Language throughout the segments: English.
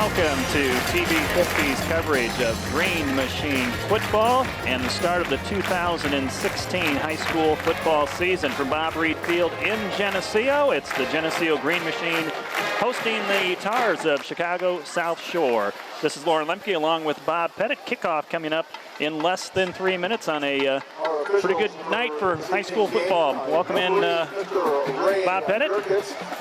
Welcome to TV50's coverage of Green Machine football and the start of the 2016 high school football season. From Bob Reed Field in Geneseo, it's the Geneseo Green Machine hosting the Tars of Chicago South Shore. This is Lauren Lemke along with Bob Pettit. Kickoff coming up in less than 3 minutes on a pretty good night for high school football. Welcome in Bob Pettit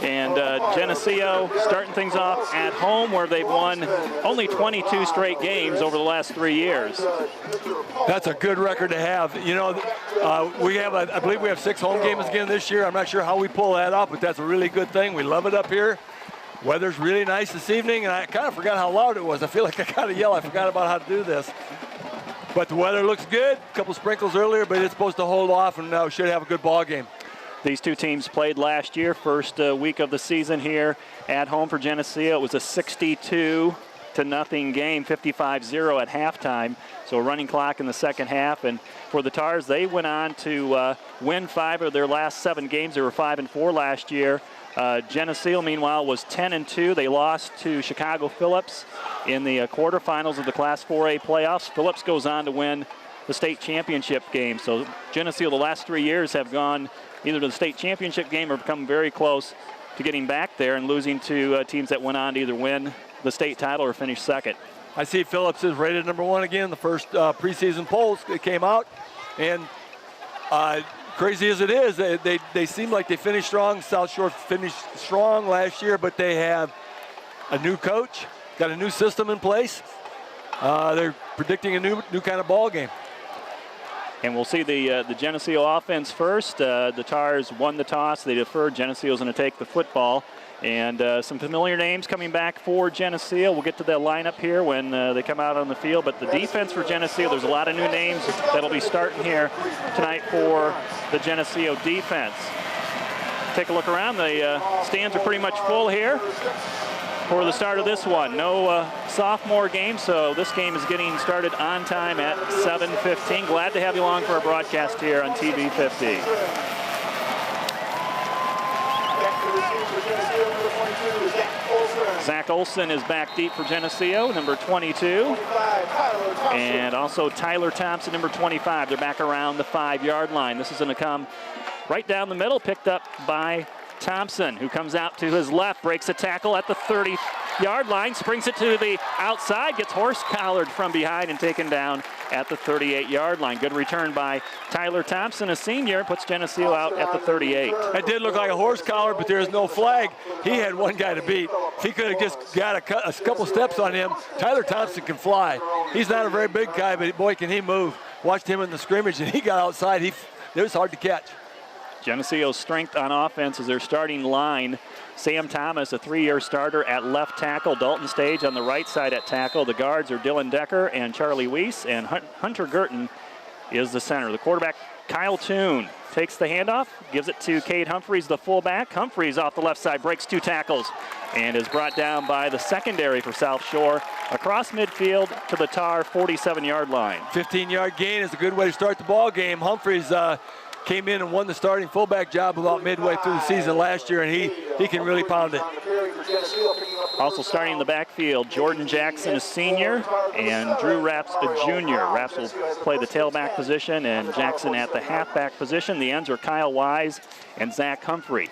and Geneseo starting things off at home where they've won only 22 straight games over the last 3 years. That's a good record to have. You know, I believe we have 6 home games again this year. I'm not sure how we pull that off, but that's a really good thing. We love it up here. Weather's really nice this evening, and I kind of forgot how loud it was. I feel like I got to yell. I forgot about how to do this. But the weather looks good. A couple sprinkles earlier, but it's supposed to hold off, and we should have a good ball game. These two teams played last year, first week of the season here at home for Geneseo. It was a 62-0 game, 55-0 at halftime. So a running clock in the second half. And for the Tars, they went on to win 5 of their last 7 games. They were 5-4 last year. Geneseo, meanwhile, was 10-2. They lost to Chicago Phillips in the quarterfinals of the Class 4A playoffs. Phillips goes on to win the state championship game. So Geneseo, the last 3 years, have gone either to the state championship game or become very close to getting back there and losing to teams that went on to either win the state title or finish second. I see Phillips is rated #1 again. The first preseason polls came out, and crazy as it is, they seem like they finished strong. South Shore finished strong last year, but they have a new coach, got a new system in place. They're predicting a new kind of ball game. And we'll see the Geneseo offense first. The Tars won the toss. They deferred. Geneseo's going to take the football. And some familiar names coming back for Geneseo. We'll get to the lineup here when they come out on the field. But the defense for Geneseo, there's a lot of new names that'll be starting here tonight for the Geneseo defense. Take a look around. The stands are pretty much full here for the start of this one. No sophomore game, so this game is getting started on time at 7:15. Glad to have you along for our broadcast here on TV50. Zach Olson is back deep for Geneseo, number 22. And also Tyler Thompson, number 25. They're back around the 5-yard line. This is going to come right down the middle, picked up by Thompson, who comes out to his left, breaks a tackle at the 30-yard line, springs it to the outside, gets horse-collared from behind and taken down at the 38-yard line. Good return by Tyler Thompson, a senior, puts Geneseo out at the 38. It did look like a horse collar, but there is no flag. He had one guy to beat. If he could have just got a couple steps on him, Tyler Thompson can fly. He's not a very big guy, but boy, can he move. Watched him in the scrimmage, and he got outside. It was hard to catch. Geneseo's strength on offense is their starting line. Sam Thomas, a 3-year starter at left tackle. Dalton Stage on the right side at tackle. The guards are Dylan Decker and Charlie Weiss, and Hunter Girton is the center. The quarterback, Kyle Toon, takes the handoff, gives it to Cade Humphreys, the fullback. Humphreys off the left side, breaks 2 tackles, and is brought down by the secondary for South Shore across midfield to the Tar 47-yard line. 15-yard gain is a good way to start the ball game. Humphreys came in and won the starting fullback job about midway through the season last year, and he can really pound it. Also starting in the backfield, Jordan Jackson, a senior, and Drew Rapps, a junior. Rapps will play the tailback position, and Jackson at the halfback position. The ends are Kyle Wise and Zach Humphrey.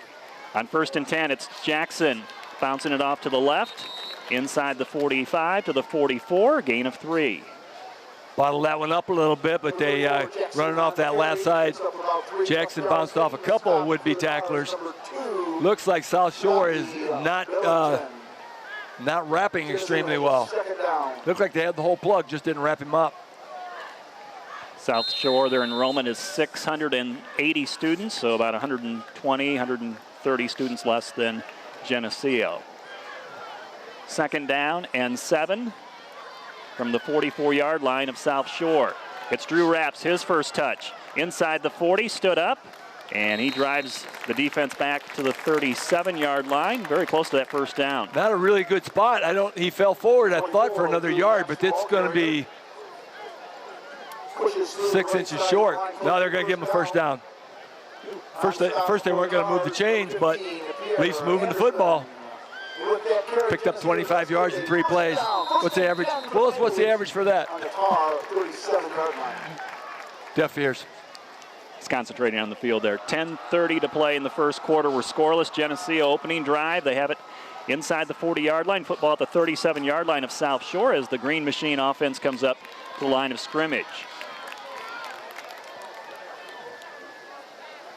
On 1st and 10, it's Jackson bouncing it off to the left, inside the 45 to the 44, gain of 3. Bottled that one up a little bit, but they running off that last side. Jackson bounced off a couple of would-be tacklers. Looks like South Shore is not wrapping extremely well. Looks like they had the whole plug, just didn't wrap him up. South Shore, their enrollment is 680 students, so about 120, 130 students less than Geneseo. 2nd down and 7. From the 44-yard line of South Shore. It's Drew Rapps, his first touch. Inside the 40, stood up, and he drives the defense back to the 37-yard line, very close to that first down. Not a really good spot. He fell forward, I thought, for another yard, but it's going to be 6 inches short. Now they're going to give him a first down. First they weren't going to move the chains, but Leafs moving the football. Picked up 25 yards in 3 plays. What's the average? Willis, what's the average for that? Deaf ears. He's concentrating on the field there. 10:30 to play in the first quarter. We're scoreless. Geneseo opening drive. They have it inside the 40-yard line. Football at the 37-yard line of South Shore as the Green Machine offense comes up to the line of scrimmage.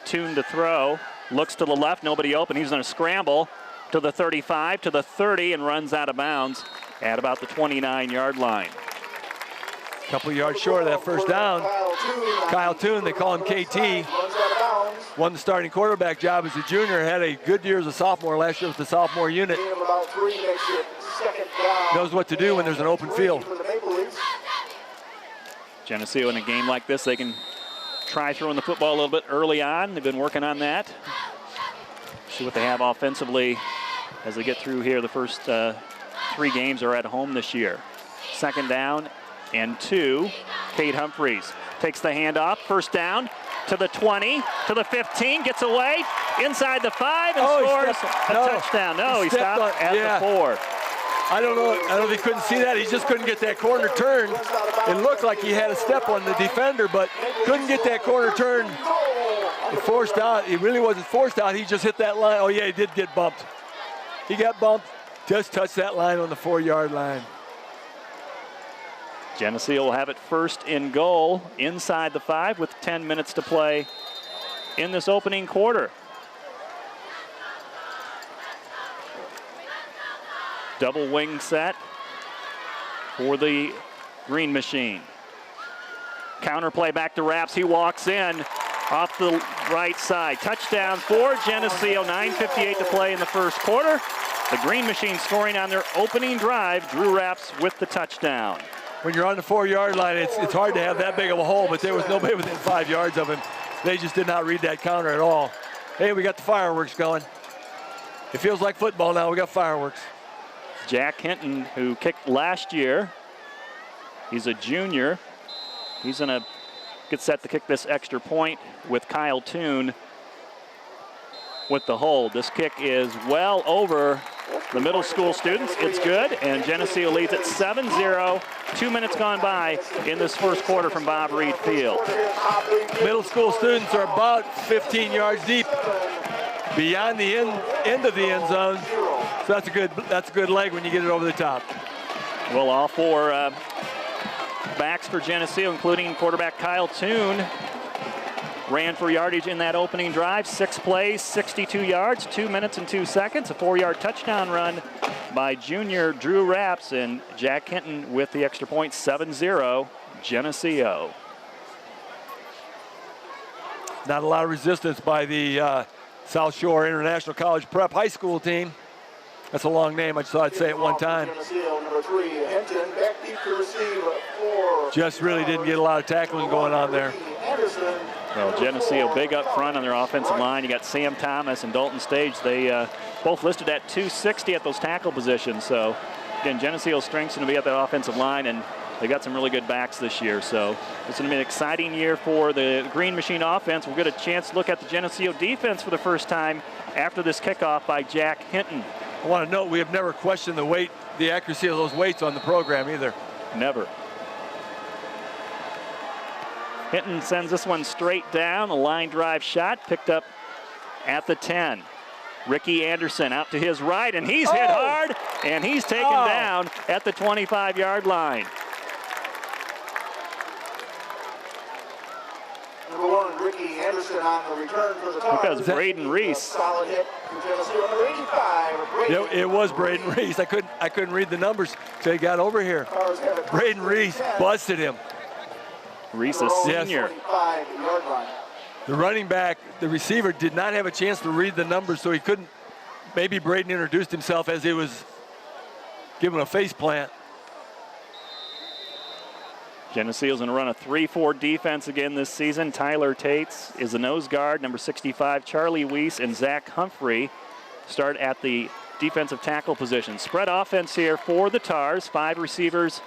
Tune to throw. Looks to the left. Nobody open. He's going to scramble to the 35, to the 30, and runs out of bounds at about the 29-yard line. Couple yards short of that first down. Kyle Toon, they call him KT, won the starting quarterback job as a junior, had a good year as a sophomore last year with the sophomore unit. Knows what to do when there's an open field. Geneseo in a game like this, they can try throwing the football a little bit early on. They've been working on that. See what they have offensively as they get through here. The first 3 games are at home this year. Second down and 2. Cade Humphreys takes the handoff. First down to the 20, to the 15, gets away inside the 5 and scores a touchdown. No, he stopped at the 4. I don't know if he couldn't see that. He just couldn't get that corner turn. It looked like he had a step on the defender, but couldn't get that corner turn. It forced out. He really wasn't forced out. He just hit that line. Oh, yeah, he did get bumped. He got bumped. Just touched that line on the 4-yard line. Geneseo will have it first and goal inside the 5 with 10 minutes to play in this opening quarter. Double wing set for the Green Machine. Counter play back to Raps. He walks in off the right side. Touchdown for Geneseo. 9:58 to play in the first quarter. The Green Machine scoring on their opening drive. Drew Raps with the touchdown. When you're on the 4-yard line, it's hard to have that big of a hole, but there was nobody within 5 yards of him. They just did not read that counter at all. Hey, we got the fireworks going. It feels like football now. We got fireworks. Jack Hinton, who kicked last year, he's a junior. He's going to get set to kick this extra point with Kyle Toon with the hold. This kick is well over the middle school students. It's good, and Geneseo leads at 7-0. 2 minutes gone by in this first quarter from Bob Reed Field. Middle school students are about 15 yards deep beyond the end of the end zone. So that's a good leg when you get it over the top. Well, all 4 backs for Geneseo, including quarterback Kyle Toon, ran for yardage in that opening drive. 6 plays, 62 yards, 2 minutes and 2 seconds. A 4-yard touchdown run by junior Drew Raps, and Jack Hinton with the extra point. 7-0 Geneseo. Not a lot of resistance by the South Shore International College Prep High School team. That's a long name. I just thought I'd say it one time. Just really didn't get a lot of tackling going on there. Well, Geneseo big up front on their offensive line. You got Sam Thomas and Dalton Stage. They both listed at 260 at those tackle positions. So, again, Geneseo's strength's going to be at that offensive line, and they got some really good backs this year. So it's going to be an exciting year for the Green Machine offense. We'll get a chance to look at the Geneseo defense for the first time after this kickoff by Jack Hinton. I want to note we have never questioned the accuracy of those weights on the program either. Never. Hinton sends this one straight down. A line drive shot picked up at the 10. Ricky Anderson out to his right, and he's hit hard, and he's taken down at the 25-yard line. Number 1, Ricky Anderson on the return for the Tars. Because Braden Reese. Solid hit from Geneseo. Number 85. It was Braden Reese. I couldn't read the numbers till he got over here. Braden Reese busted him. Reese, a senior. The running back, the receiver, did not have a chance to read the numbers, so he couldn't. Maybe Braden introduced himself as he was giving a face plant. Geneseo's going to run a 3-4 defense again this season. Tyler Tates is the nose guard. Number 65, Charlie Weiss and Zach Humphrey start at the defensive tackle position. Spread offense here for the Tars. 5 receivers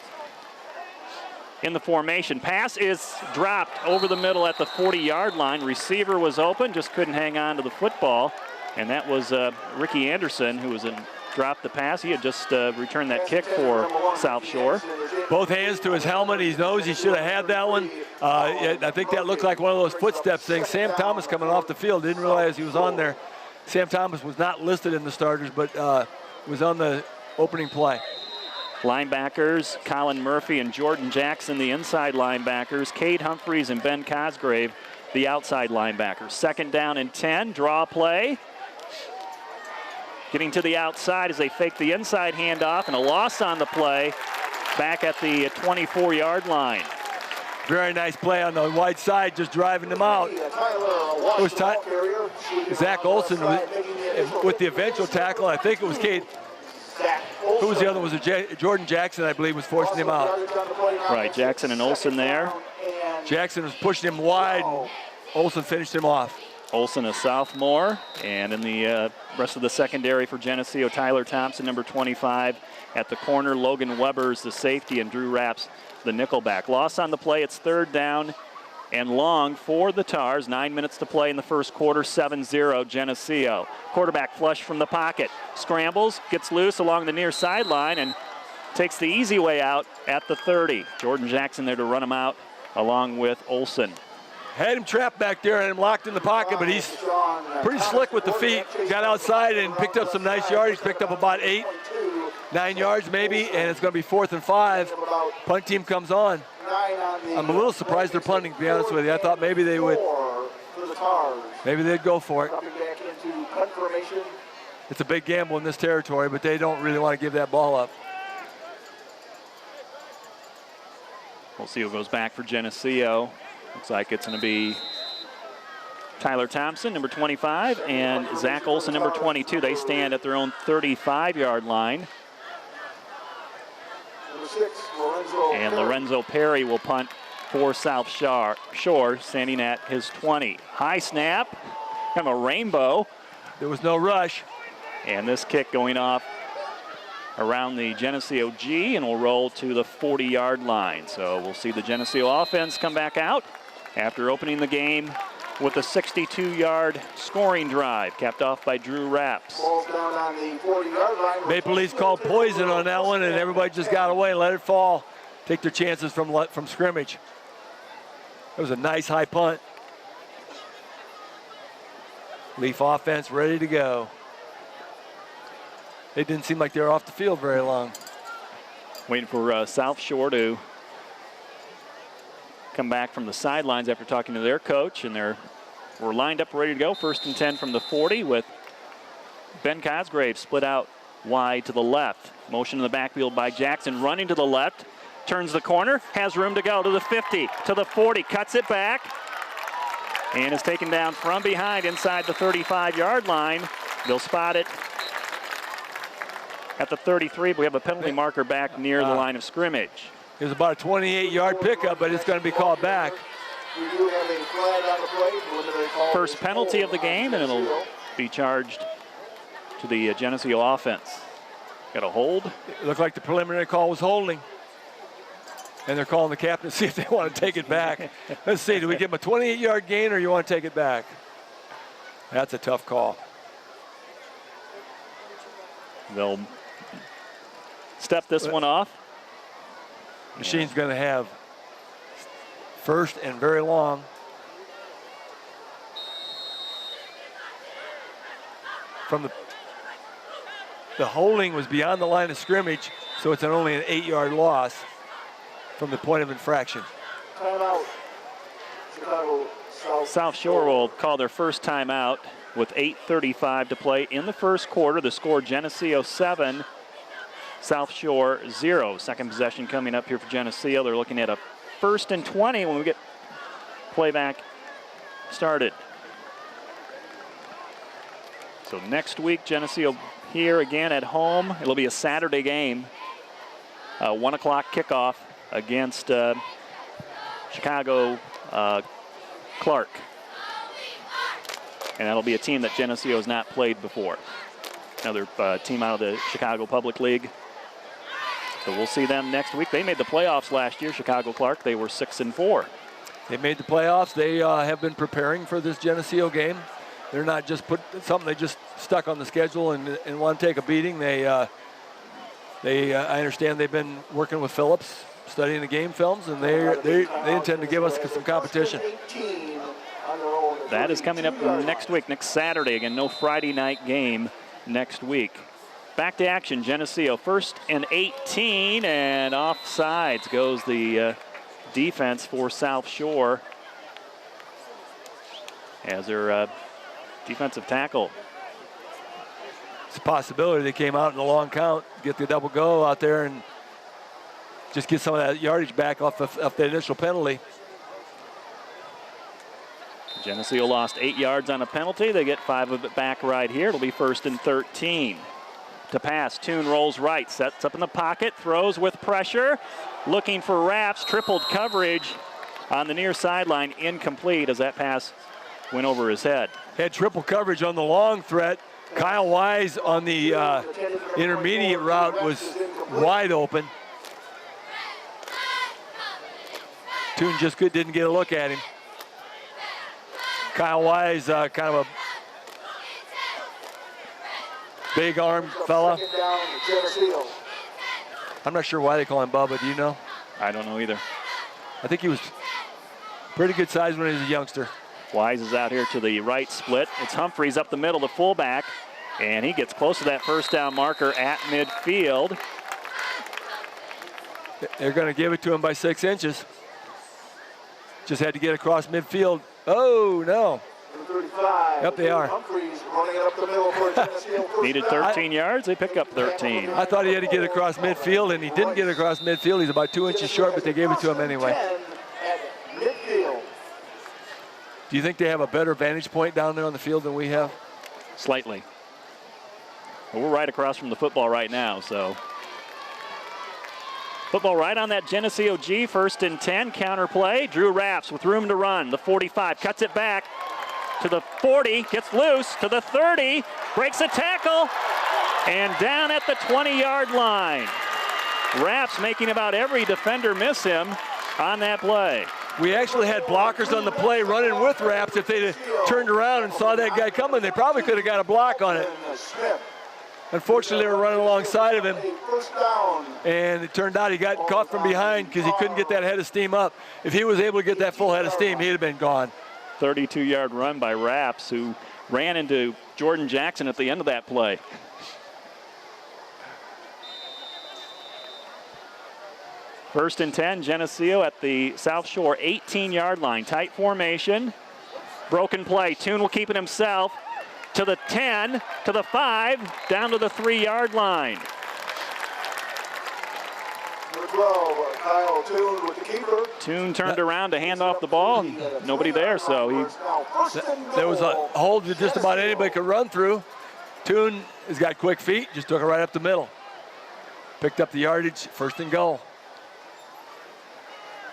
in the formation. Pass is dropped over the middle at the 40-yard line. Receiver was open, just couldn't hang on to the football. And that was Ricky Anderson, who was an dropped the pass. He had just returned that kick for South Shore. Both hands to his helmet. He knows he should have had that one. I think that looked like one of those footsteps things. Sam Thomas coming off the field, didn't realize he was on there. Sam Thomas was not listed in the starters, but was on the opening play. Linebackers, Colin Murphy and Jordan Jackson, the inside linebackers. Cade Humphreys and Ben Cosgrave, the outside linebackers. 2nd down and 10, draw play. Getting to the outside as they fake the inside handoff, and a loss on the play back at the 24-yard line. Very nice play on the wide side, just driving them out. It was Zach Olson with the eventual tackle. I think it was Cade. Who was the other? Was it Jordan Jackson, I believe, was forcing him out. Right, Jackson and Olson there. Jackson was pushing him wide, and Olson finished him off. Olson, a sophomore, and in the rest of the secondary for Geneseo, Tyler Thompson, number 25. At the corner, Logan Weber's the safety, and Drew Rapps, the nickelback. Loss on the play, it's 3rd down and long for the Tars. 9 minutes to play in the first quarter, 7-0 Geneseo. Quarterback flush from the pocket, scrambles, gets loose along the near sideline, and takes the easy way out at the 30. Jordan Jackson there to run him out along with Olson. Had him trapped back there and him locked in the pocket, but he's pretty slick with the feet. Got outside and picked up some nice yards. Picked up about 8, 9 yards maybe, and it's going to be 4th and 5. Punt team comes on. I'm a little surprised they're punting, to be honest with you. I thought maybe they would. Maybe they'd go for it. It's a big gamble in this territory, but they don't really want to give that ball up. We'll see who goes back for Geneseo. Looks like it's going to be Tyler Thompson, number 25, and Zach Olson, number 22. They stand at their own 35-yard line. And Lorenzo Perry will punt for South Shore, standing at his 20. High snap, kind of a rainbow. There was no rush. And this kick going off around the Geneseo G, and will roll to the 40-yard line. So we'll see the Geneseo offense come back out after opening the game with a 62-yard scoring drive, capped off by Drew Rapps. Maple Leafs called poison on that one, and everybody just got away and let it fall. Take their chances from scrimmage. It was a nice high punt. Leaf offense ready to go. It didn't seem like they were off the field very long. Waiting for South Shore to come back from the sidelines after talking to their coach, and we're lined up ready to go. 1st and 10 from the 40 with Ben Cosgrave split out wide to the left. Motion in the backfield by Jackson, running to the left, turns the corner, has room to go to the 50, to the 40, cuts it back, and is taken down from behind inside the 35-yard line. They'll spot it at the 33, but we have a penalty marker back near the line of scrimmage. It was about a 28-yard pickup, but it's going to be called back. First penalty of the game, and it'll be charged to the Geneseo offense. Got a hold. It looked like the preliminary call was holding. And they're calling the captain to see if they want to take it back. Let's see, do we give them a 28-yard gain or you want to take it back? That's a tough call. They'll step this one off. Machine's going to have 1st and very long. From the holding was beyond the line of scrimmage, so it's only an 8-yard loss from the point of infraction. Timeout. Chicago South Shore will call their first timeout with 8:35 to play in the first quarter. The score, Geneseo 7, South Shore 0. Second possession coming up here for Geneseo. They're looking at a 1st and 20 when we get playback started. So next week, Geneseo here again at home. It'll be a Saturday game. 1 o'clock kickoff against Chicago Clark. And that'll be a team that Geneseo has not played before. Another team out of the Chicago Public League. So we'll see them next week. They made the playoffs last year, Chicago Clark. They were 6-4. They made the playoffs. They have been preparing for this Geneseo game. They're not just something they just stuck on the schedule and want to take a beating. I understand they've been working with Phillips, studying the game films, and they intend to give us some competition. That is coming up next week, next Saturday. Again, no Friday night game next week. Back to action, Geneseo 1st and 18, and offsides goes the defense for South Shore as their defensive tackle. It's a possibility they came out in a long count, get the double go out there and just get some of that yardage back off the initial penalty. Geneseo lost 8 yards on a penalty. They get 5 of it back right here. It'll be 1st and 13. To pass, Toon rolls right, sets up in the pocket, throws with pressure, looking for Raps, tripled coverage on the near sideline, incomplete as that pass went over his head. Had triple coverage on the long threat. Kyle Wise on the intermediate route was wide open. Toon just didn't get a look at him. Kyle Wise, kind of a big arm fella. I'm not sure why they call him Bubba. Do you know? I don't know either. I think he was pretty good size when he was a youngster. Wise is out here to the right split. It's Humphreys up the middle, the fullback, and he gets close to that first down marker at midfield. They're going to give it to him by 6 inches. Just had to get across midfield. Oh, no. Yep, they are. Needed 13 yards. They pick up 13. I thought he had to get across midfield, and he didn't get across midfield. He's about 2 inches short, but they gave it to him anyway. Do you think they have a better vantage point down there on the field than we have? Slightly. Well, we're right across from the football right now, so. Football right on that Geneseo G, 1st and 10, counter play. Drew Raps with room to run. The 45 cuts it back to the 40, gets loose to the 30, breaks a tackle, and down at the 20-yard line. Raps making about every defender miss him on that play. We actually had blockers on the play running with Raps. If they'd turned around and saw that guy coming, they probably could have got a block on it. Unfortunately, they were running alongside of him, and it turned out he got caught from behind because he couldn't get that head of steam up. If he was able to get that full head of steam, he'd have been gone. 32-yard run by Raps, who ran into Jordan Jackson at the end of that play. First and 10, Geneseo at the South Shore 18-yard line. Tight formation, broken play. Toon will keep it himself. To the 10, to the 5, down to the 3-yard line. Number 12, Kyle Toon with the keeper. Toon turned around to hand off the ball, and nobody there, so there was a hole that just about anybody could run through. Toon has got quick feet, just took it right up the middle. Picked up the yardage, 1st and goal.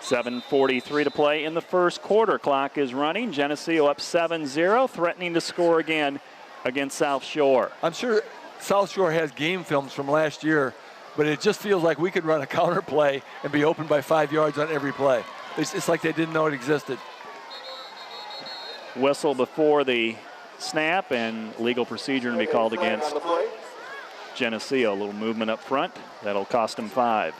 7:43 to play in the first quarter. Clock is running. Geneseo up 7-0, threatening to score again against South Shore. I'm sure South Shore has game films from last year, but it just feels like we could run a counter play and be open by 5 yards on every play. It's like they didn't know it existed. Whistle before the snap, and legal procedure to be called against Geneseo. A little movement up front. That'll cost them 5.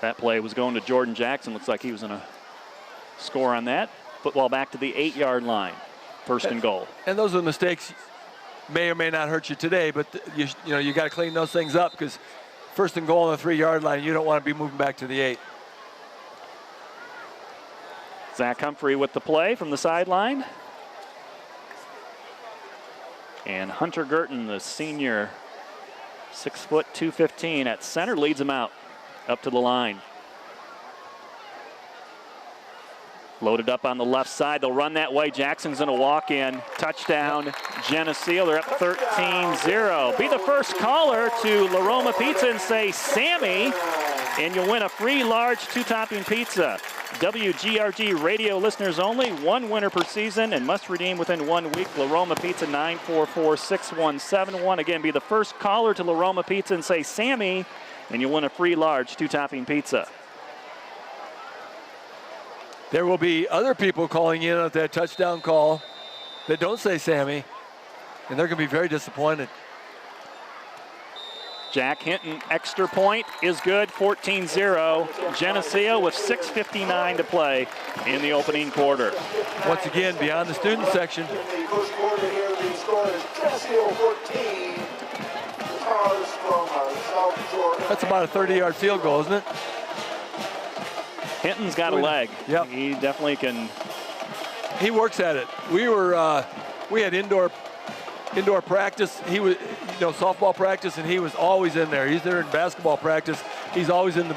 That play was going to Jordan Jackson. Looks like he was going to score on that. Football back to the 8-yard line. 1st and goal. And those are the mistakes may or may not hurt you today, but you got to clean those things up, because 1st and goal on the 3-yard line, you don't want to be moving back to the 8. Zach Humphrey with the play from the sideline. And Hunter Girton, the senior, 6 foot 215 at center, leads him out. Up to the line. Loaded up on the left side. They'll run that way. Jackson's going to walk in. Touchdown, Geneseo. They're up 13-0. Be the first caller to La Roma Pizza and say Sammy, and you'll win a free large 2-topping pizza. WGRG radio listeners only. 1 winner per season and must redeem within 1 week. La Roma Pizza, 944-6171. Again, be the first caller to La Roma Pizza and say Sammy, and you'll win a free large 2-topping pizza. There will be other people calling in at that touchdown call that don't say Sammy, and they're going to be very disappointed. Jack Hinton extra point is good, 14-0. Geneseo with 6:59 to play in the opening quarter. Once again, beyond the student section. In the first quarter here, the score is Geneseo 14. The Tars from South Shore. That's about a 30-yard field goal, isn't it? Hinton's got a leg. Yep. He definitely can. He works at it. We had indoor practice. He was, softball practice, and he was always in there. He's there in basketball practice. He's always in the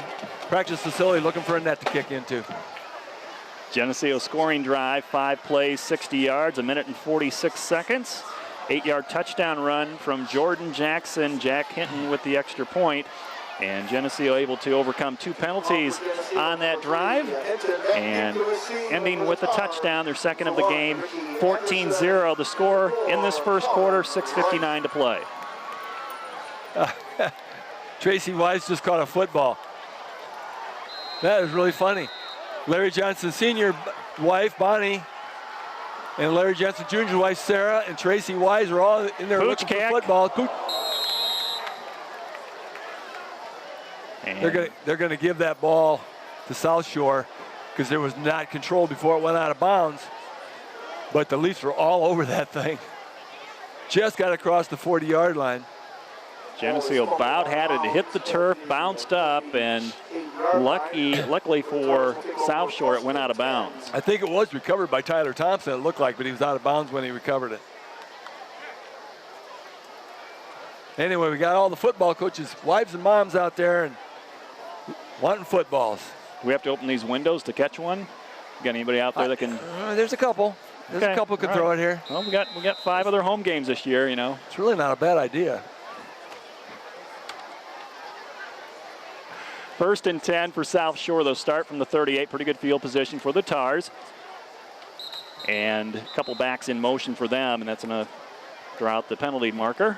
practice facility looking for a net to kick into. Geneseo scoring drive, 5 plays, 60 yards, 1 minute and 46 seconds. 8-yard touchdown run from Jordan Jackson. Jack Hinton with the extra point. And Geneseo able to overcome 2 penalties on that drive. And ending with a touchdown, their second of the game, 14-0. The score in this first quarter, 6:59 to play. Tracy Wise just caught a football. That is really funny. Larry Johnson Sr. wife, Bonnie, and Larry Johnson Jr.'s wife, Sarah, and Tracy Wise are all in there looking for football. They're gonna give that ball to South Shore because it was not controlled before it went out of bounds. But the Leafs were all over that thing. Just got across the 40-yard line. Geneseo about had it hit the turf, bounced up, and luckily for South Shore, it went out of bounds. I think it was recovered by Tyler Thompson, it looked like, but he was out of bounds when he recovered it. Anyway, we got all the football coaches, wives and moms out there and wanting footballs. Do we have to open these windows to catch one? Got anybody out there that can? There's a couple. There's a couple could throw it here. Well, we got 5 other home games this year, It's really not a bad idea. 1st and 10 for South Shore. They'll start from the 38. Pretty good field position for the Tars. And a couple backs in motion for them, and that's going to draw out the penalty marker.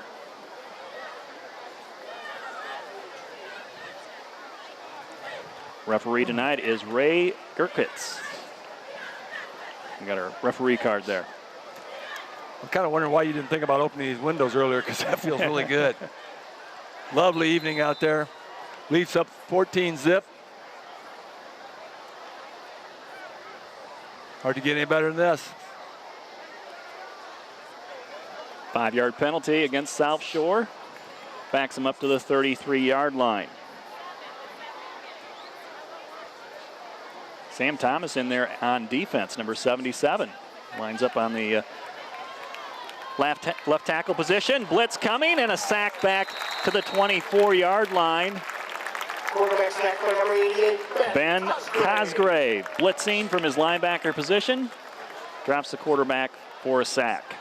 Referee tonight is Ray Gerkitz. We got our referee card there. I'm kind of wondering why you didn't think about opening these windows earlier, because that feels really good. Lovely evening out there. Leafs up 14-zip. Hard to get any better than this. 5-yard penalty against South Shore. Backs them up to the 33-yard line. Sam Thomas in there on defense, number 77. Lines up on the left tackle position. Blitz coming and a sack back to the 24-yard line. Quarterback sack by number 88, Ben Cosgrave blitzing from his linebacker position. Drops the quarterback for a sack.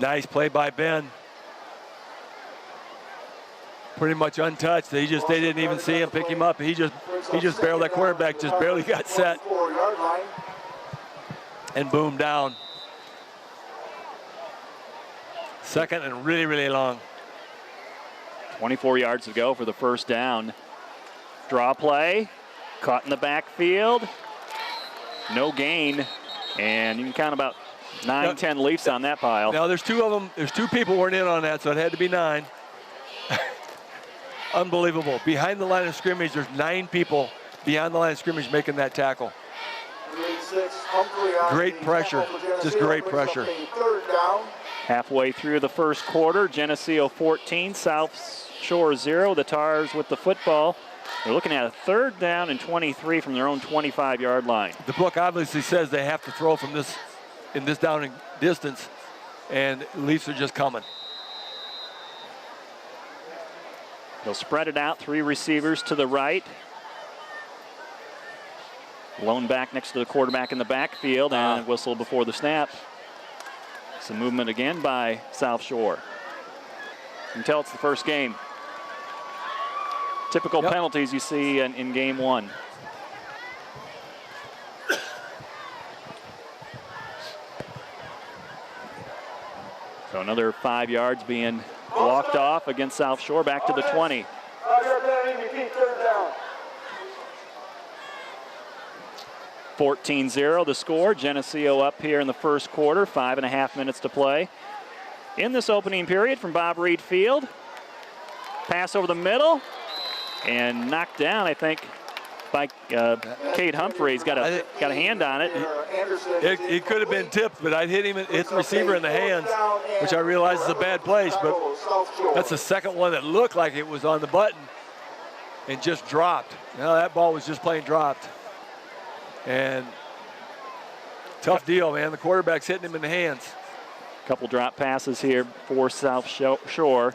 Nice play by Ben. Pretty much untouched. They didn't even see him pick him up. He just barely, that quarterback just barely got set. And boom, down. Second and really, really long. 24 yards to go for the first down. Draw play, caught in the backfield. No gain, and you can count about 9, 10 Leafs on that pile. Now there's 2 of them. There's 2 people weren't in on that, so it had to be 9. Unbelievable. Behind the line of scrimmage, there's 9 people beyond the line of scrimmage making that tackle. Great pressure, just great pressure. Halfway through the first quarter, Geneseo 14, South Shore 0. The Tars with the football. They're looking at a 3rd down and 23 from their own 25-yard line. The book obviously says they have to throw from this in this down distance, and Leafs are just coming. They'll spread it out, 3 receivers to the right. Lone back next to the quarterback in the backfield, and a whistle before the snap. Some movement again by South Shore. You can tell it's the first game. Typical penalties you see in game 1. So another 5 yards being walked off against South Shore, back to the 20. 14-0 the score. Geneseo up here in the first quarter, 5.5 minutes to play. In this opening period from Bob Reed Field. Pass over the middle and knocked down, I think, by Cade Humphreys. Got a hand on it. It could have been tipped, but I'd hit the receiver in the hands, which I realize is a bad place, but that's the second one that looked like it was on the button and just dropped. Now that ball was just plain dropped. And tough deal, man. The quarterback's hitting him in the hands. Couple drop passes here for South Shore.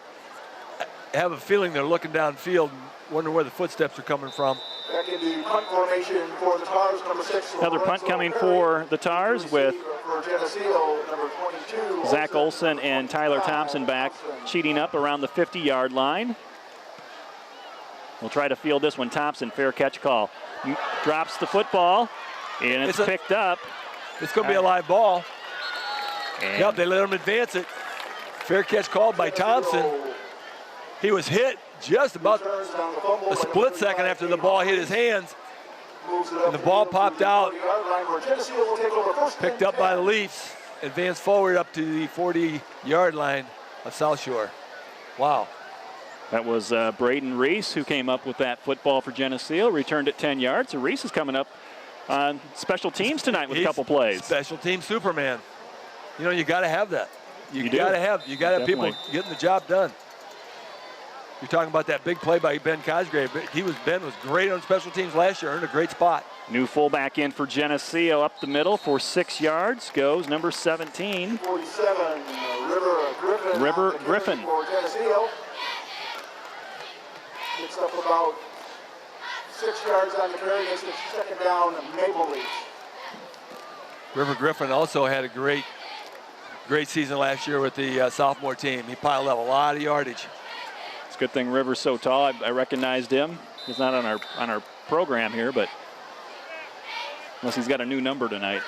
I have a feeling they're looking downfield and wonder where the footsteps are coming from. Back into punt formation for the Tars, number 6. Another punt coming for the Tars with for Geneseo, number 22. Zach Olson and Tyler Thompson back, cheating up around the 50-yard line. We'll try to field this one. Thompson, fair catch call. Drops the football, and it's picked up. It's going to be a live ball. Yep, they let him advance it. Fair catch called by Thompson. He was hit just about a split second after the ball hit his hands. And the ball popped out, picked up by the Leafs, advanced forward up to the 40-yard line of South Shore. Wow. That was Braden Reese who came up with that football for Geneseo, returned it 10 yards. So Reese is coming up on special teams tonight with a couple plays. Special team Superman. You know, you got to have that. You got to have people getting the job done. You're talking about that big play by Ben Cosgrave. Ben was great on special teams last year, earned a great spot. New fullback in for Geneseo up the middle for 6 yards. Goes number 17. 47, River Griffin. For Geneseo. Gets up about 6 yards on the carry. Makes it second down, Maple Leafs. River Griffin also had a great season last year with the sophomore team. He piled up a lot of yardage. It's a good thing River's so tall. I recognized him. He's not on our program here, but unless he's got a new number tonight.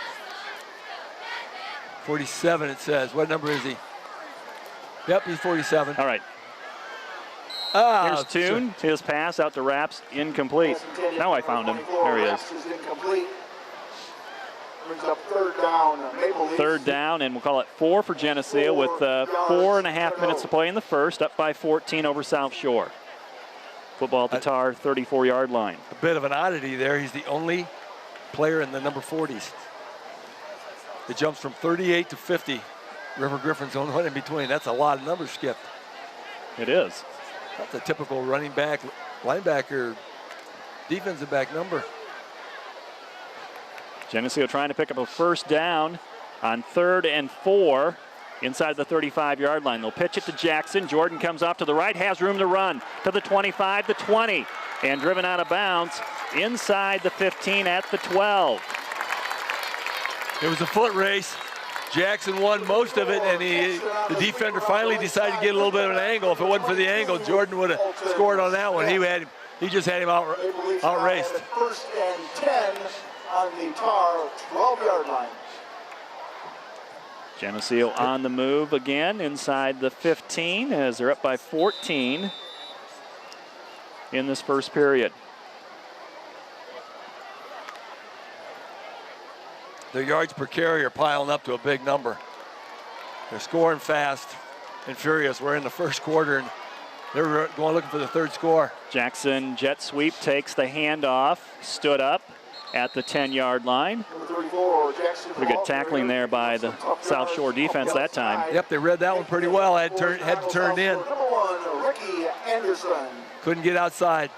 47 it says. What number is he? Yep, he's 47. All right. Here's Toon. His pass out to Raps, incomplete. Now I found him. There he is. Brings up third down, Maple Leafs. Third down, and we'll call it 4 for Geneseo with 4.5 minutes to play in the first, up by 14 over South Shore. Football at the Tar 34-yard line. A bit of an oddity there. He's the only player in the number 40s. It jumps from 38 to 50. River Griffin's the only one in between. That's a lot of numbers skipped. It is. That's a typical running back, linebacker, defensive back number. Geneseo trying to pick up a first down on 3rd and 4 inside the 35-yard line. They'll pitch it to Jackson. Jordan comes off to the right, has room to run to the 25, the 20, and driven out of bounds inside the 15 at the 12. It was a foot race. Jackson won most of it, and the defender finally decided to get a little bit of an angle. If it wasn't for the angle, Jordan would have scored on that one. He just had him outraced. First and 10 on the Tar 12-yard line. Geneseo on the move again inside the 15 as they're up by 14 in this first period. Their yards per carry are piling up to a big number. They're scoring fast and furious. We're in the first quarter, and they're going looking for the third score. Jackson jet sweep takes the handoff, stood up at the 10-yard line. Pretty good tackling there by the South Shore defense that time. Yep, they read that one pretty well. Had to turn in. Number 1, Ricky Anderson. Couldn't get outside.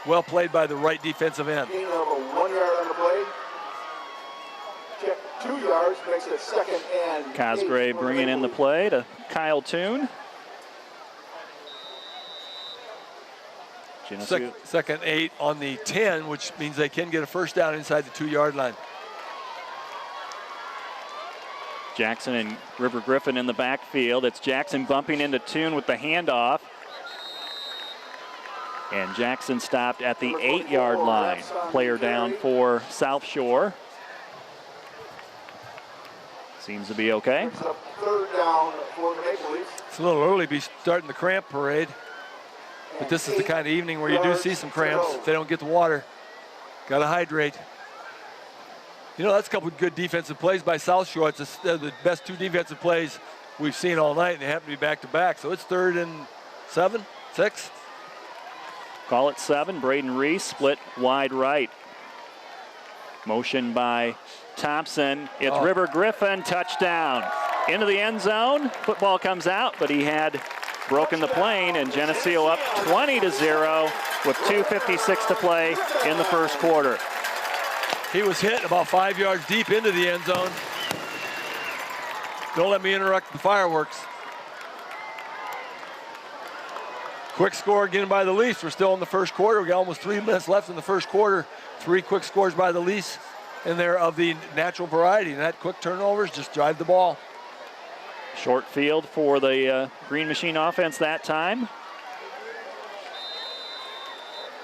Well played by the right defensive end. Gain of 1 yard on the play. Check 2 yards, makes it second and Cosgrave bringing in the play to Kyle Toon. Second 8 on the 10, which means they can get a first down inside the 2-yard line. Jackson and River Griffin in the backfield. It's Jackson bumping into Toon with the handoff. And Jackson stopped at the 8-yard line. Player down for South Shore. Seems to be okay. Third down for the Maple Leafs. It's a little early to be starting the cramp parade. But this is the kind of evening where you do see some cramps if they don't get the water. Got to hydrate. You know, that's a couple of good defensive plays by South Shore. It's the best 2 defensive plays we've seen all night, and they happen to be back-to-back. So it's 3rd and 7, 6. Call it 7. Braden Reese split wide right. Motion by Thompson. It's River Griffin, touchdown. Into the end zone. Football comes out, but he had broken the plane, and Geneseo up 20-0 with 2:56 to play in the first quarter. He was hit about 5 yards deep into the end zone. Don't let me interrupt the fireworks. Quick score again by the Leafs. We're still in the first quarter. We got almost 3 minutes left in the first quarter. 3 quick scores by the Leafs in there of the natural variety. And that quick turnovers just drive the ball. Short field for the Green Machine offense that time.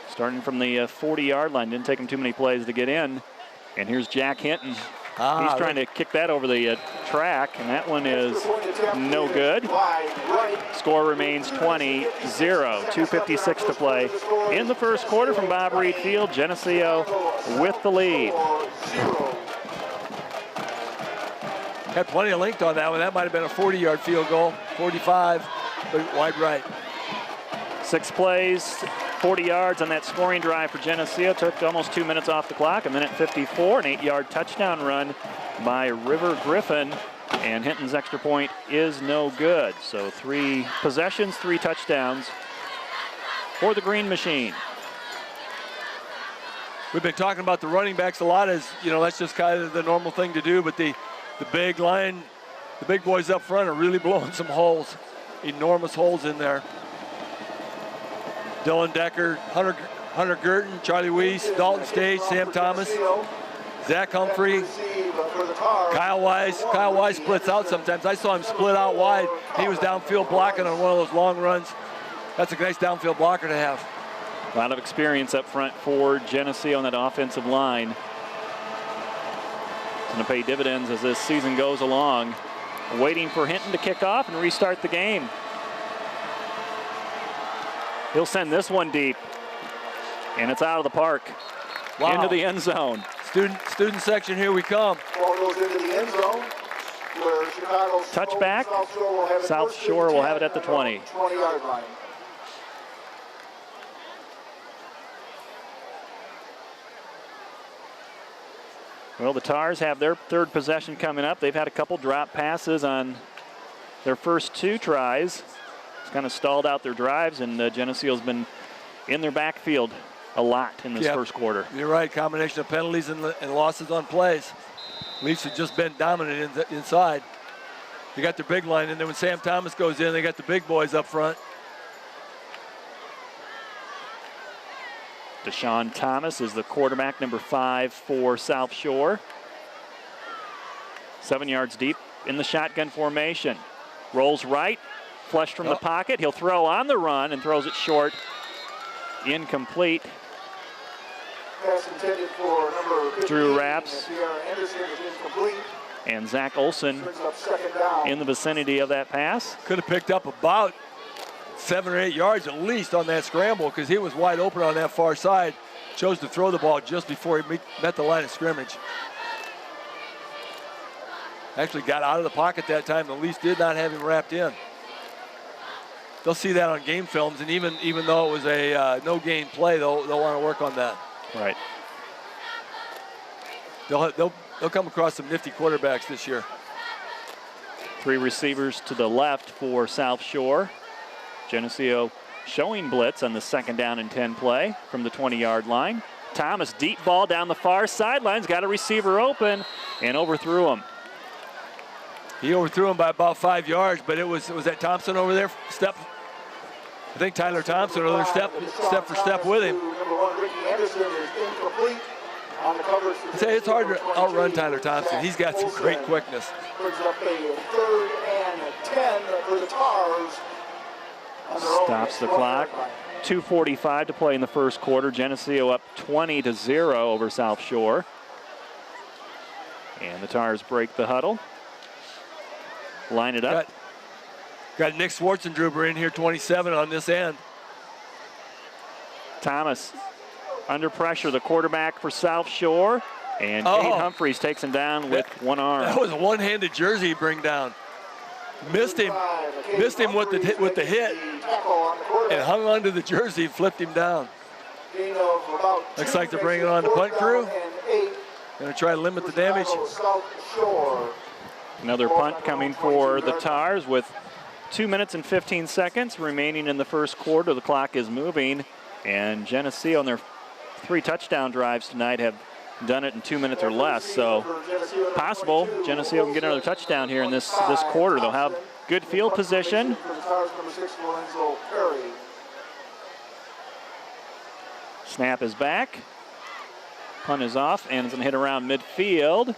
Starting from the 40-yard line. Didn't take him too many plays to get in. And here's Jack Hinton. He's trying to kick that over the track, and that one is no good. Score remains 20-0. 2:56 to play in the first quarter from Bob Reed Field. Geneseo with the lead. Had plenty of length on that one. That might have been a 40-yard field goal. 45, but wide right. 6 plays, 40 yards on that scoring drive for Geneseo. Took almost 2 minutes off the clock. 1:54, an 8-yard touchdown run by River Griffin. And Hinton's extra point is no good. So 3 possessions, 3 touchdowns for the Green Machine. We've been talking about the running backs a lot, as you know, that's just kind of the normal thing to do, but the big line, the big boys up front are really blowing some holes, enormous holes in there. Dylan Decker, Hunter Girton, Charlie Weiss, Dalton Stage, Sam Thomas, Zach Humphrey, Kyle Wise. Kyle Wise splits out sometimes. I saw him split out wide. He was downfield blocking on one of those long runs. That's a nice downfield blocker to have. A lot of experience up front for Geneseo on that offensive line. It's going to pay dividends as this season goes along. Waiting for Hinton to kick off and restart the game. He'll send this one deep, and it's out of the park. Wow. Into the end zone. Student section, here we come. Ball goes into the end zone, where Chicago's Touchback. South Shore will have it at the 20. 20-yard line. Well, the Tars have their 3rd possession coming up. They've had a couple drop passes on their first 2 tries. It's kind of stalled out their drives, and Geneseo's been in their backfield a lot in this first quarter. You're right, combination of penalties and losses on plays. Leafs have just been dominant inside. They got their big line, and then when Sam Thomas goes in, they got the big boys up front. Deshaun Thomas is the quarterback, number 5 for South Shore. 7 yards deep in the shotgun formation. Rolls right, flush from the pocket. He'll throw on the run and throws it short. Incomplete. Pass intended for number 15, Drew Rapps. Anderson is incomplete. And Zach Olson Brings up 2nd down. in the vicinity of that pass. Could have picked up about 7 or 8 yards at least on that scramble, because he was wide open on that far side. Chose to throw the ball just before he met the line of scrimmage. Actually got out of the pocket that time. The Leafs did not have him wrapped in. They'll see that on game films, and even though it was a no-gain play, they'll want to work on that. Right. They'll come across some nifty quarterbacks this year. 3 receivers to the left for South Shore. Geneseo showing blitz on the 2nd down and 10 play from the 20-yard line. Thomas, deep ball down the far sidelines, got a receiver open and overthrew him. He overthrew him by about 5 yards, but was that Thompson over there? I think Tyler Thompson over there step for step with him. Number 1, Ricky Anderson is incomplete. On the coverage for Say it's hard to outrun Tyler Thompson. He's got some great quickness. Brings up a 3rd and 10 for the Tars. Stops the clock. 2:45 to play in the first quarter. Geneseo up 20-0 over South Shore. And the Tars break the huddle. Line it up. Got Nick Schwarzendruber in here, 27 on this end. Thomas under pressure, the quarterback for South Shore. And Kate Humphreys takes him down with one arm. That was a one-handed jersey bring down. Missed him with the hit, and hung onto the jersey, flipped him down. Looks like they're bringing on the punt crew. Going to try to limit the damage. Another punt coming for the Tars with 2 minutes and 15 seconds remaining in the first quarter. The clock is moving, and Geneseo on their 3 touchdown drives tonight have done it in 2 minutes or less. So possible Geneseo can get another touchdown here in this quarter. They'll have good field position. Snap is back. Punt is off, and it's going to hit around midfield.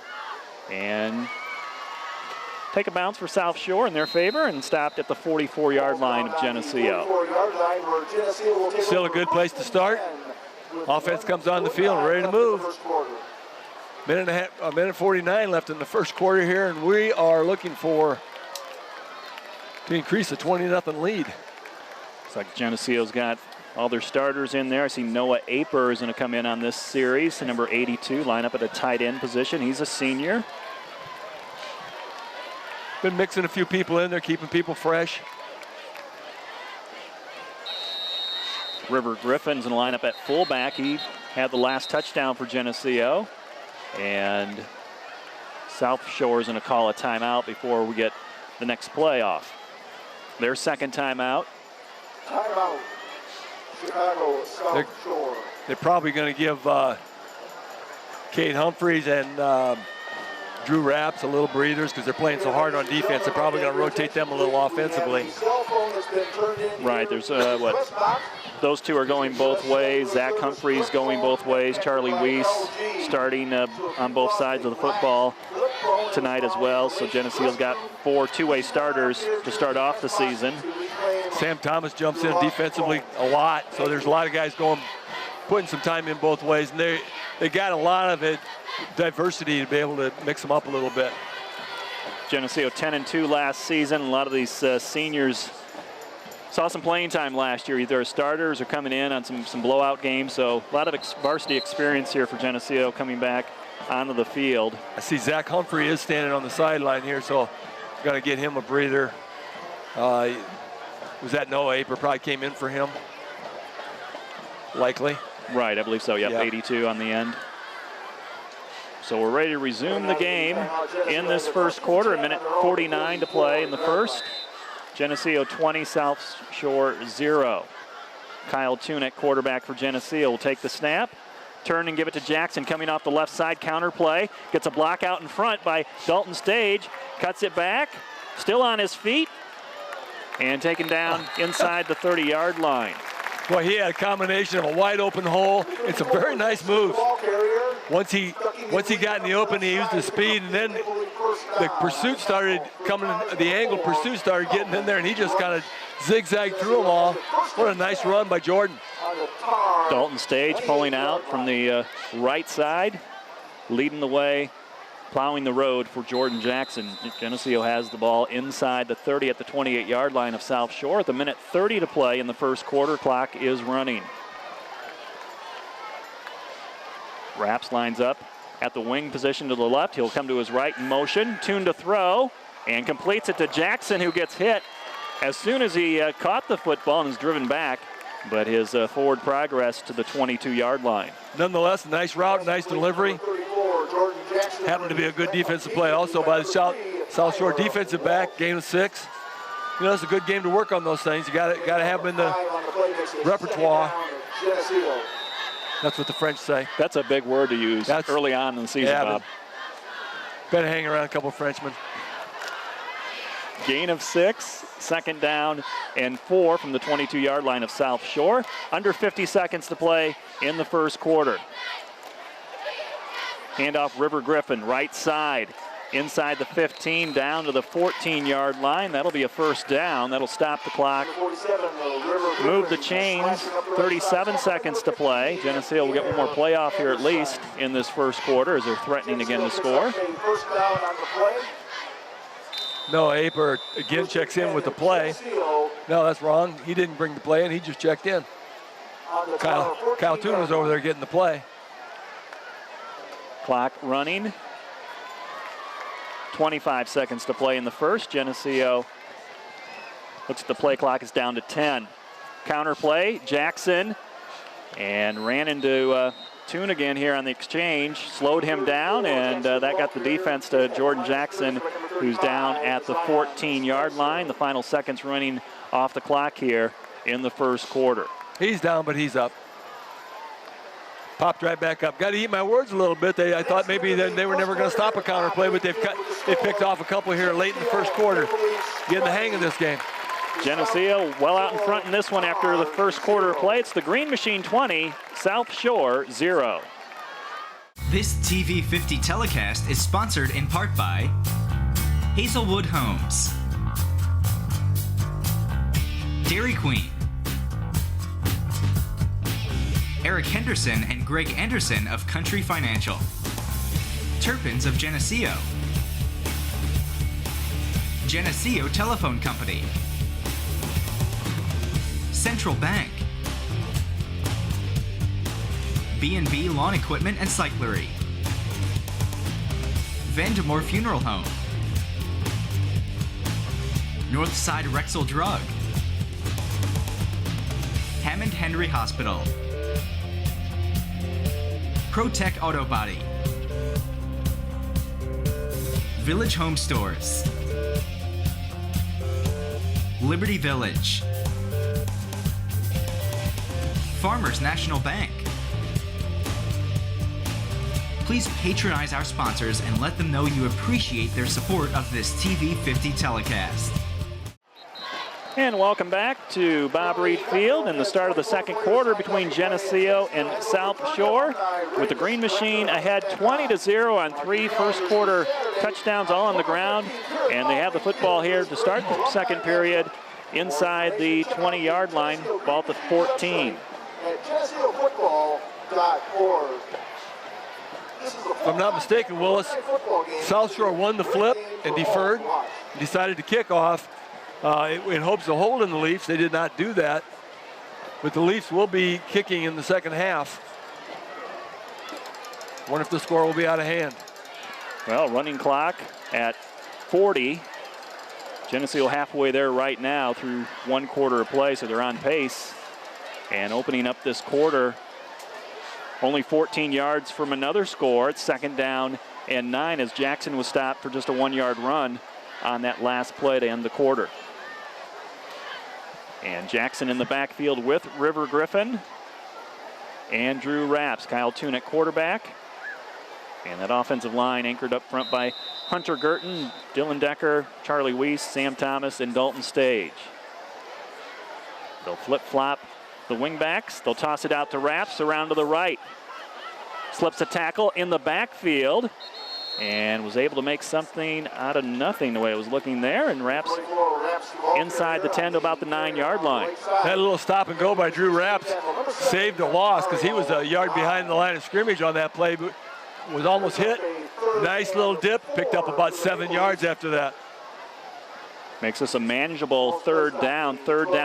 And take a bounce for South Shore in their favor, and stopped at the 44-yard line of Geneseo. Still a good place to start. Offense comes on the field, ready to move. Minute 49 left in the first quarter here, and we are looking to increase the 20-0 lead. Looks like Geneseo's got all their starters in there. I see Noah Aper is going to come in on this series, number 82, line up at a tight end position. He's a senior. Been mixing a few people in there, keeping people fresh. River Griffin's going to line up at fullback. He had the last touchdown for Geneseo. And South Shore is going to call a timeout before we get the next play off. Their second timeout. Timeout. Chicago, South Shore. They're probably going to give Kate Humphreys and Drew Rapps a little breathers because they're playing so hard on defense. They're probably going to rotate them a little offensively. Right, there's those two are going both ways. Zach Humphreys going both ways. Charlie Weiss starting on both sides of the football tonight as well. So Geneseo's got 4 two-way starters to start off the season. Sam Thomas jumps in defensively a lot, so there's a lot of guys putting some time in both ways, and they got a lot of it, diversity to be able to mix them up a little bit. Geneseo 10-2 last season. A lot of these seniors saw some playing time last year, either as starters or coming in on some blowout games. So a lot of varsity experience here for Geneseo coming back onto the field. I see Zach Humphrey is standing on the sideline here, so got to get him a breather. Was that Noah Aper probably came in for him? Likely. Right, I believe so. Yep, 82 on the end. So we're ready to resume the game in this first quarter. A minute 49 to play in the first. Geneseo 20, South Shore 0. Kyle Tunick, quarterback for Geneseo, will take the snap. Turn and give it to Jackson coming off the left side. Counter play. Gets a block out in front by Dalton Stage. Cuts it back. Still on his feet. And taken down inside the 30-yard line. Boy, he had a combination of a wide open hole and some very nice moves. Once he got in the open, he used his speed, and then the pursuit started coming, the angle pursuit started getting in there, and he just kind of zigzagged through them all. What a nice run by Jordan. Dalton Stage pulling out from the right side, leading the way, plowing the road for Jordan Jackson. Geneseo has the ball inside the 30 at the 28-yard line of South Shore. At the minute 30 to play in the first quarter, clock is running. Rapps lines up at the wing position to the left. He'll come to his right in motion, tune to throw, and completes it to Jackson, who gets hit as soon as he caught the football and is driven back. But his forward progress to the 22-yard line. Nonetheless, nice route, nice delivery. Happened to be a good defensive play also by the South Shore defensive back, gain of 6. You know, it's a good game to work on those things. You got to have them in the repertoire. That's what the French say. That's a big word to use early on in the season, Bob. Better hang around a couple of Frenchmen. Gain of 6, second down and 4 from the 22-yard line of South Shore. Under 50 seconds to play in the first quarter. Handoff River Griffin, right side, inside the 15, down to the 14-yard line. That'll be a first down. That'll stop the clock. Move the chains, 37 seconds to play. Geneseo will get one more playoff here at least in this first quarter as they're threatening again to score. No, Aper again checks in with the play. No, that's wrong. He didn't bring the play in. He just checked in. Kyle Toon was over there getting the play. Clock running. 25 seconds to play in the first. Geneseo looks at the play clock, is down to 10. Counter play, Jackson, and ran into Toon again here on the exchange. Slowed him down, and that got the defense to Jordan Jackson, who's down at the 14-yard line. The final seconds running off the clock here in the first quarter. He's down, but he's up. Popped right back up. Got to eat my words a little bit. I thought maybe they were never going to stop a counter play, but they picked off a couple here late in the first quarter. Getting the hang of this game. Geneseo well out in front in this one after the first quarter of play. It's the Green Machine 20, South Shore 0. This TV 50 telecast is sponsored in part by Hazelwood Homes, Dairy Queen, Eric Henderson and Greg Anderson of Country Financial, Turpins of Geneseo, Geneseo Telephone Company, Central Bank, B&B Lawn Equipment and Cyclery, Vandemore Funeral Home, Northside Rexall Drug, Hammond Henry Hospital, ProTech Auto Body, Village Home Stores, Liberty Village, Farmers National Bank. Please patronize our sponsors and let them know you appreciate their support of this TV 50 telecast. And welcome back to Bob Reed Field and the start of the second quarter between Geneseo and South Shore, with the Green Machine ahead 20-0 on 3 first quarter touchdowns all on the ground. And they have the football here to start the second period inside the 20-yard line, ball to 14. At GeneseoFootball.org. If I'm not mistaken, Willis, South Shore won the flip and deferred, decided to kick off in hopes of holding the Leafs. They did not do that, but the Leafs will be kicking in the second half. Wonder if the score will be out of hand. Well, running clock at 40. Geneseo halfway there right now through 1 quarter of play, so they're on pace. And opening up this quarter, only 14 yards from another score. It's 2nd down and 9 as Jackson was stopped for just a 1-yard run on that last play to end the quarter. And Jackson in the backfield with River Griffin and Drew Rapps. Kyle Toon at quarterback. And that offensive line anchored up front by Hunter Girton, Dylan Decker, Charlie Weiss, Sam Thomas, and Dalton Stage. They'll flip-flop the wingbacks. They'll toss it out to Rapps around to the right. Slips a tackle in the backfield and was able to make something out of nothing the way it was looking there. And Rapps inside the 10 to about the 9-yard line. That little stop and go by Drew Rapps saved a loss because he was a yard behind the line of scrimmage on that play, but was almost hit. Nice little dip, picked up about 7 yards after that. Makes this a manageable 3rd down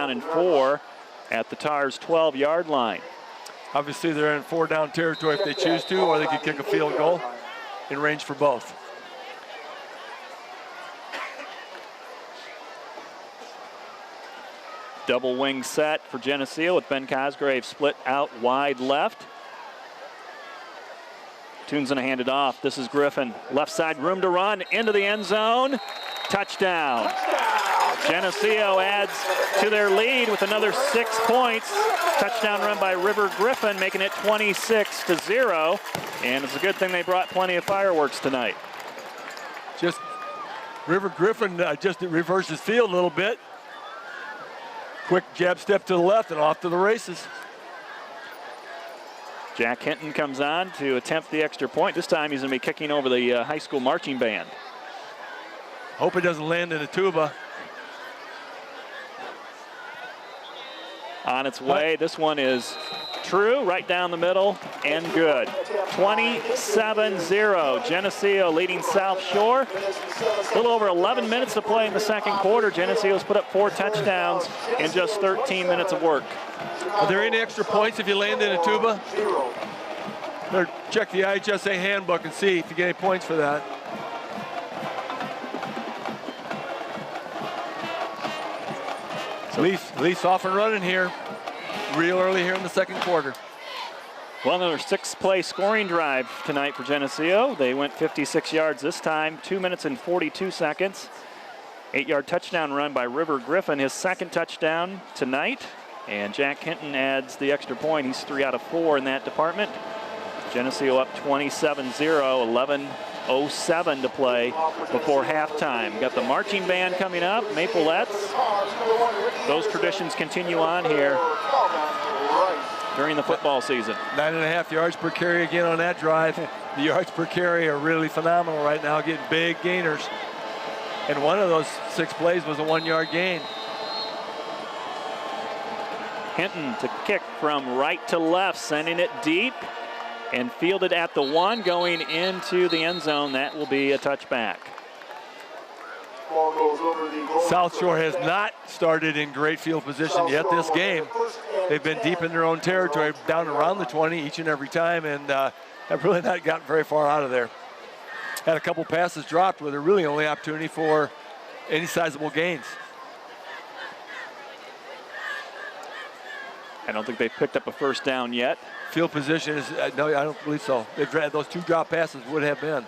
and 4 at the Tars' 12-yard line. Obviously, they're in 4-down territory if they choose to, or they could kick a field goal in range for both. Double wing set for Geneseo with Ben Cosgrave split out wide left. Toon's gonna hand it off. This is Griffin. Left side, room to run into the end zone. Touchdown. Geneseo adds to their lead with another 6 points. Touchdown run by River Griffin, making it 26-0. And it's a good thing they brought plenty of fireworks tonight. Just River Griffin just reverses field a little bit. Quick jab step to the left and off to the races. Jack Hinton comes on to attempt the extra point. This time he's going to be kicking over the high school marching band. Hope it doesn't land in a tuba. On its way, this one is true, right down the middle, and good. 27-0, Geneseo leading South Shore. A little over 11 minutes to play in the second quarter. Geneseo's put up 4 touchdowns in just 13 minutes of work. Are there any extra points if you land in a tuba? Better check the IHSA handbook and see if you get any points for that. Leafs off and running here, real early here in the second quarter. Well, another 6-play scoring drive tonight for Geneseo. They went 56 yards this time, 2 minutes and 42 seconds. 8-yard touchdown run by River Griffin, his second touchdown tonight. And Jack Hinton adds the extra point. He's 3 out of 4 in that department. Geneseo up 27-0, 11:07 to play before halftime. Got the marching band coming up, Maplettes. Those traditions continue on here during the football season. 9.5 yards per carry again on that drive. The yards per carry are really phenomenal right now, getting big gainers. And one of those 6 plays was a 1-yard gain. Hinton to kick from right to left, sending it deep and fielded at the 1, going into the end zone. That will be a touchback. South Shore has not started in great field position yet this game. They've been deep in their own territory, down around the 20 each and every time, and have really not gotten very far out of there. Had a couple passes dropped where they're really only opportunity for any sizable gains. I don't think they've picked up a first down yet. Field position is, no, I don't believe so. Those 2 drop passes would have been.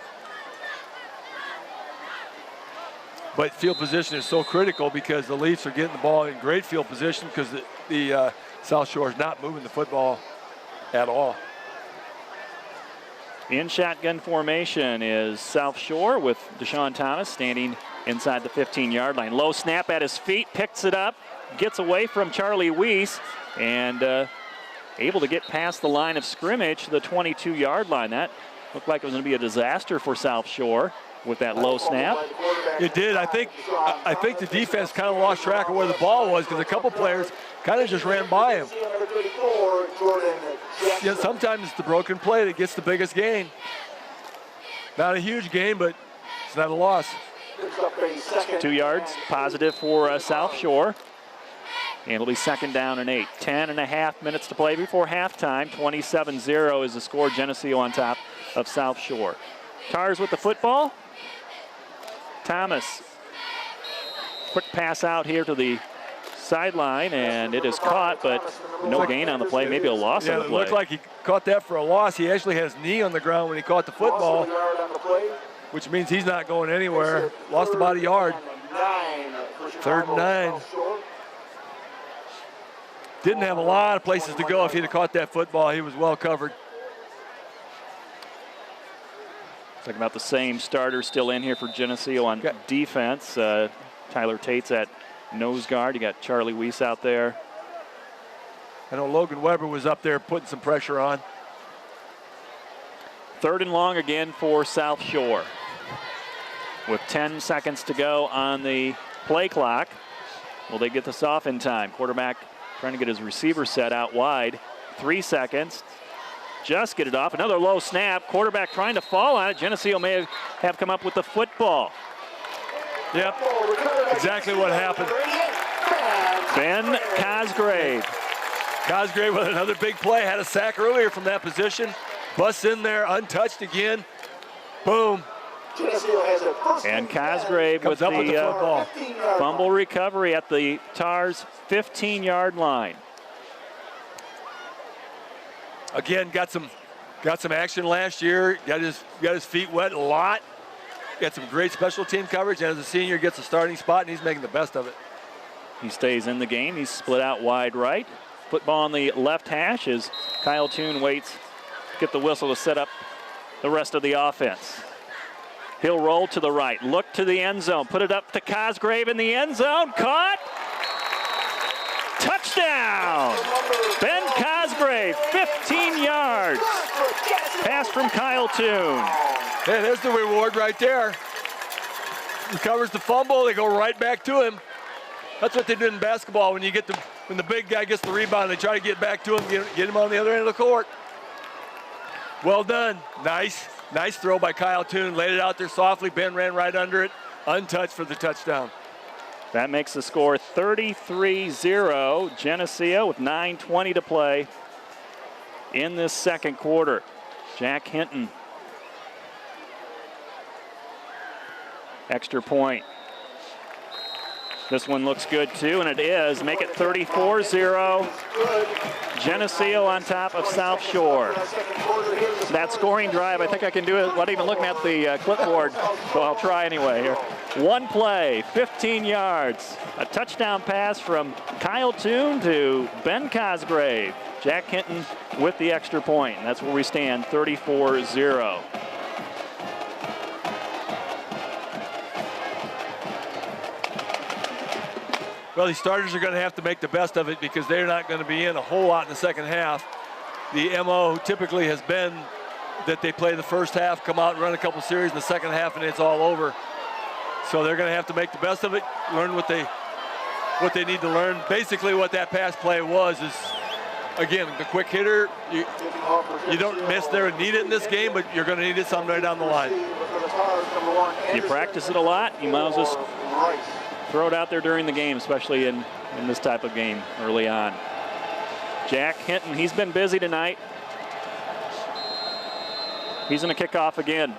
But field position is so critical because the Leafs are getting the ball in great field position because the South Shore is not moving the football at all. In shotgun formation is South Shore with Deshaun Thomas standing inside the 15-yard line. Low snap at his feet, picks it up, gets away from Charlie Weiss, and able to get past the line of scrimmage to the 22-yard line. That looked like it was going to be a disaster for South Shore with that low snap. It did. I think the defense kind of lost track of where the ball was because a couple players kind of just ran by him. Yeah, sometimes it's the broken play that gets the biggest gain. Not a huge gain, but it's not a loss. 2 yards positive for South Shore. And it'll be 2nd down and 8. 10.5 minutes to play before halftime. 27-0 is the score. Geneseo on top of South Shore. Tars with the football. Thomas. Quick pass out here to the sideline, and it is caught, but no gain on the play. Maybe a loss on the play. It looked like he caught that for a loss. He actually had his knee on the ground when he caught the football, which means he's not going anywhere. Lost about a yard. 3rd and 9. Didn't have a lot of places to go if he'd have caught that football. He was well covered. Talking about the same starter still in here for Geneseo on defense. Tyler Tate's at nose guard. You got Charlie Weiss out there. I know Logan Weber was up there putting some pressure on. 3rd and long again for South Shore. With 10 seconds to go on the play clock. Will they get this off in time? Quarterback trying to get his receiver set out wide. 3 seconds. Just get it off. Another low snap. Quarterback trying to fall on it. Geneseo may have come up with the football. Yep, exactly what happened. Ben Cosgrave. Cosgrave with another big play. Had a sack earlier from that position. Busts in there, untouched again. Boom. And Cosgrave with the fumble recovery at the Tars' 15-yard line. Again, got some action last year. Got his feet wet a lot. Got some great special team coverage, and as a senior, gets a starting spot, and he's making the best of it. He stays in the game. He's split out wide right. Football on the left hash as Kyle Toon waits to get the whistle to set up the rest of the offense. He'll roll to the right, look to the end zone, put it up to Cosgrave in the end zone, caught. Touchdown! Ben Cosgrave, 15 yards. Pass from Kyle Toon. Hey, there's the reward right there. Recovers the fumble, they go right back to him. That's what they do in basketball when the big guy gets the rebound, they try to get back to him, get him on the other end of the court. Well done. Nice throw by Kyle Toon. Laid it out there softly. Ben ran right under it, untouched for the touchdown. That makes the score 33-0. Geneseo with 9:20 to play in this second quarter. Jack Hinton. Extra point. This one looks good too, and it is. Make it 34-0. Geneseo on top of South Shore. That scoring drive, I think I can do it without even looking at the clipboard, so I'll try anyway here. One play, 15 yards. A touchdown pass from Kyle Toon to Ben Cosgrave. Jack Hinton with the extra point. And that's where we stand, 34-0. Well, these starters are going to have to make the best of it because they're not going to be in a whole lot in the second half. The MO typically has been that they play the first half, come out and run a couple series in the second half, and it's all over. So they're going to have to make the best of it, learn what they need to learn. Basically what that pass play was is, again, the quick hitter, you don't necessarily need it in this game, but you're going to need it someday down the line. You practice it a lot, you might as well just throw it out there during the game, especially in this type of game early on. Jack Hinton, he's been busy tonight. He's going to kick off again.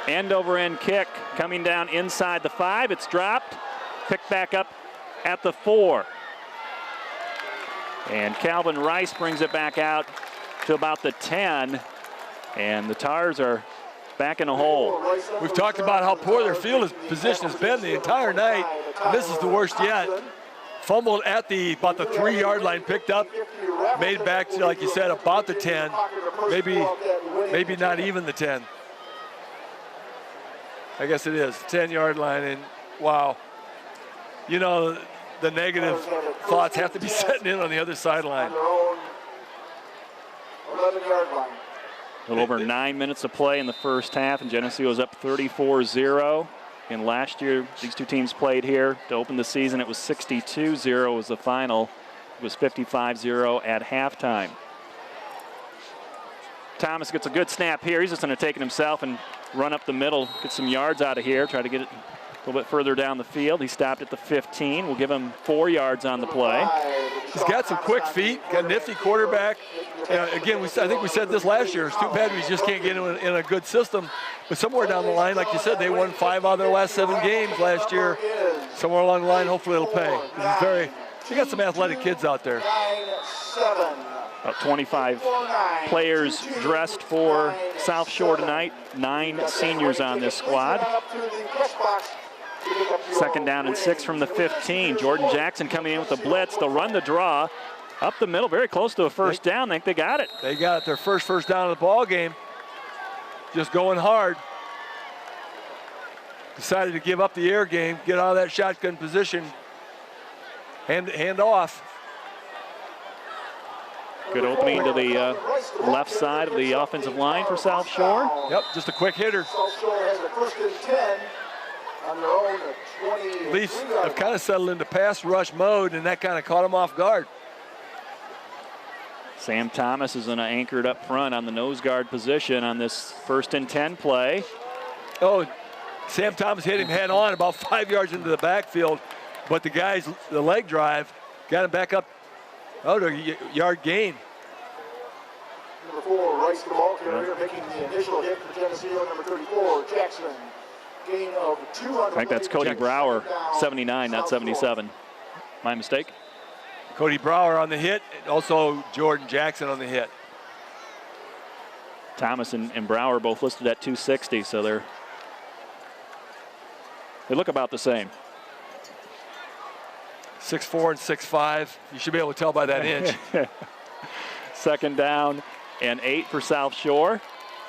End over end kick coming down inside the 5. It's dropped. Picked back up at the 4. And Calvin Rice brings it back out to about the 10. And the Tars are back in a hole. We've talked about how poor their field position has been the entire night. And this is the worst yet. Fumbled at about the 3-yard line, picked up, made back to, like you said, about the 10. Maybe not even the 10. I guess it is, 10-yard line, and wow. You know, the negative thoughts have to be setting in on the other sideline. 11-yard line. A little over 9 minutes of play in the first half, and Geneseo was up 34-0. And last year, these two teams played here to open the season. It was 62-0 was the final. It was 55-0 at halftime. Thomas gets a good snap here. He's just going to take it himself and run up the middle, get some yards out of here, try to get it a little bit further down the field. He stopped at the 15. We'll give him 4 yards on the play. He's got some quick feet, got a nifty quarterback. Again, I think we said this last year. It's too bad we just can't get in a good system. But somewhere down the line, like you said, they won 5 out of their last 7 games last year. Somewhere along the line, hopefully it'll pay. They got some athletic kids out there. 9-7. About 25 players dressed for South Shore tonight. 9 seniors on this squad. Second down and 6 from the 15. Jordan Jackson coming in with the blitz. They'll run the draw up the middle, very close to a first down. I think they got it. They got their first down of the ball game. Just going hard. Decided to give up the air game, get out of that shotgun position. Hand off. Good opening to the left side of the offensive line for South Shore. Yep, just a quick hitter. South Shore has a 1st and 10 on their own 20. Leafs have kind of settled into pass rush mode, and that kind of caught them off guard. Sam Thomas is anchored up front on the nose guard position on this 1st and 10 play. Oh, Sam Thomas hit him head on about 5 yards into the backfield, but the leg drive got him back up. Oh, a yard gain. Number 4, Rice, the ball carrier, making the initial hit for Geneseo. Number 34, Jackson. Gain of 200. I think that's Cody Brower, 79, not 77. My mistake. Cody Brower on the hit, and also Jordan Jackson on the hit. Thomas and Brower both listed at 260, so they look about the same. 6'4" and 6'5". You should be able to tell by that inch. Second down and 8 for South Shore.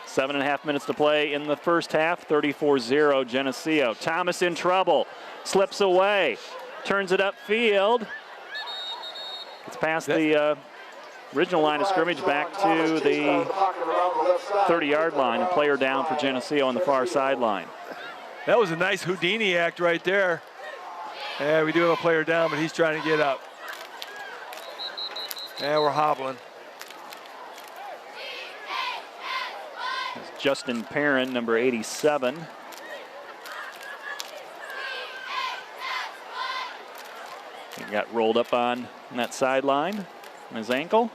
7.5 minutes to play in the first half. 34-0 Geneseo. Thomas in trouble. Slips away. Turns it upfield. It's past the original line of scrimmage back to the 30-yard line. A player down for Geneseo on the far sideline. That was a nice Houdini act right there. Yeah, we do have a player down, but he's trying to get up. Yeah, we're hobbling. That's Justin Perrin, number 87. He got rolled up on that sideline on his ankle.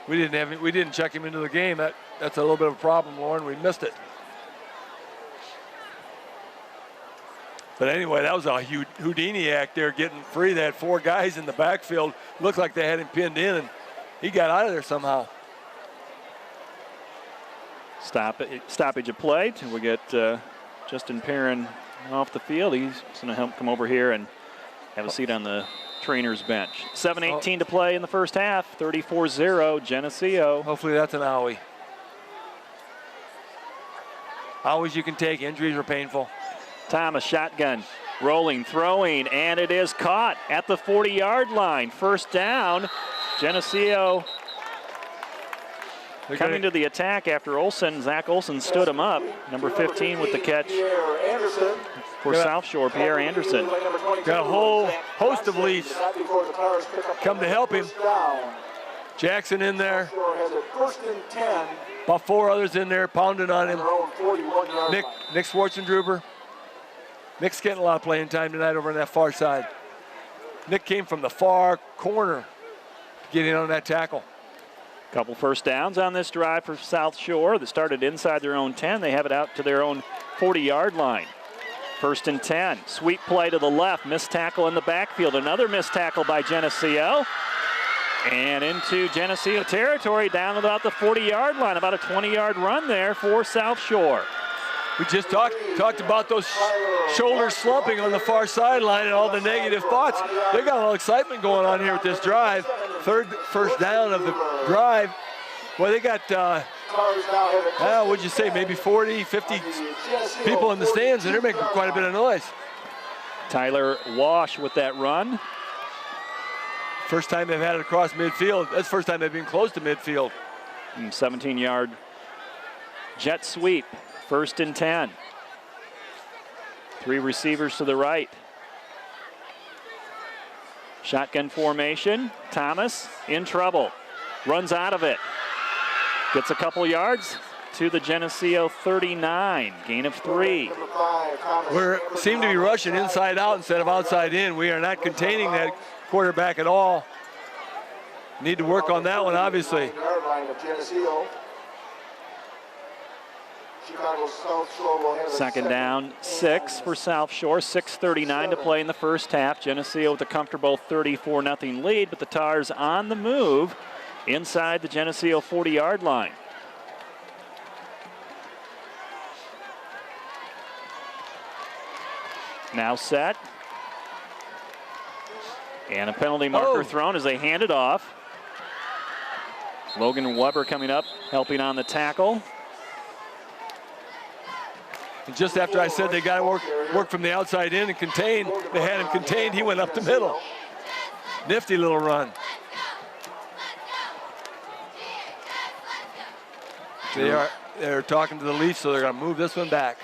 We didn't check him into the game. That's a little bit of a problem, Lauren. We missed it. But anyway, that was a Houdini act there, getting free. They had 4 guys in the backfield. Looked like they had him pinned in, and he got out of there somehow. Stoppage of play. We get Justin Perrin off the field. He's going to help come over here and have a seat on the trainer's bench. 7:18 to play in the first half. 34-0 Geneseo. Hopefully that's an owie. Owies you can take. Injuries are painful. Thomas shotgun, rolling, throwing, and it is caught at the 40-yard line. First down. Geneseo coming to the attack after Olsen. Zach Olsen stood him up. Number 15 with the catch for South Shore, Pierre Anderson. Got a whole host of Leafs come to help him. Jackson in there. About 4 others in there pounding on him. Nick Schwartzendruber. Nick's getting a lot of playing time tonight over on that far side. Nick came from the far corner getting on that tackle. Couple first downs on this drive for South Shore that started inside their own 10. They have it out to their own 40-yard line. First and 10. Sweep play to the left. Missed tackle in the backfield. Another missed tackle by Geneseo. And into Geneseo territory down about the 40-yard line. About a 20-yard run there for South Shore. We just talked about those shoulders slumping on the far sideline and all the negative thoughts. They got a little excitement going on here with this drive. First down of the drive. Well, they got, what'd you say, maybe 40, 50 people in the stands, and they're making quite a bit of noise. Tyler Wash with that run. First time they've had it across midfield. That's the first time they've been close to midfield. 17-yard jet sweep. First and 10. 3 receivers to the right. Shotgun formation. Thomas in trouble. Runs out of it. Gets a couple yards to the Geneseo 39. Gain of 3. We seem to be rushing inside out instead of outside in. We are not containing that quarterback at all. Need to work on that one, obviously. Second down, 6 for South Shore. 6:39 to play in the first half. Geneseo with a comfortable 34-0 lead, but the Tars on the move inside the Geneseo 40-yard line. Now set. And a penalty marker thrown as they hand it off. Logan Weber coming up, helping on the tackle. And just after I said they got to work from the outside in and contain, they had him contained, he went up the middle. Nifty little run. They're talking to the Leafs, so they're going to move this one back.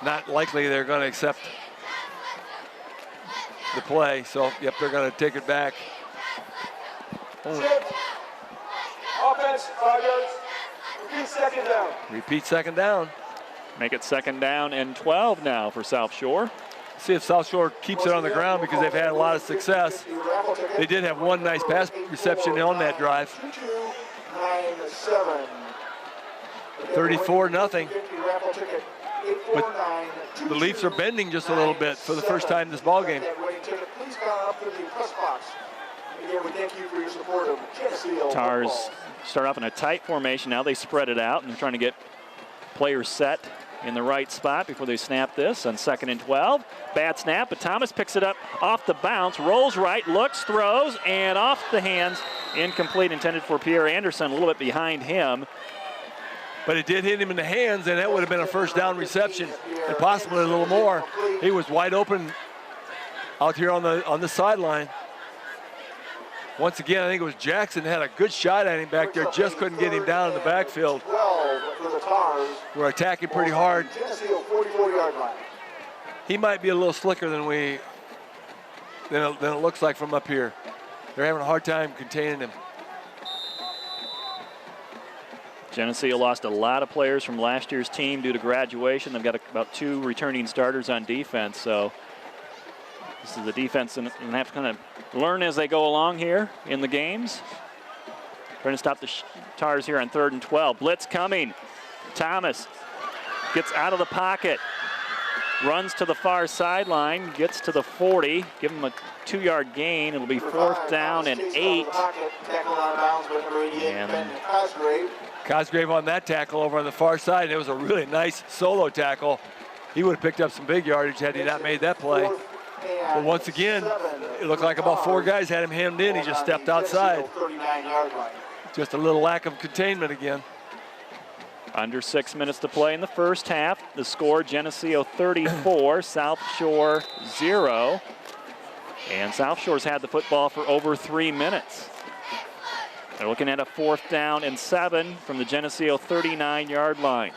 Not likely they're going to accept the play, so yep, they're going to take it back. Offense, 5 yards. Repeat second down. Repeat second down. Make it 2nd down and 12 now for South Shore. See if South Shore keeps it on the ground because they've had a lot of success. They did have one nice pass reception on that drive. 34-0. But the Leafs are bending just a little bit for the first time this ball game. Tars start off in a tight formation. Now they spread it out and they're trying to get players set in the right spot before they snap this on 2nd and 12. Bad snap, but Thomas picks it up off the bounce, rolls right, looks, throws, and off the hands. Incomplete, intended for Pierre Anderson, a little bit behind him. But it did hit him in the hands, and that would have been a first down reception, and possibly a little more. He was wide open out here on the sideline. Once again, I think it was Jackson had a good shot at him back there, just couldn't get him down in the backfield. We're attacking pretty hard. He might be a little slicker than it looks like from up here. They're having a hard time containing him. Geneseo lost a lot of players from last year's team due to graduation. They've got about 2 returning starters on defense, so this is the defense and have to kind of learn as they go along here in the games. Trying to stop the Tars here on 3rd and 12. Blitz coming. Thomas gets out of the pocket, runs to the far sideline, gets to the 40, give him a 2-yard gain. It'll be 4th down and 8. And Cosgrave on that tackle over on the far side. It was a really nice solo tackle. He would have picked up some big yardage had he not made that play. But once again, it looked like about 4 guys had him hemmed in. He just stepped outside. Just a little lack of containment again. Under 6 minutes to play in the first half. The score, Geneseo 34, South Shore 0. And South Shore's had the football for over 3 minutes. They're looking at a 4th down and 7 from the Geneseo 39-yard line.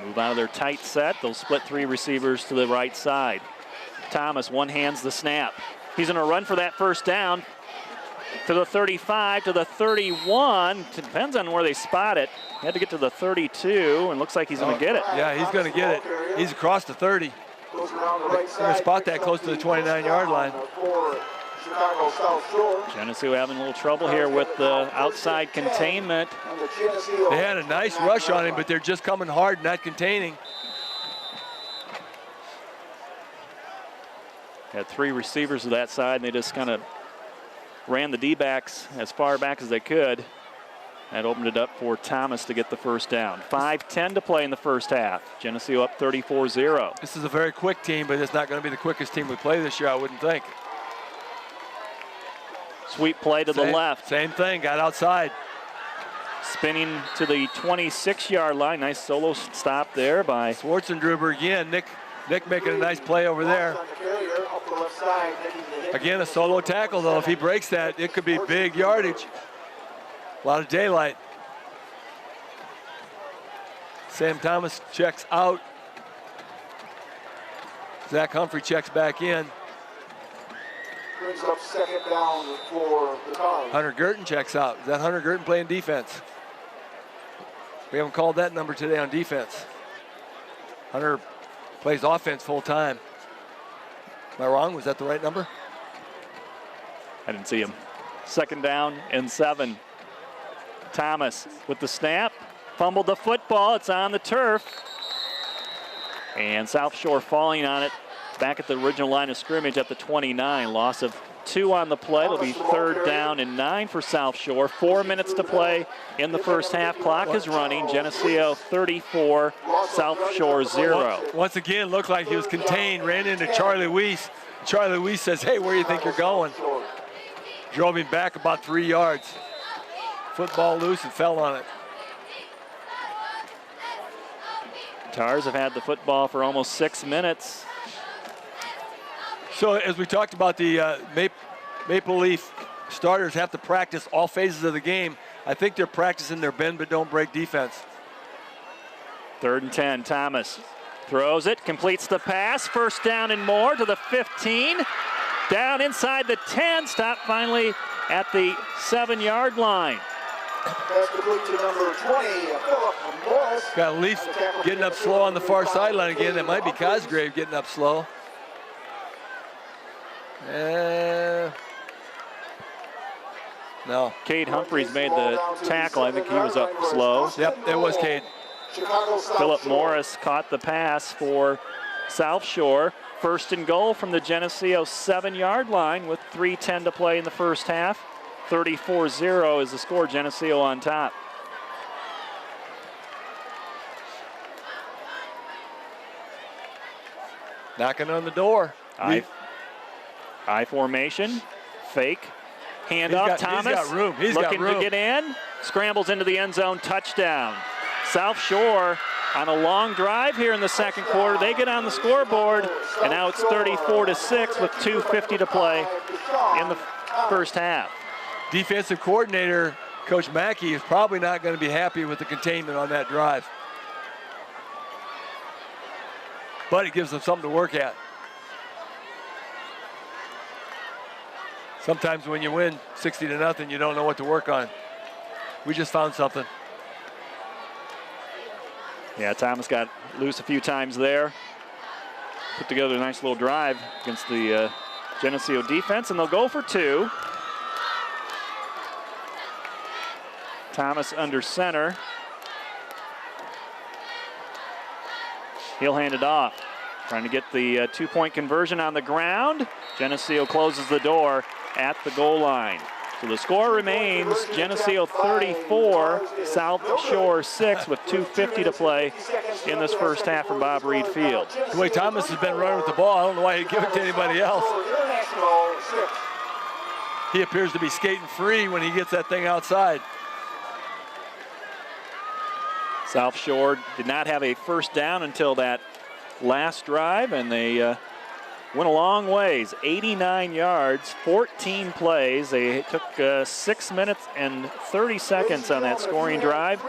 Move out of their tight set. They'll split 3 receivers to the right side. Thomas one-hands the snap. He's going to run for that 1st down to the 35, to the 31. Depends on where they spot it. He had to get to the 32, and looks like he's going to get it. Yeah, he's going to get it. He's across the 30. He's going to spot that close to the 29-yard line. Geneseo having a little trouble here with the outside containment. They had a nice rush on him, but they're just coming hard, not containing. Had 3 receivers to that side, and they just kind of ran the D-backs as far back as they could. That opened it up for Thomas to get the 1st down. 5:10 to play in the first half. Geneseo up 34-0. This is a very quick team, but it's not going to be the quickest team we play this year, I wouldn't think. Sweep play to the left. Same thing, got outside. Spinning to the 26-yard line. Nice solo stop there by Schwarzendruber again. Nick making a nice play over there. Again, a solo tackle, though. If he breaks that, it could be big yardage. A lot of daylight. Sam Thomas checks out. Zach Humphrey checks back in. Brings up 2nd down for the Tars. Hunter Girton checks out. Is that Hunter Girton playing defense? We haven't called that number today on defense. Hunter plays offense full time. Am I wrong? Was that the right number? I didn't see him. 2nd down and 7. Thomas with the snap. Fumbled the football. It's on the turf. And South Shore falling on it back at the original line of scrimmage at the 29. Loss of 2 on the play. It'll be 3rd down and 9 for South Shore. 4 minutes to play in the first half. Clock is running. Geneseo 34, South Shore 0. Once again, looked like he was contained. Ran into Charlie Weiss. Charlie Weiss says, hey, where do you think you're going? Drove him back about 3 yards. Football loose and fell on it. Tars have had the football for almost 6 minutes. So as we talked about, the Maple Leaf starters have to practice all phases of the game. I think they're practicing their bend but don't break defense. 3rd and 10, Thomas throws it, completes the pass, 1st down and more to the 15. Down inside the 10, stopped finally at the 7-yard line. Pass complete to number 20, Philip Morris. Got Leaf getting up slow on the far sideline again. That might be Cosgrave getting up slow. No. Cade Humphreys made the tackle. I think he was up slow. Yep, it was Cade. Philip Morris caught the pass for South Shore. 1st and goal from the Geneseo 7-yard line with 3:10 to play in the first half. 34-0 is the score. Geneseo on top. Knocking on the door. I formation, fake, handoff. Thomas he's got room. He's looking got room to get in, scrambles into the end zone, touchdown. South Shore on a long drive here in the 2nd quarter. They get on the scoreboard, and now it's 34-6 with 2:50 to play in the first half. Defensive coordinator, Coach Mackey, is probably not going to be happy with the containment on that drive. But it gives them something to work at. Sometimes when you win 60-0, you don't know what to work on. We just found something. Yeah, Thomas got loose a few times there. Put together a nice little drive against the Geneseo defense, and they'll go for 2. Thomas under center. He'll hand it off. Trying to get the 2-point conversion on the ground. Geneseo closes the door at the goal line. So the score remains Geneseo 34, South Shore 6 with 2:50 to play in this first half from Bob Reed Field. The way Thomas has been running with the ball, I don't know why he'd give it to anybody else. He appears to be skating free when he gets that thing outside. South Shore did not have a first down until that last drive, and they went a long ways, 89 yards, 14 plays. They took 6 minutes and 30 seconds on that scoring drive.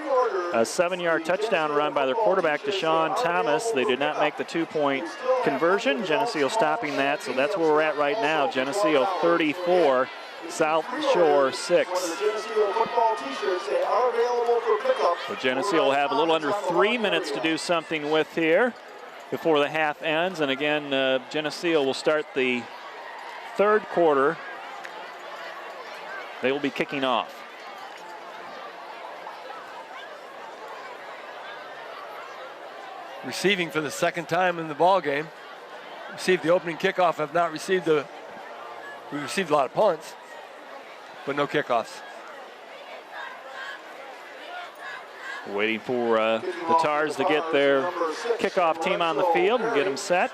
A 7-yard touchdown run by their quarterback, Deshaun Thomas. They did not make the 2-point conversion. Geneseo stopping that, so that's where we're at right now. Geneseo 34, South Shore 6. So Geneseo will have a little under 3 minutes to do something with here before the half ends. And again, Geneseo will start the third quarter. They will be kicking off. Receiving for the second time in the ball game. Received the opening kickoff, have not received we received a lot of punts, but no kickoffs. Waiting for the Tars to get their kickoff team on the field and get them set.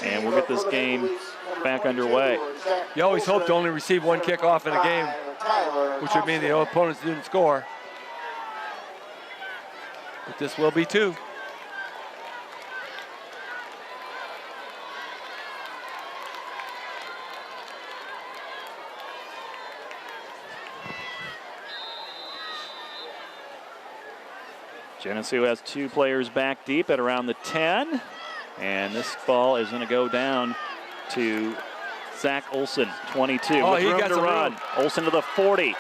And we'll get this game back underway. You always hope to only receive 1 kickoff in a game, which would mean the opponents didn't score. But this will be 2. Geneseo has 2 players back deep at around the 10. And this ball is going to go down to Zach Olson, 22. Oh, with he room got to some run. room. Olson to the 40.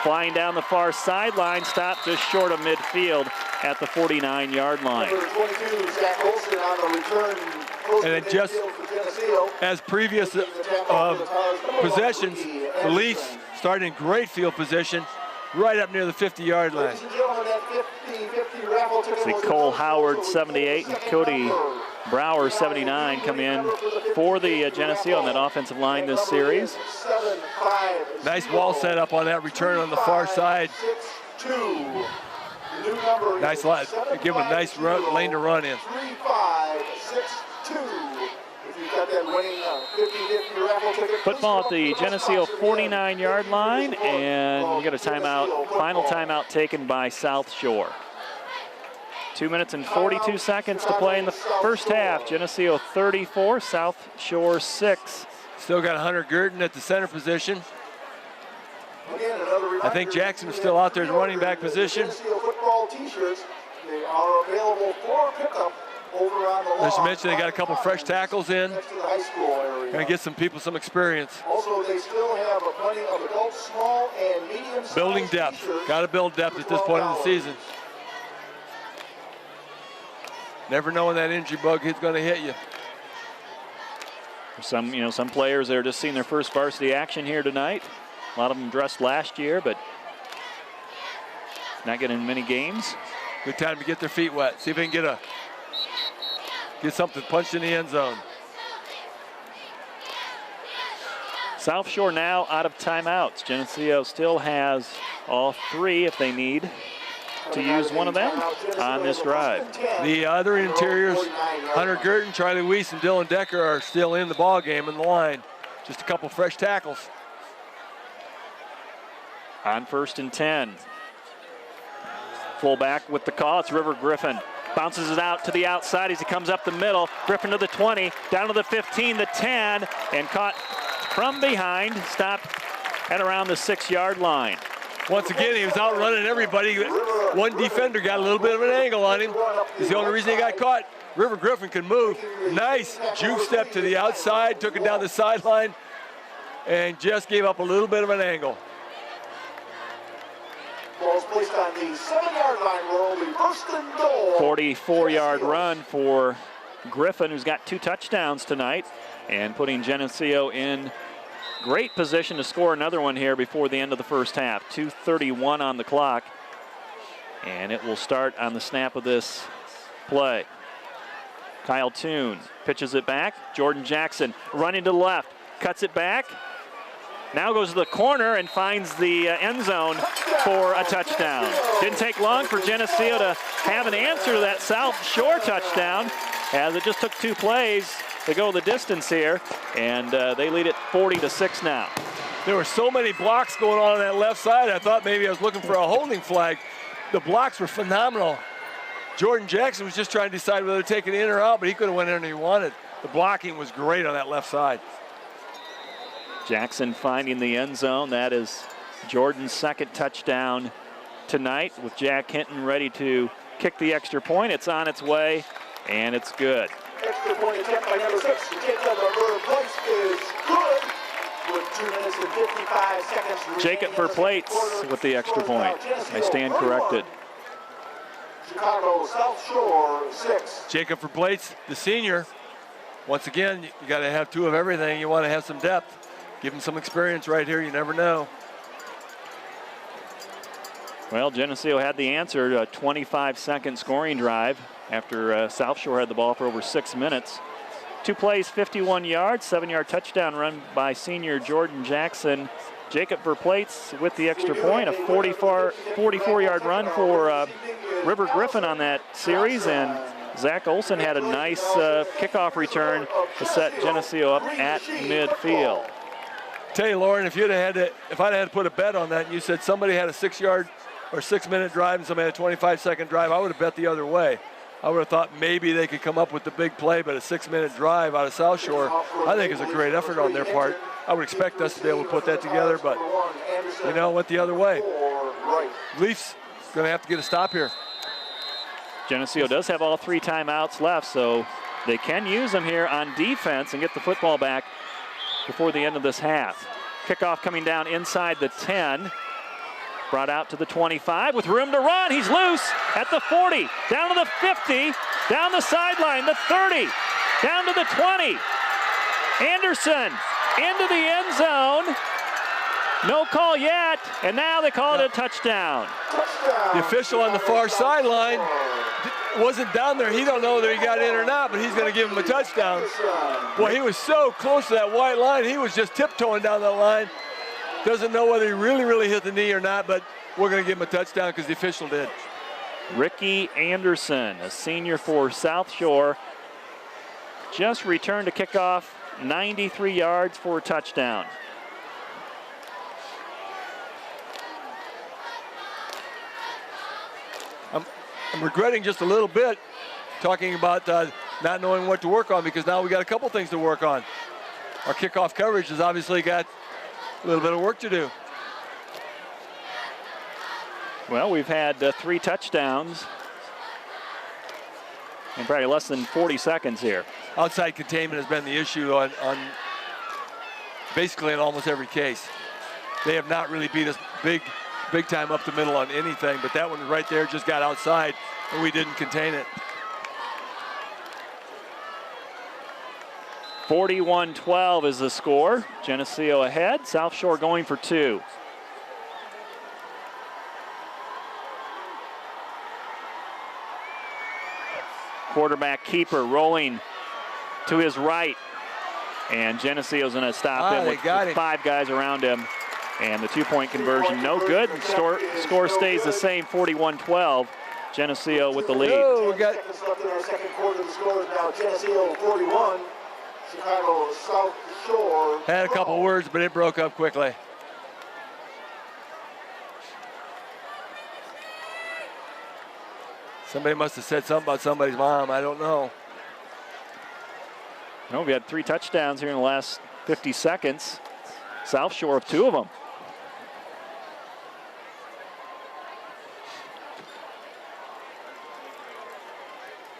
Flying down the far sideline, stopped just short of midfield at the 49-yard line. And then just as previous possessions, the Leafs started in great field position right up near the 50-yard line. See Cole Howard, 78, and Cody Brower, 79, come in for the Geneseo on that offensive line this series. Nice wall set up on that return on the far side. Nice line. Give him a nice lane to run in. Football at the Geneseo 49-yard line, and we got a timeout, final timeout taken by South Shore. 2 minutes and 42 seconds to play in the first half. Geneseo 34, South Shore 6. Still got Hunter Gurton at the center position. I think Jackson is still out there in the running back position. As you mentioned, they got a couple fresh tackles in. Gonna get some people some experience. Also, they still have plenty of adult, small, and medium. Building depth. Got to build depth at this point in the season. Never know when that injury bug is going to hit you. Some players that are just seeing their first varsity action here tonight. A lot of them dressed last year, but not getting many games. Good time to get their feet wet. See if they can get something punched in the end zone. South Shore now out of timeouts. Geneseo still has all 3 if they need to use one of them on this drive. The other interiors, Hunter Gurton, Charlie Weiss, and Dylan Decker are still in the ball game in the line. Just a couple fresh tackles. On 1st and 10. Fullback with the call, it's River Griffin. Bounces it out to the outside as he comes up the middle. Griffin to the 20, down to the 15, the 10, and caught from behind, stopped at around the 6-yard line. Once again, he was outrunning everybody. One defender got a little bit of an angle on him. It's the only reason he got caught. River Griffin can move. Nice juke step to the outside, took it down the sideline, and just gave up a little bit of an angle. Ball's placed on the 7-yard line. Will be first and goal. 44-yard run for Griffin, who's got 2 touchdowns tonight, and putting Geneseo in great position to score another one here before the end of the first half. 2:31 on the clock, and it will start on the snap of this play. Kyle Toon pitches it back. Jordan Jackson running to the left, cuts it back. Now goes to the corner and finds the end zone for a touchdown. Didn't take long for Geneseo to have an answer to that South Shore touchdown, as it just took 2 plays to go the distance here, and they lead it 40-6 now. There were so many blocks going on that left side, I thought maybe I was looking for a holding flag. The blocks were phenomenal. Jordan Jackson was just trying to decide whether to take it in or out, but he could have went in he wanted. The blocking was great on that left side. Jackson finding the end zone. That is Jordan's 2nd touchdown tonight, with Jack Hinton ready to kick the extra point. It's on its way, and it's good. Extra point attempt by number 6. The kick of the place is good with 2 minutes and 55 seconds. Jacob Verplates with the extra point. I stand corrected. Chicago South Shore 6. Jacob Verplates, the senior. Once again, you got to have 2 of everything. You want to have some depth. Give him some experience right here. You never know. Well, Geneseo had the answer, a 25-second scoring drive after South Shore had the ball for over 6 minutes. 2 plays, 51 yards, 7-yard touchdown run by senior Jordan Jackson. Jacob Verplates with the extra point, a 44-yard run for River Griffin on that series, and Zach Olson had a nice kickoff return to set Geneseo up at midfield. Tell you, Lauren, if I'd had to put a bet on that, and you said somebody had a 6-yard or 6-minute drive and somebody had a 25-second drive, I would have bet the other way. I would have thought maybe they could come up with the big play, but a 6-minute drive out of South Shore, I think is a great effort on their part. I would expect us to be able to put that together, but you know, went the other way. Leafs going to have to get a stop here. Geneseo does have all 3 timeouts left, so they can use them here on defense and get the football back before the end of this half. Kickoff coming down inside the 10. Brought out to the 25 with room to run. He's loose at the 40, down to the 50, down the sideline, the 30, down to the 20. Anderson into the end zone. No call yet, and now they call it a touchdown. The official on the far sideline wasn't down there. He don't know whether he got in or not, but he's going to give him a touchdown. Well, he was so close to that white line, he was just tiptoeing down that line. Doesn't know whether he really hit the knee or not, but we're going to give him a touchdown because the official did. Ricky Anderson, a senior for South Shore, just returned to kickoff, 93 yards for a touchdown. I'm regretting just a little bit talking about not knowing what to work on, because now we got a couple things to work on. Our kickoff coverage has obviously got a little bit of work to do. Well, we've had 3 touchdowns in probably less than 40 seconds here. Outside containment has been the issue on basically in almost every case. They have not really beat us big time up the middle on anything, but that one right there just got outside and we didn't contain it. 41-12 is the score. Geneseo ahead. South Shore going for 2. Quarterback keeper rolling to his right, and Geneseo's going to stop him with 5 guys around him. And the 2-point conversion, no good. Score stays the same, 41-12. Geneseo with the lead. Oh, we got seconds left in our second quarter. The score is now Geneseo 41, Chicago South Shore. had a couple words, but it broke up quickly. Somebody must have said something about somebody's mom. I don't know. No, we had 3 touchdowns here in the last 50 seconds. South Shore of 2 of them.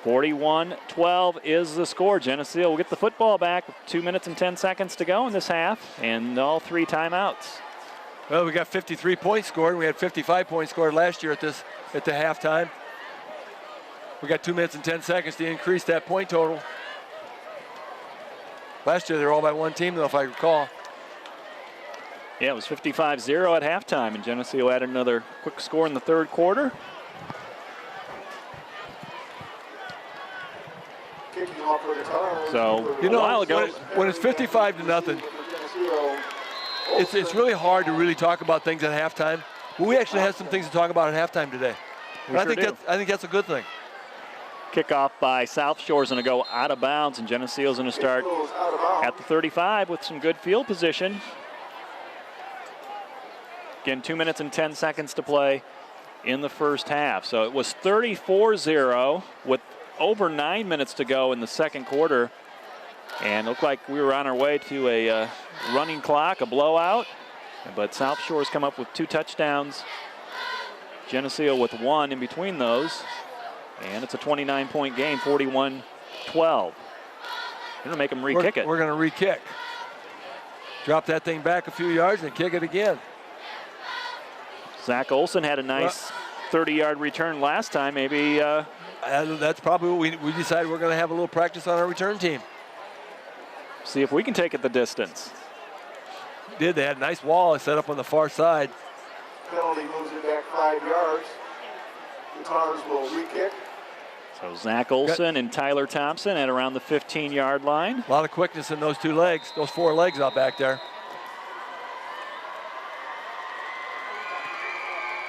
(41-12) is the score. Geneseo will get the football back with 2 minutes and 10 seconds to go in this half, and all 3 timeouts. Well, we got 53 points scored. We had 55 points scored last year at the halftime. We got 2 minutes and 10 seconds to increase that point total. Last year they were all by one team, though, if I recall. Yeah, it was 55-0 at halftime, and Geneseo added another quick score in the third quarter. So, you know, a while ago, when it's 55-0, it's really hard to really talk about things at halftime. But we actually have some things to talk about at halftime today. We sure do. I think that's a good thing. Kickoff by South Shore's going to go out of bounds, and Geneseo's going to start at the 35 with some good field position. Again, 2 minutes and 10 seconds to play in the first half. So it was 34-0 with over 9 minutes to go in the second quarter. And it looked like we were on our way to a running clock, a blowout. But South Shore's come up with 2 touchdowns. Geneseo with 1 in between those. And it's a 29-point game, 41-12. Going to make them re-kick it. We're going to re-kick. Drop that thing back a few yards and kick it again. Zach Olson had a nice 30-yard return last time. Maybe that's probably what we decided we're going to have a little practice on our return team. See if we can take it the distance. They had a nice wall set up on the far side. Penalty moves it back 5 yards. The Tars will re-kick. So Zach Olson and Tyler Thompson at around the 15-yard line. A lot of quickness in those 2 legs, those 4 legs out back there.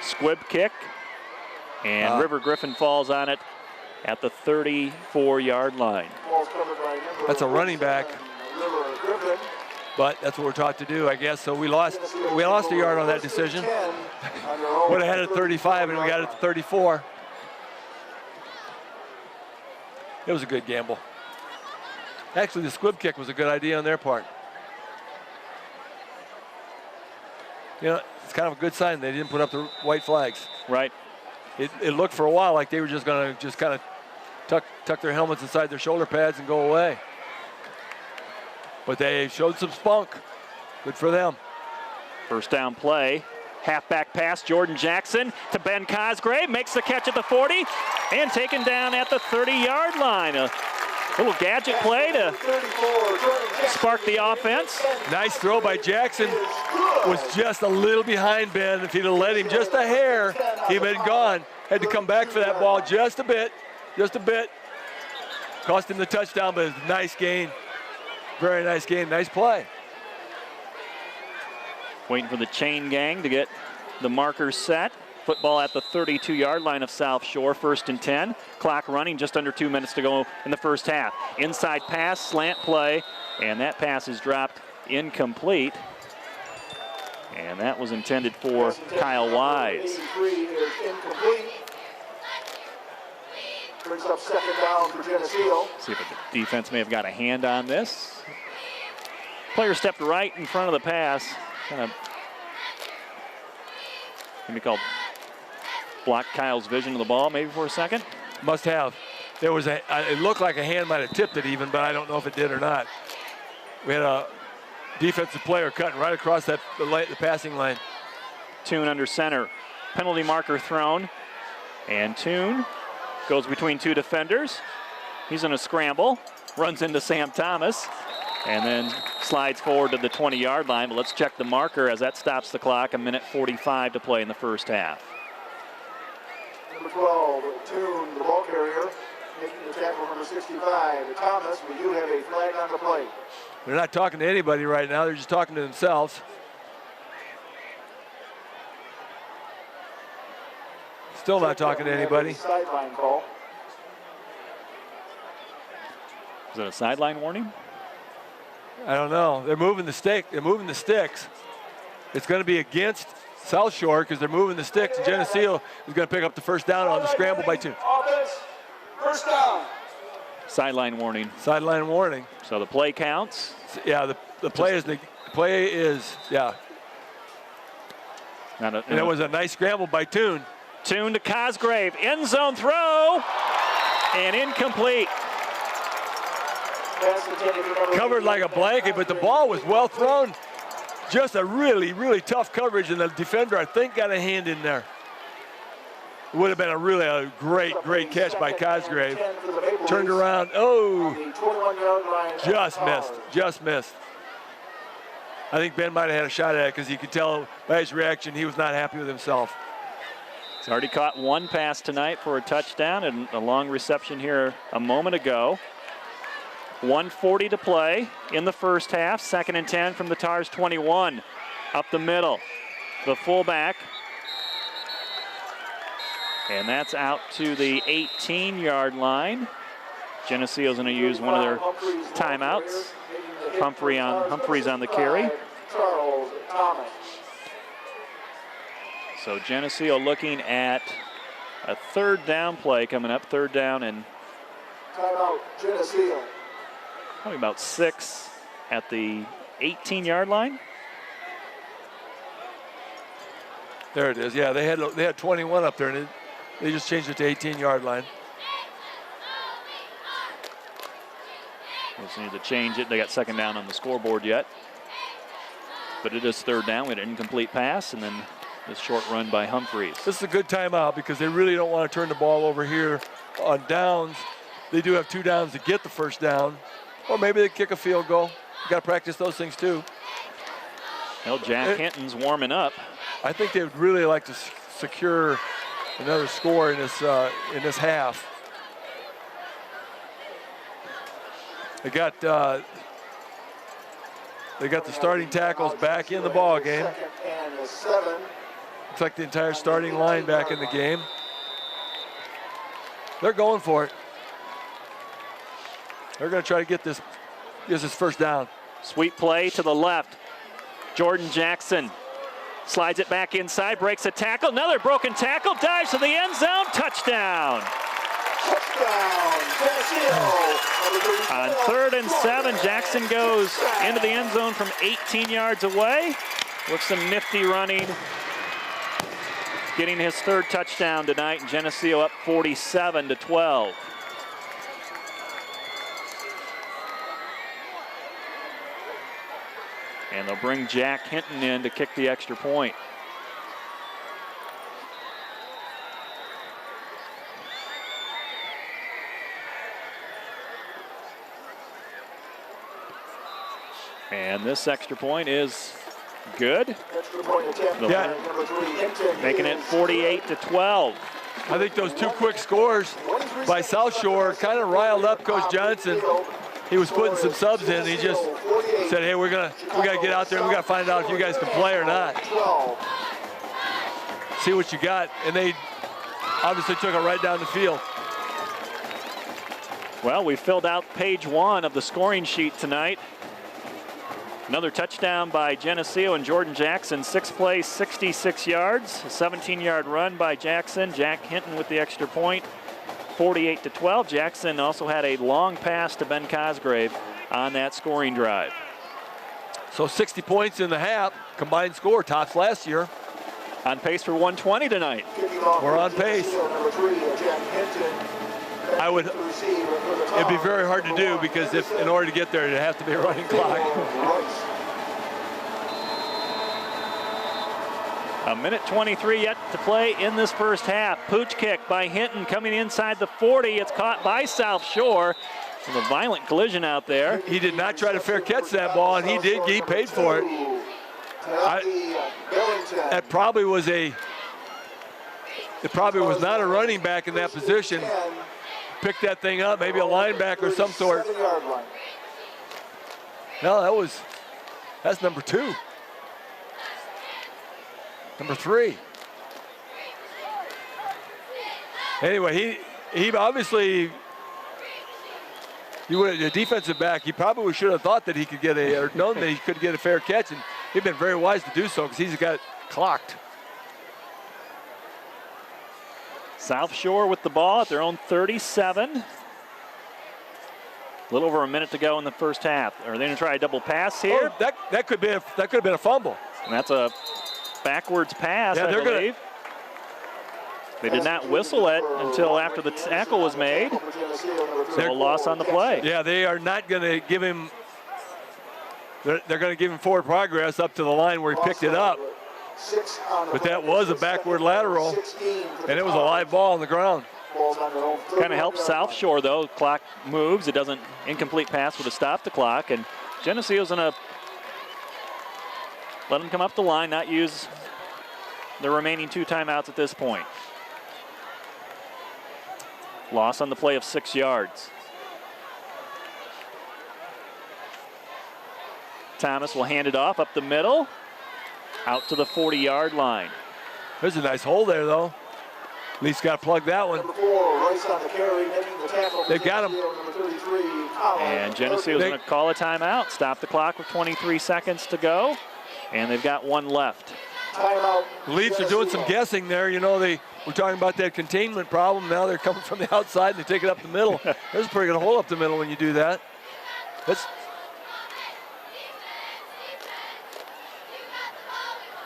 Squib kick, and River Griffin falls on it at the 34-yard line. That's a running back, but that's what we're taught to do, I guess. So we lost a yard on that decision. Would have had it 35, and we got it to 34. It was a good gamble. Actually, the squib kick was a good idea on their part. You know, it's kind of a good sign they didn't put up the white flags. Right. It looked for a while like they were just going to kind of tuck their helmets inside their shoulder pads and go away. But they showed some spunk. Good for them. First down play. Halfback pass, Jordan Jackson to Ben Cosgrave. Makes the catch at the 40 and taken down at the 30-yard line. A little gadget play to spark the offense. Nice throw by Jackson. Was just a little behind Ben. If he'd have let him just a hair, he'd been gone. Had to come back for that ball just a bit. Cost him the touchdown, but it's a nice gain. Very nice gain, nice play. Waiting for the chain gang to get the markers set. Football at the 32-yard line of South Shore, 1st and 10. Clock running, just under 2 minutes to go in the first half. Inside pass, slant play, and that pass is dropped incomplete. And that was intended for Kyle Wise. Brings up 2nd down for Geneseo. See if the defense may have got a hand on this. Player stepped right in front of the pass. Kind of maybe called blocked Kyle's vision of the ball maybe for a second. Must have. There was it looked like a hand might have tipped it even, but I don't know if it did or not. We had a defensive player cutting right across the passing lane. Toon under center. Penalty marker thrown. And Toon goes between 2 defenders. He's in a scramble. Runs into Sam Thomas. And then slides forward to the 20-yard line. But let's check the marker as that stops the clock. 1:45 to play in the first half. Number 12, Toon, the ball carrier, making the tackle. Number 65, Thomas. We do have a flag on the play. They're not talking to anybody right now. They're just talking to themselves. Still not talking to anybody. Sideline call. Is it a sideline warning? I don't know. They're moving the stick. They're moving the sticks. It's going to be against South Shore because they're moving the sticks. And Geneseo is going to pick up the first down on the scramble by 2. Offense, first down. Sideline warning. Sideline warning. So the play counts. Yeah, the play is yeah. And it was a nice scramble by Toon. Toon to Cosgrave. End zone throw. And incomplete. Covered like a blanket, but the ball was well thrown. just a really, really tough coverage, and the defender, I think, got a hand in there. It would have been a great catch by Cosgrave. Turned around, just missed. I think Ben might have had a shot at it because you could tell by his reaction he was not happy with himself. He's already caught one pass tonight for a touchdown and a long reception here a moment ago. 1:40 to play in the first half. 2nd and 10 from the Tars 21. Up the middle, the fullback. And that's out to the 18-yard line. Geneseo's going to use one of their timeouts. Humphreys on the carry. So Geneseo looking at a 3rd down play coming up. 3rd down and timeout, Geneseo. Probably about 6 at the 18-yard line. There it is. Yeah, they had 21 up there, and they just changed it to 18-yard line. Just need to change it. They got 2nd down on the scoreboard yet. But it is 3rd down. We had an incomplete pass, and then this short run by Humphreys. This is a good timeout because they really don't want to turn the ball over here on downs. They do have 2 downs to get the 1st down. Or maybe they kick a field goal. You got to practice those things too. Well, Jack Hinton's warming up. I think they would really like to secure another score in this half. They got the starting tackles back in the ball game. Looks like the entire starting line back in the game. They're going for it. They're going to try to get this 1st down. Sweet play to the left. Jordan Jackson slides it back inside, breaks a tackle, another broken tackle, dives to the end zone, touchdown. On 3rd and 7, Jackson goes into the end zone from 18 yards away with some nifty running. Getting his 3rd touchdown tonight, and Geneseo up 47-12. And they'll bring Jack Hinton in to kick the extra point. And this extra point is good. Yeah. Making it 48-12. I think those 2 quick scores by South Shore kind of riled up Coach Johnson. He was putting some subs in. And he just said, "Hey, we got to get out there and we got to find out if you guys can play or not. See what you got." And they obviously took it right down the field. Well, we filled out page 1 of the scoring sheet tonight. Another touchdown by Geneseo and Jordan Jackson. 6 plays, 66 yards. A 17-yard run by Jackson. Jack Hinton with the extra point. 48-12. Jackson also had a long pass to Ben Cosgrave on that scoring drive. So 60 points in the half, combined score, tops last year. On pace for 120 tonight. We're on pace. It'd be very hard to do because in order to get there, it'd have to be a running clock. A minute 23 yet to play in this first half. Pooch kick by Hinton coming inside the 40. It's caught by South Shore. With a violent collision out there. He did not try to fair catch that ball, and he did. He paid for it. It probably was not a running back in that position. Picked that thing up, maybe a linebacker of some sort. No, that's number 2. Number 3. Anyway, he obviously, a defensive back, he probably should have thought that he could get or known that he could get a fair catch, and he'd been very wise to do so because he's got clocked. South Shore with the ball at their own 37. A little over a minute to go in the first half. Are they going to try a double pass here? Oh, that could have been a fumble. And that's a backwards pass, I believe. They did not whistle it until after the tackle was made. So a loss on the play. Yeah, they are not going to give him they're going to give him forward progress up to the line where he picked it up. But that was a backward lateral, and it was a live ball on the ground. Kind of helps South Shore, though. Clock moves. It doesn't, incomplete pass would have stopped the clock. And Geneseo's going to let them come up the line, not use the remaining 2 timeouts at this point. Loss on the play of 6 yards. Thomas will hand it off up the middle, out to the 40-yard line. There's a nice hole there, though. Leafs got to plug that one. They've got him. And Geneseo's going to call a timeout, stop the clock with 23 seconds to go, and they've got 1 left. Timeout. The Leafs are doing some guessing there. You know, we're talking about that containment problem. Now they're coming from the outside and they take it up the middle. There's a pretty good hole up the middle when you do that. This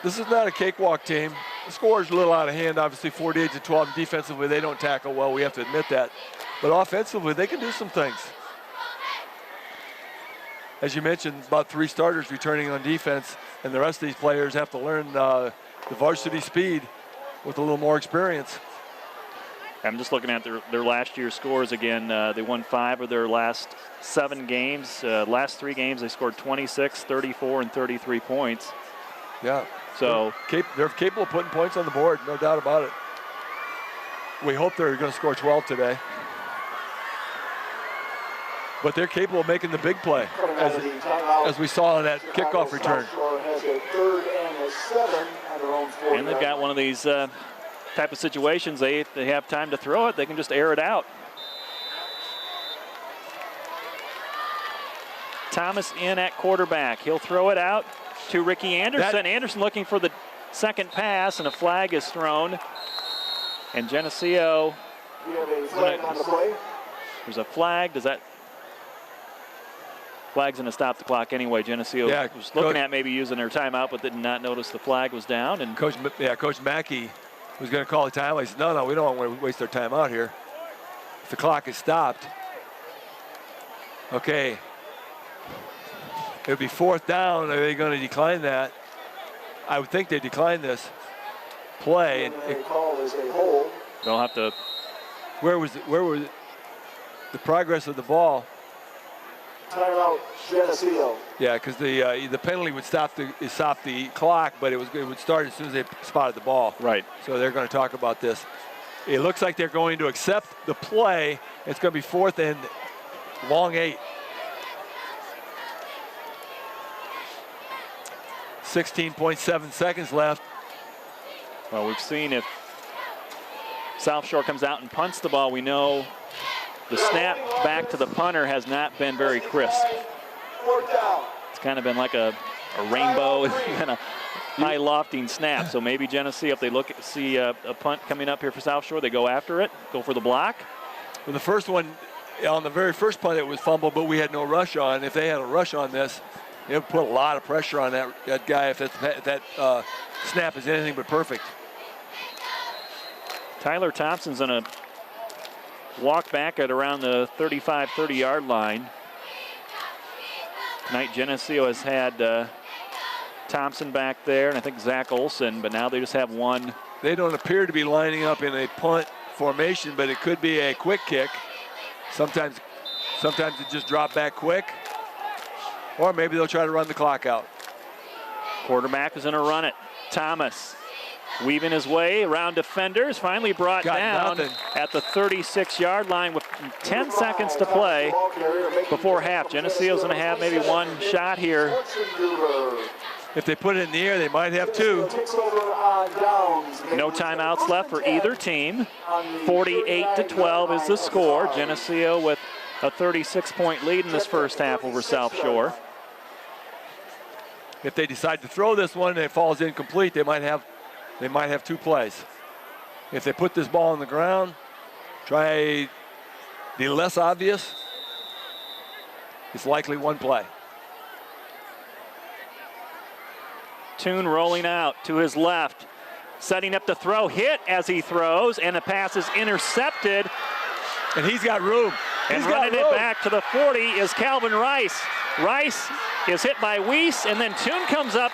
is not a cakewalk team. The score is a little out of hand, obviously 48-12. Defensively, they don't tackle well. We have to admit that. But offensively, they can do some things. As you mentioned, about 3 starters returning on defense, and the rest of these players have to learn the varsity speed with a little more experience. I'm just looking at their last year's scores again. They won 5 of their last 7 games. Last 3 games, they scored 26, 34, and 33 points. Yeah. So they're capable of putting points on the board, no doubt about it. We hope they're going to score 12 today. But they're capable of making the big play, as we saw in that kickoff return. And they've got one of these type of situations. They have time to throw it. They can just air it out. Thomas in at quarterback. He'll throw it out to Ricky Anderson. Anderson looking for the second pass, and a flag is thrown. And Geneseo. We have a flag on the play. There's a flag. Does that? Flag's going to stop the clock anyway. Geneseo was looking at maybe using their timeout, but did not notice the flag was down. And Coach Mackey was going to call a timeout. He said, no, we don't want to waste our time out here. If the clock is stopped, okay. It would be 4th down. Are they going to decline that? I would think they decline this play. And call is a hold. They'll have to. Where was the progress of the ball? Timeout, Geneseo. Yeah, because the penalty would stop the clock, but it would start as soon as they spotted the ball. Right. So they're going to talk about this. It looks like they're going to accept the play. It's going to be 4th and long 8. 16.7 seconds left. Well, we've seen if South Shore comes out and punts the ball, we know the snap back to the punter has not been very crisp. It's kind of been like a rainbow and a high lofting snap. So maybe Geneseo, if they see a punt coming up here for South Shore, they go after it, go for the block. Well, the first one, on the very first punt, it was fumbled, but we had no rush on. If they had a rush on this, it would put a lot of pressure on that guy if that snap is anything but perfect. Tyler Thompson's going to walk back at around the 35, 30-yard line. Tonight, Geneseo has had Thompson back there, and I think Zach Olson, but now they just have one. They don't appear to be lining up in a punt formation, but it could be a quick kick. Sometimes it just drop back quick, or maybe they'll try to run the clock out. Quarterback is going to run it. Thomas weaving his way around defenders, finally brought down at the 36-yard line with 10 seconds to play before half. Geneseo's going to have maybe one shot here. If they put it in the air, they might have 2. No timeouts left for either team. 48-12 is the score. Geneseo with a 36-point lead in this first half over South Shore. If they decide to throw this one and it falls incomplete, they might have 2 plays. If they put this ball on the ground, try the less obvious, it's likely 1 play. Toon rolling out to his left, setting up the throw, hit as he throws, and the pass is intercepted. And he's got room. And running it back to the 40 is Calvin Rice. Rice is hit by Weiss, and then Toon comes up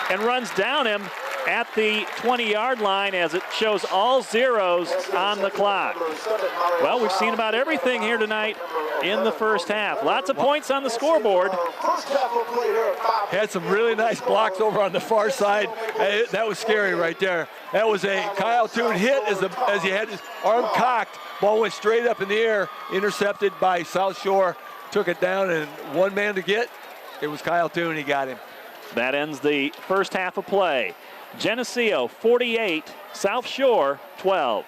and runs down him at the 20-yard line as it shows all zeros on the clock. Well, we've seen about everything here tonight in the first half. Lots of points on the scoreboard. Had some really nice blocks over on the far side. That was scary right there. That was a Kyle Toon hit as he had his arm cocked. Ball went straight up in the air, intercepted by South Shore, took it down, and one man to get. It was Kyle Toon. He got him. That ends the first half of play. Geneseo 48, South Shore 12.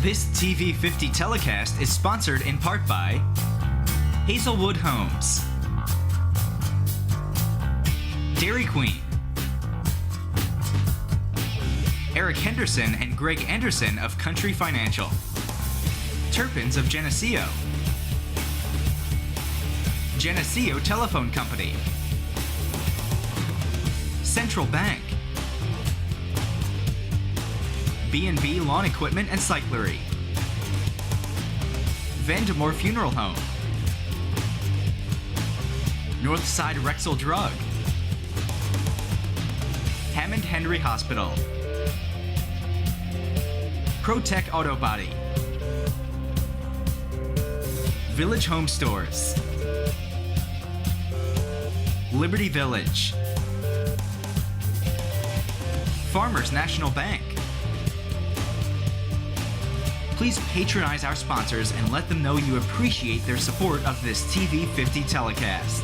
This TV 50 telecast is sponsored in part by Hazelwood Homes, Dairy Queen, Eric Henderson and Greg Anderson of Country Financial, Turpins of Geneseo, Geneseo Telephone Company, Central Bank, B&B Lawn Equipment and Cyclery, Vandemore Funeral Home, Northside Rexall Drug, Hammond Henry Hospital, ProTech Auto Body, Village Home Stores, Liberty Village, Farmers National Bank. Please patronize our sponsors and let them know you appreciate their support of this TV 50 telecast.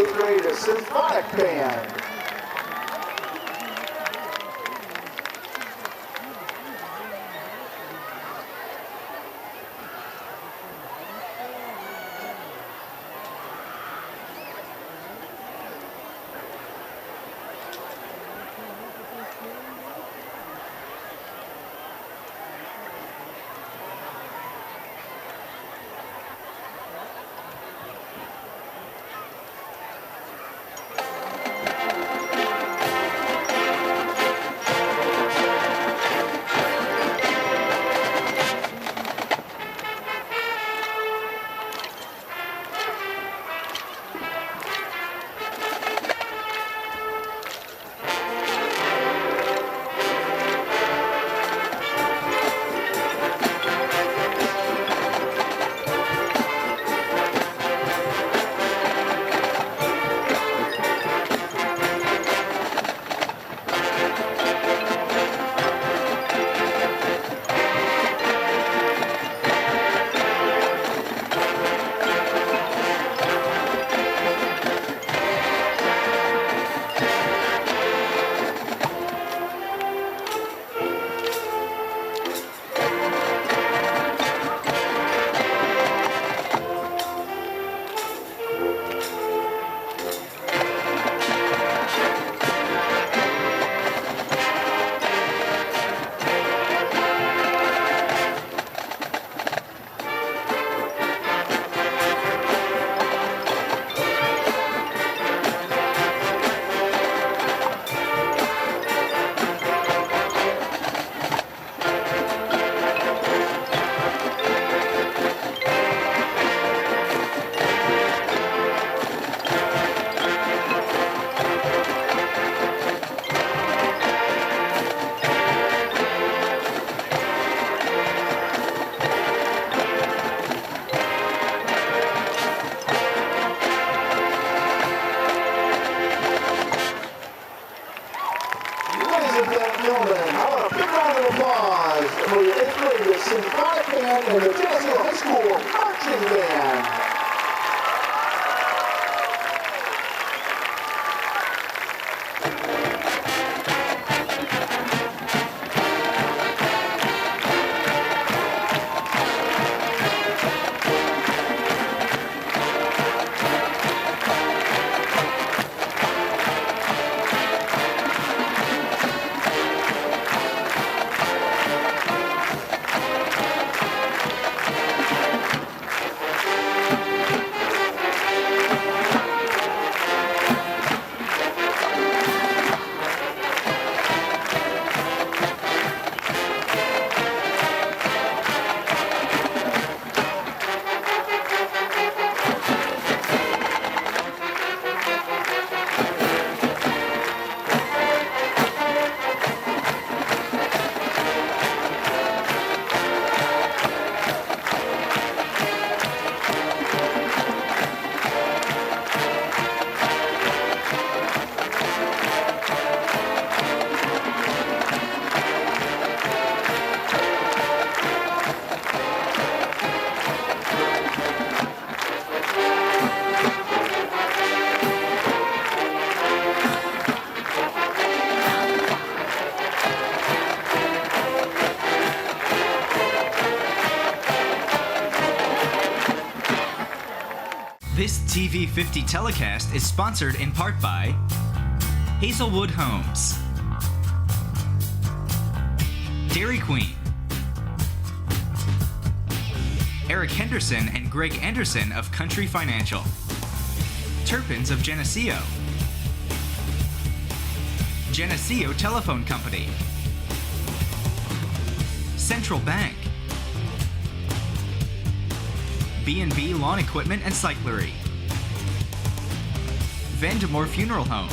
8th grade symphonic band. For your 8th grade symphonic band and the Geneseo High School marching band. This TV 50 telecast is sponsored in part by Hazelwood Homes, Dairy Queen, Eric Henderson and Greg Anderson of Country Financial, Turpins of Geneseo, Geneseo Telephone Company, Central Bank, B&B Lawn Equipment and Cyclery, Vandemore Funeral Home,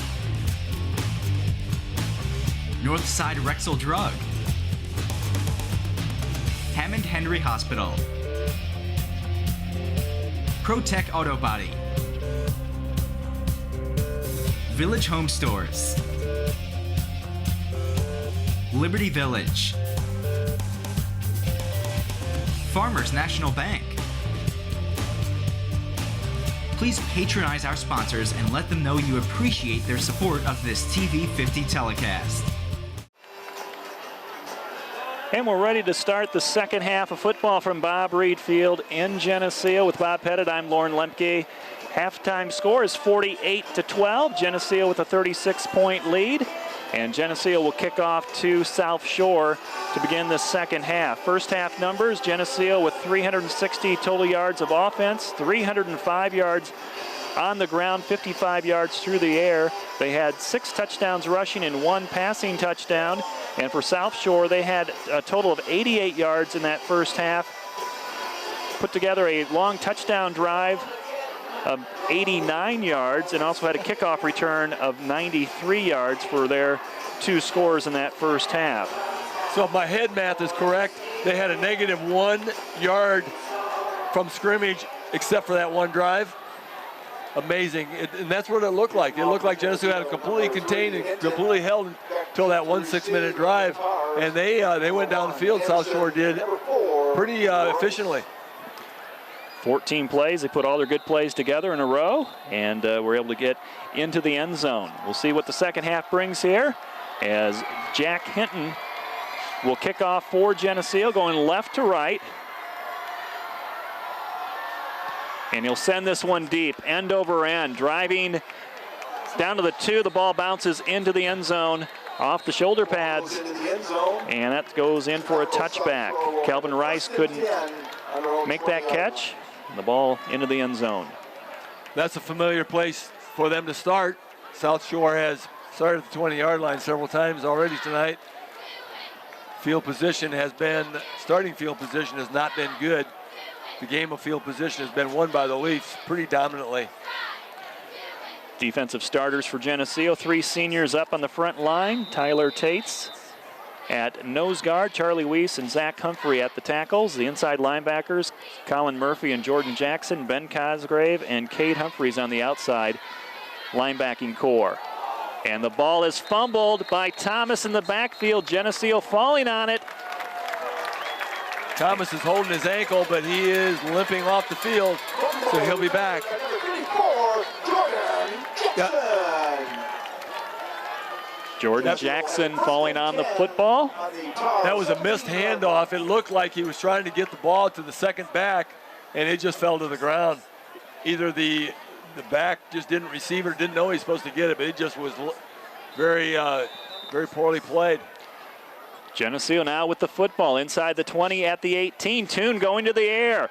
Northside Rexall Drug, Hammond Henry Hospital, ProTech Auto Body, Village Home Stores, Liberty Village, Farmers National Bank, please patronize our sponsors and let them know you appreciate their support of this TV50 telecast. And we're ready to start the second half of football from Bob Reed Field in Geneseo. With Bob Pettit, I'm Lauren Lemke. Halftime score is 48-12. Geneseo with a 36-point lead. And Geneseo will kick off to South Shore to begin the second half. First half numbers, Geneseo with 360 total yards of offense, 305 yards on the ground, 55 yards through the air. They had 6 touchdowns rushing and 1 passing touchdown. And for South Shore, they had a total of 88 yards in that first half. Put together a long touchdown drive of 89 yards and also had a kickoff return of 93 yards for their 2 scores in that first half. So if my head math is correct, they had a -1 yard from scrimmage except for that one drive. Amazing. And that's what it looked like. It looked like Geneseo had it completely contained and completely held until that 1 6-minute drive. And they went down the field, South Shore did, pretty efficiently. 14 plays. They put all their good plays together in a row and were able to get into the end zone. We'll see what the second half brings here as Jack Hinton will kick off for Geneseo, going left to right. And he'll send this one deep, end over end, driving down to the 2. The ball bounces into the end zone off the shoulder pads, and that goes in for a touchback. Calvin Rice couldn't make that catch. The ball into the end zone. That's a familiar place for them to start. South Shore has started at the 20-yard line several times already tonight. Starting field position has not been good. The game of field position has been won by the Leafs pretty dominantly. Defensive starters for Geneseo, 3 seniors up on the front line. Tyler Tates at nose guard, Charlie Weiss and Zach Humphrey at the tackles. The inside linebackers, Colin Murphy and Jordan Jackson, Ben Cosgrave and Cade Humphreys on the outside linebacking core. And the ball is fumbled by Thomas in the backfield. Geneseo falling on it. Thomas is holding his ankle, but he is limping off the field, so he'll be back. Jordan Jackson falling on the football. That was a missed handoff. It looked like he was trying to get the ball to the second back, and it just fell to the ground. Either the back just didn't receive it or didn't know he was supposed to get it, but it just was very, very poorly played. Geneseo now with the football inside the 20 at the 18. Toon going to the air.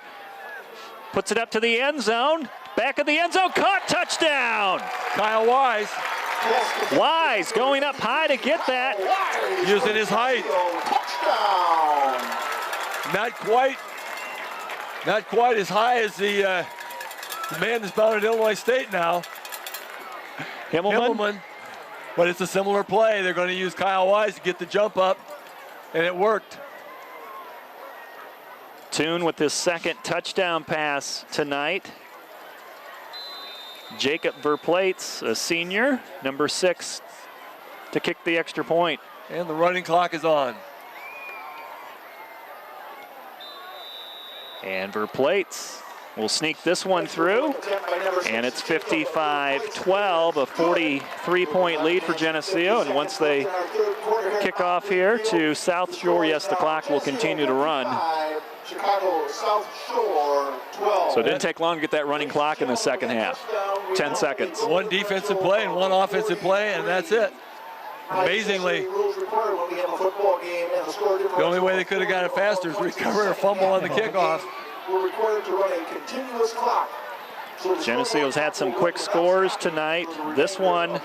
Puts it up to the end zone. Back of the end zone. Caught. Touchdown. Kyle Wise. Wise going up high to get that. Using his height. Not quite as high as the man that's bound at Illinois State now. Himmelman. But it's a similar play. They're going to use Kyle Wise to get the jump up, and it worked. Toon with his second touchdown pass tonight. Jacob Verplates, a senior, number 6, to kick the extra point. And the running clock is on. And Verplates will sneak this one through. And it's 55-12, a 43-point lead for Geneseo. And once they kick off here to South Shore, yes, the clock will continue to run. Chicago South Shore 12. So it didn't take long to get that running clock in the second half. 10 seconds. One defensive play and one offensive play, and that's it. Amazingly, the only way they could have got it faster is recover a fumble on the kickoff. We're required to run a continuous clock. Geneseo's had some quick scores tonight. This one,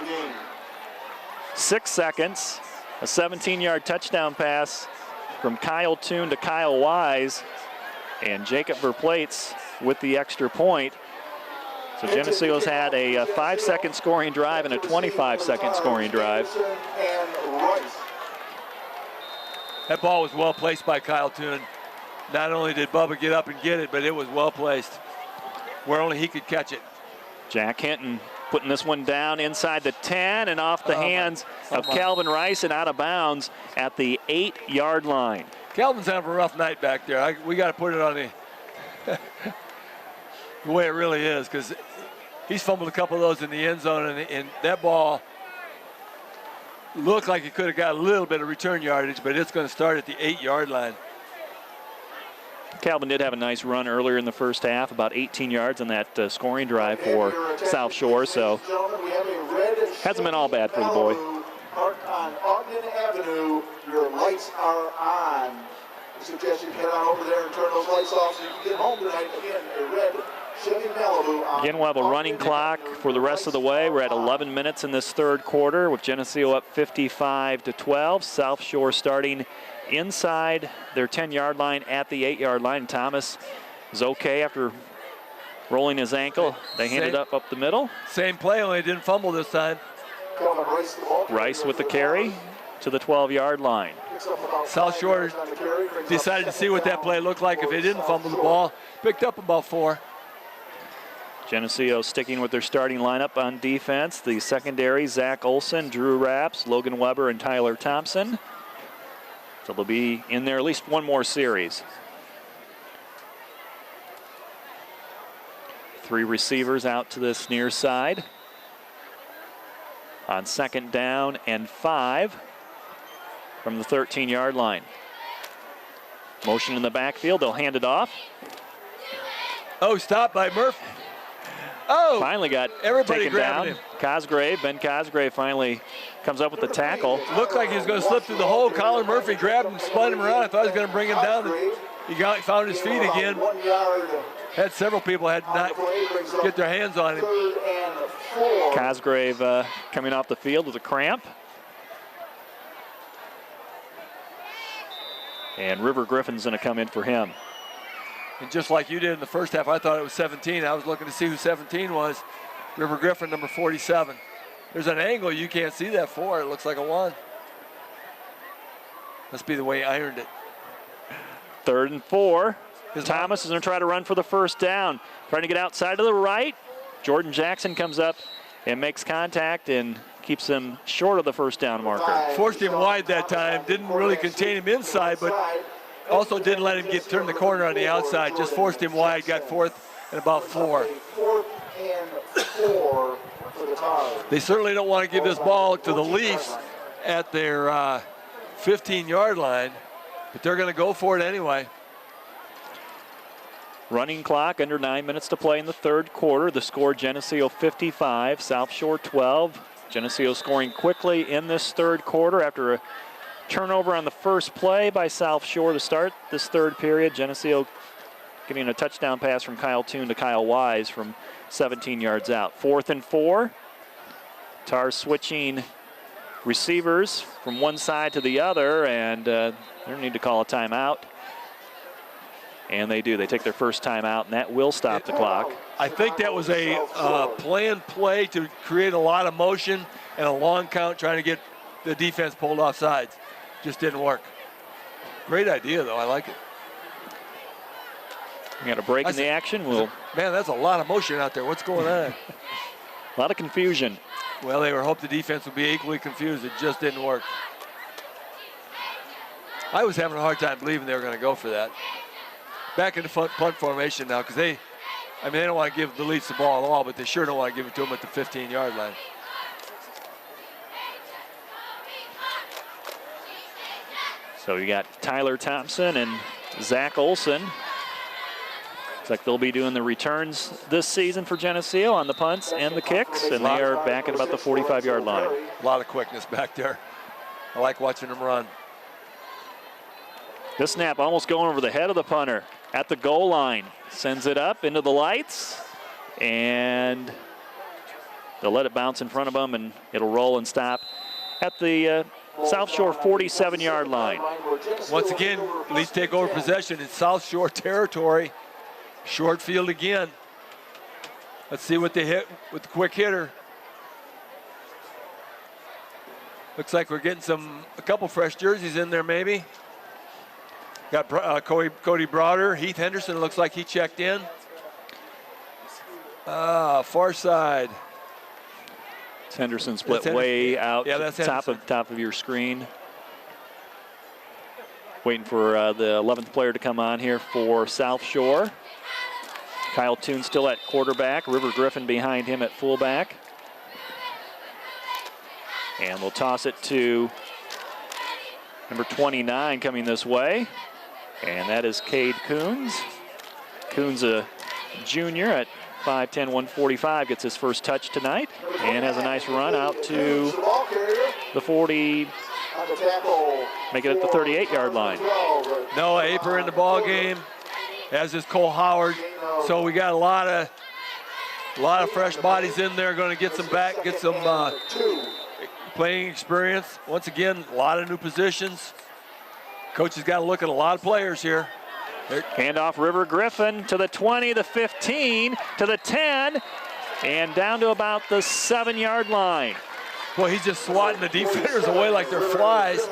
6 seconds, a 17-yard touchdown pass from Kyle Toon to Kyle Wise, and Jacob Verplates with the extra point. So Geneseo's had a 5-second scoring drive and a 25-second scoring drive. That ball was well placed by Kyle Toon. Not only did Bubba get up and get it, but it was well placed where only he could catch it. Jack Hinton putting this one down inside the 10 and off the hands of Calvin Rice and out of bounds at the 8-yard line. Calvin's having a rough night back there. We got to put it on the way it really is, because He's fumbled a couple of those in the end zone, and that ball looked like it could have got a little bit of return yardage, but it's going to start at the 8-yard line. Calvin did have a nice run earlier in the first half, about 18 yards on that scoring drive for South Shore, so hasn't been all bad for the boy. Parked on Ogden Avenue, your lights are on. I suggest you head on over there and turn those lights off so you can get home tonight. Again, a red Chevy Malibu. Again, we'll have a running clock for the rest of the way. We're at 11 minutes in this third quarter with Geneseo up 55-12. South Shore starting inside their 10-yard line at the 8-yard line. Thomas is okay after rolling his ankle. They hand it up the middle. Same play, only didn't fumble this time. Rice with the carry to the 12-yard line. South Shore decided to see what that play looked like if they didn't fumble the ball. Picked up about 4. Geneseo sticking with their starting lineup on defense. The secondary, Zach Olson, Drew Rapps, Logan Weber, and Tyler Thompson. So they'll be in there at least one more series. 3 receivers out to this near side. On 2nd down and 5 from the 13-yard line. Motion in the backfield, they'll hand it off. Oh, stopped by Murphy. Oh, finally got everybody taken down. him. Ben Cosgrave finally comes up with the tackle. Looked like he was going to slip through the hole. Colin Murphy grabbed him, spun him around. I thought he was going to bring him down. He found his feet again. Had several people had not get their hands on him. Cosgrave coming off the field with a cramp. And River Griffin's going to come in for him. And just like you did in the first half, I thought it was 17. I was looking to see who 17 was. River Griffin, number 47. There's an angle you can't see that for. It looks like a 1. Must be the way he ironed it. 3rd and 4. Thomas is going to try to run for the first down. Trying to get outside to the right. Jordan Jackson comes up and makes contact and keeps him short of the first down marker. Forced him wide that time. Didn't really contain him inside, but also didn't let him turn the corner on the outside. Just forced him wide. Got 4th and about 4. 4th and 4 for the Tars. They certainly don't want to give this ball to the Leafs at their 15-yard line, but they're going to go for it anyway. Running clock, under 9 minutes to play in the third quarter. The score, Geneseo 55, South Shore 12. Geneseo scoring quickly in this third quarter after a turnover on the first play by South Shore to start this third period. Geneseo getting a touchdown pass from Kyle Toon to Kyle Wise from 17 yards out. 4th and 4. Tars switching receivers from one side to the other, and they need to call a timeout. And they do. They take their first timeout, and that will stop the clock. I think that was a planned play to create a lot of motion and a long count trying to get the defense pulled off sides. Just didn't work. Great idea, though. I like it. We got a break in the action. Man, that's a lot of motion out there. What's going on? A lot of confusion. Well, they were hoping the defense would be equally confused. It just didn't work. I was having a hard time believing they were going to go for that. Back into punt formation now because they don't want to give the Leafs the ball at all, but they sure don't want to give it to them at the 15-yard line. So you got Tyler Thompson and Zach Olson. Looks like they'll be doing the returns this season for Geneseo on the punts and the kicks, and they are back at about the 45-yard line. A lot of quickness back there. I like watching them run. This snap almost going over the head of the punter at the goal line. Sends it up into the lights, and they'll let it bounce in front of them, and it'll roll and stop at the South Shore 47-yard line. Once again, Leafs take over possession in South Shore territory. Short field again. Let's see what they hit with the quick hitter. Looks like we're getting a couple fresh jerseys in there maybe. Got Cody Broder, Heath Henderson, looks like he checked in. Far side. It's Henderson split way out, that's top of your screen. Waiting for the 11th player to come on here for South Shore. Kyle Toon still at quarterback. River Griffin behind him at fullback. And we'll toss it to number 29 coming this way. And that is Cade Coons. Coons, a junior at 5'10", 145, gets his first touch tonight and has a nice run out to the 40, make it at the 38-yard line. Noah Aper in the ball game, as is Cole Howard. So we got a lot of fresh bodies in there, going to get some playing experience. Once again, a lot of new positions. Coach has got to look at a lot of players here. Handoff River Griffin to the 20, the 15, to the 10, and down to about the 7-yard line. Boy, he's just swatting the defenders away like they're flies.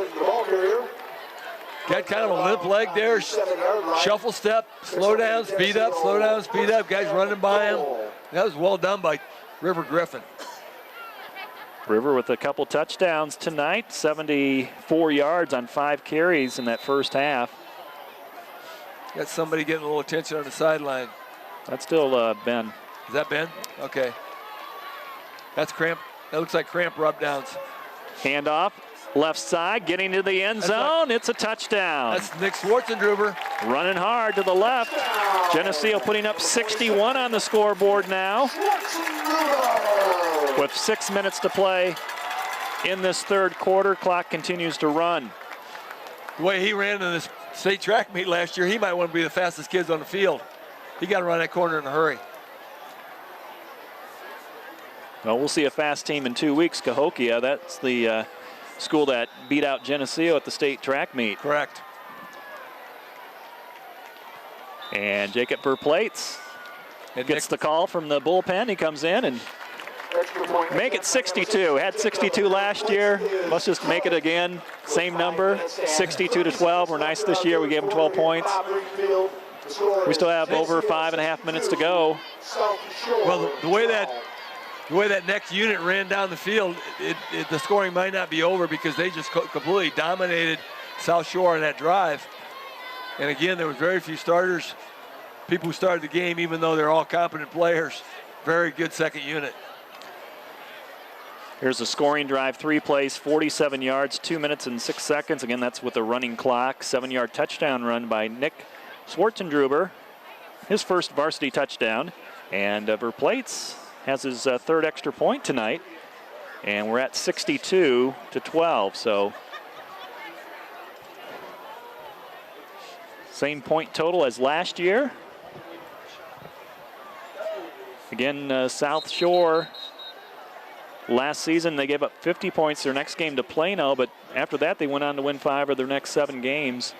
Got kind of a limp leg there. Shuffle step, slow down, speed up, slow down, speed up. Guys running by him. That was well done by River Griffin. River with a couple touchdowns tonight, 74 yards on 5 carries in that first half. Got somebody getting a little attention on the sideline. That's still Ben. Is that Ben? Okay. That's cramp. That looks like cramp rub downs. Handoff, left side, getting to the end zone. It's a touchdown. That's Nick Schwarzendruber. Running hard to the left. Geneseo putting up 61 on the scoreboard now. With 6 minutes to play in this third quarter, clock continues to run. The way he ran in this state track meet last year, he might want to be the fastest kids on the field. He got to run that corner in a hurry. Well, we'll see a fast team in 2 weeks. Cahokia, that's the school that beat out Geneseo at the state track meet. Correct. And Jacob Verplates gets the call from the bullpen. He comes in and make it 62. Had 62 last year. Let's just make it again. Same number, 62-12. We're nice this year. We gave them 12 points. We still have over 5.5 minutes to go. Well, the way that next unit ran down the field, the scoring might not be over because they just completely dominated South Shore on that drive. And again, there was very few starters, people who started the game, even though they're all competent players. Very good second unit. Here's a scoring drive, 3 plays, 47 yards, 2 minutes and 6 seconds. Again, that's with a running clock. 7-yard touchdown run by Nick Schwarzendruber, his first varsity touchdown. And Verplates has his third extra point tonight. And we're at 62-12, so same point total as last year. Again, South Shore, last season they gave up 50 points their next game to Plano, but after that they went on to win 5 of their next 7 games.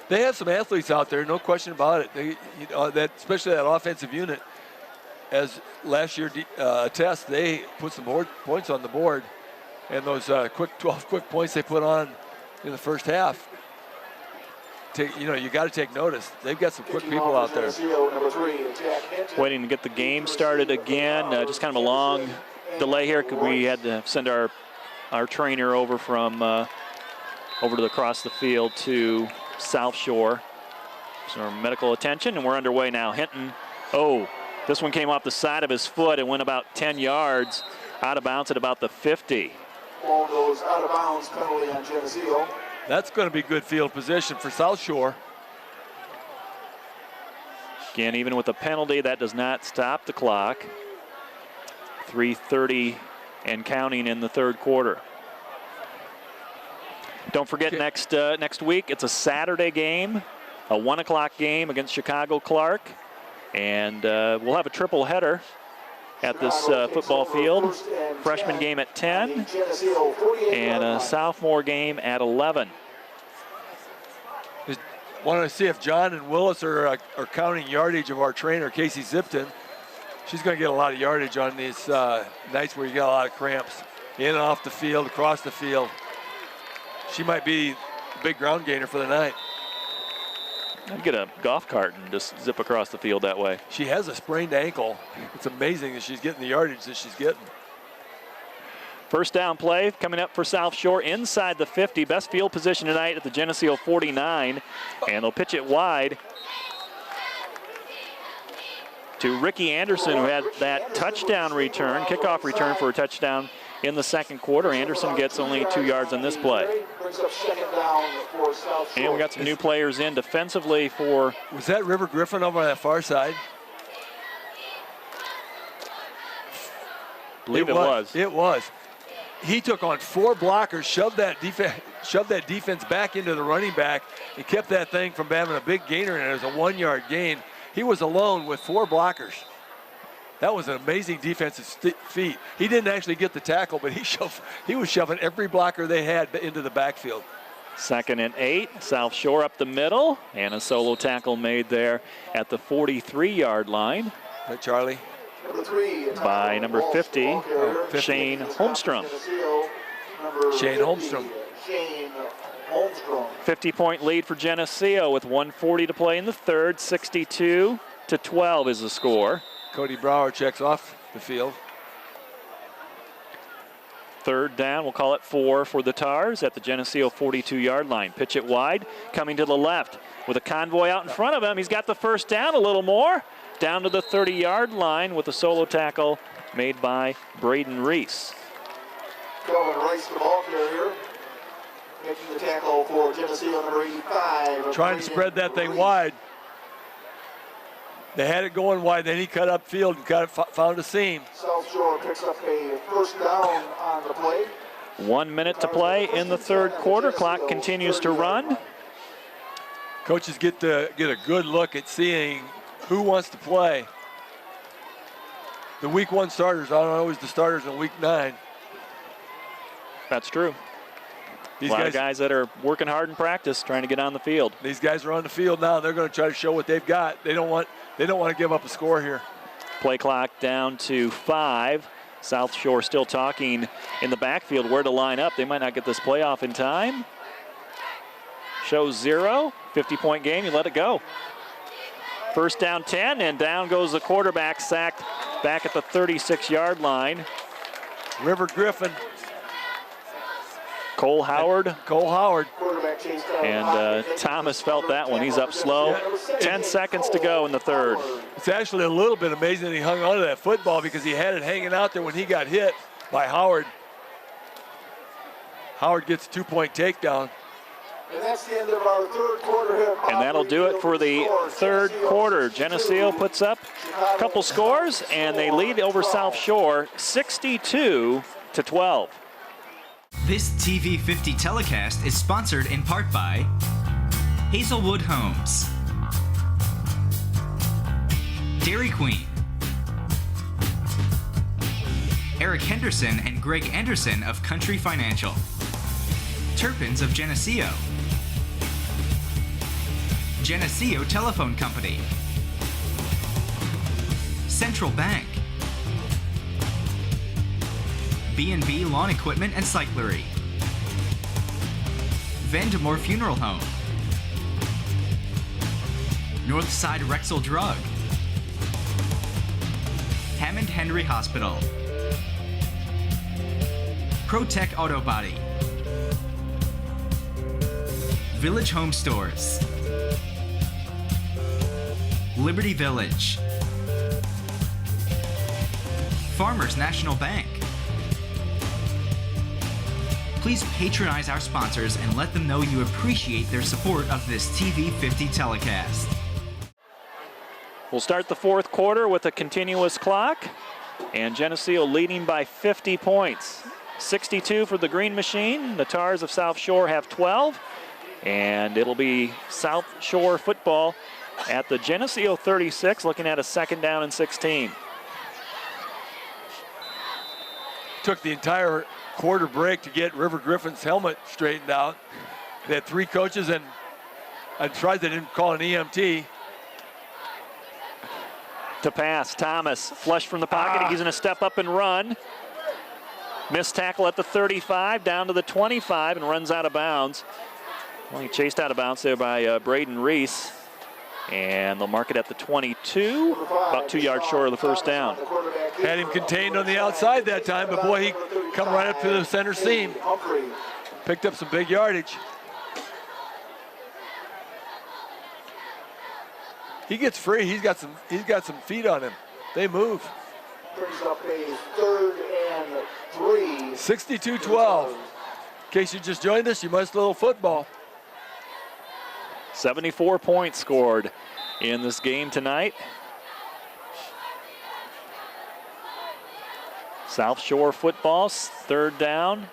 They have some athletes out there, no question about it. That especially that offensive unit, as last year test, they put some points on the board, and those 12 quick points they put on in the first half. You got to take notice. They've got some quick people out there. Waiting to get the game started again. Just kind of a long delay here. We had to send our trainer over from over to across the field to South Shore. Some medical attention, and we're underway now. Hinton, this one came off the side of his foot and went about 10 yards out of bounds at about the 50. All those out of bounds penalty on Geneseo. That's going to be good field position for South Shore. Again, even with a penalty, that does not stop the clock. 3:30 and counting in the third quarter. Don't forget, next week, it's a Saturday game, a 1 o'clock game against Chicago Clark. And we'll have a triple header at this football field. Freshman game at 10 and a sophomore game at 11. Want to see if John and Willis are counting yardage of our trainer, Casey Zipton. She's going to get a lot of yardage on these nights where you got a lot of cramps. In and off the field, across the field. She might be a big ground gainer for the night. I'd get a golf cart and just zip across the field that way. She has a sprained ankle. It's amazing that she's getting the yardage that she's getting. First down play coming up for South Shore inside the 50. Best field position tonight at the Geneseo 49. And they'll pitch it wide to Ricky Anderson, who had that touchdown return, kickoff return for a touchdown in the second quarter. Anderson gets only 2 yards on this play. And we got some new players in defensively for... Was that River Griffin over on that far side? I believe it was. It was. He took on 4 blockers, shoved that defense back into the running back, and kept that thing from having a big gainer in it. It was a 1-yard gain. He was alone with 4 blockers. That was an amazing defensive feat. He didn't actually get the tackle, but he was shoving every blocker they had into the backfield. 2nd and 8, South Shore up the middle, and a solo tackle made there at the 43-yard line. Charlie? By number 50, Shane Holmstrom. Shane Holmstrom. 50-point lead for Geneseo with 1:40 to play in the third. 62-12 is the score. Cody Brower checks off the field. Third down, we'll call it 4 for the Tars at the Geneseo 42-yard line. Pitch it wide, coming to the left with a convoy out in front of him. He's got the first down, a little more. Down to the 30-yard line with a solo tackle made by Braden Reese. Calvin Rice, the ball carrier, making the tackle for Geneseo, number 85. Trying to spread that thing wide. They had it going wide, then he cut upfield and found a seam. South Shore picks up a first down on the play. 1 minute to play in the third quarter. Clock continues to run. Coaches get a good look at seeing who wants to play. The week 1 starters aren't always the starters in week 9. That's true. These a lot of guys that are working hard in practice, trying to get on the field. These guys are on the field now. They're going to try to show what they've got. They don't want to give up a score here. Play clock down to 5. South Shore still talking in the backfield where to line up. They might not get this playoff in time. Shows 0. 50-point game. You let it go. First down 10, and down goes the quarterback, sacked back at the 36-yard line. River Griffin. Cole Howard. And And Thomas felt that one. He's up slow. 10 seconds to go in the third. It's actually a little bit amazing that he hung on to that football because he had it hanging out there when he got hit by Howard. Howard gets a 2-point takedown. And that's the end of our third quarter here. And that'll do it for the third quarter. Geneseo puts up a couple scores, and they lead over South Shore 62-12. This TV 50 telecast is sponsored in part by Hazelwood Homes, Dairy Queen, Eric Henderson and Greg Anderson of Country Financial, Turpins of Geneseo, Geneseo Telephone Company, Central Bank, B&B Lawn Equipment and Cyclery, Vandemore Funeral Home, Northside Rexall Drug, Hammond Henry Hospital, ProTech Auto Body, Village Home Stores, Liberty Village, Farmers National Bank. Please patronize our sponsors and let them know you appreciate their support of this TV 50 telecast. We'll start the fourth quarter with a continuous clock, and Geneseo leading by 50 points. 62 for the Green Machine. The Tars of South Shore have 12, and it'll be South Shore football at the Geneseo 36, looking at a second down and 16. Took the entire quarter break to get River Griffin's helmet straightened out. They had 3 coaches, and I'm surprised they didn't call an EMT. To pass, Thomas, flush from the pocket. He's going to step up and run. Missed tackle at the 35, down to the 25, and runs out of bounds. Well, he chased out of bounds there by Braden Reese. And they'll mark it at the 22, about 2 yards short of the first down. Had him contained on the outside that time, but boy, he come right up to the center seam. Picked up some big yardage. He gets free. He's got some feet on him. They move. Brings up a 3rd and 3. 62-12. In case you just joined us, you missed a little football. 74 points scored in this game tonight. South Shore football, 3rd down,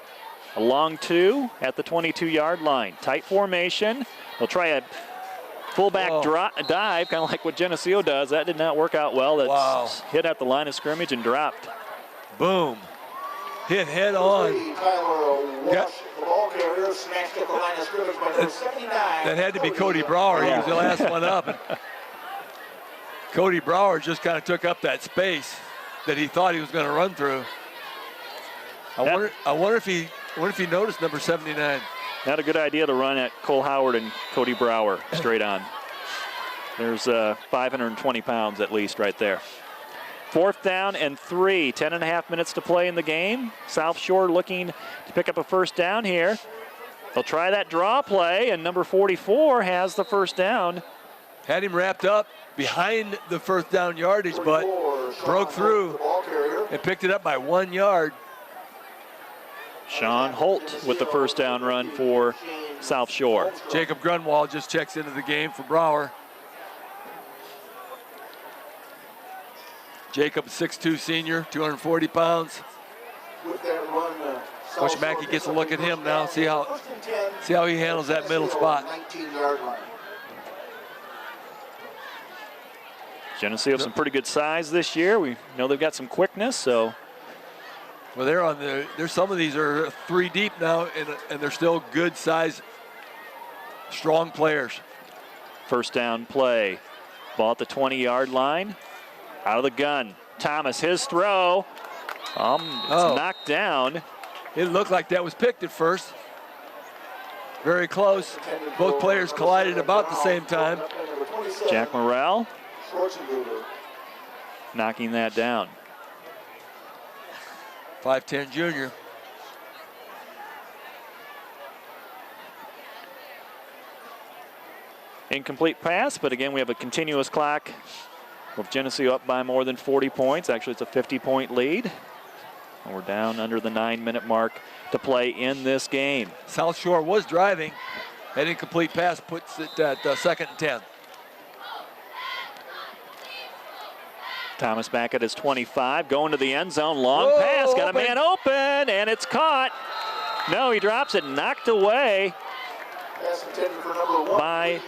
a long 2 at the 22-yard line. Tight formation. They'll try a fullback dive, kind of like what Geneseo does. That did not work out well. That's hit at the line of scrimmage and dropped. Boom. Hit head on. That had to be Cody Brower. He was the last one up. And Cody Brower just kind of took up that space that he thought he was going to run through. I wonder if he noticed number 79. Not a good idea to run at Cole Howard and Cody Brower straight on. There's 520 pounds at least right there. 4th down and 3, 10.5 minutes to play in the game. South Shore looking to pick up a first down here. They'll try that draw play, and number 44 has the first down. Had him wrapped up behind the first down yardage, but broke through and picked it up by 1 yard. Sean Holt with the first down run for South Shore. Jacob Grunwald just checks into the game for Brower. Jacob, 6'2" senior, 240 pounds. Coach Mackey gets a look at him now, see how he handles that middle spot. Geneseo have some pretty good size this year. We know they've got some quickness, so. Well, there's some of these are 3 deep now, and they're still good size, strong players. First down play. Ball at the 20-yard line. Out of the gun. Thomas, his throw. It's knocked down. It looked like that was picked at first. Very close. Both players collided about the same time. Jack Morrell knocking that down. 5'10" junior. Incomplete pass, but again, we have a continuous clock with Geneseo up by more than 40 points. Actually, it's a 50-point lead. And we're down under the 9-minute mark to play in this game. South Shore was driving. That incomplete pass puts it at 2nd and 10. Thomas back at his 25, going to the end zone. Long pass, got a man open, and it's caught. No, he drops it, knocked away by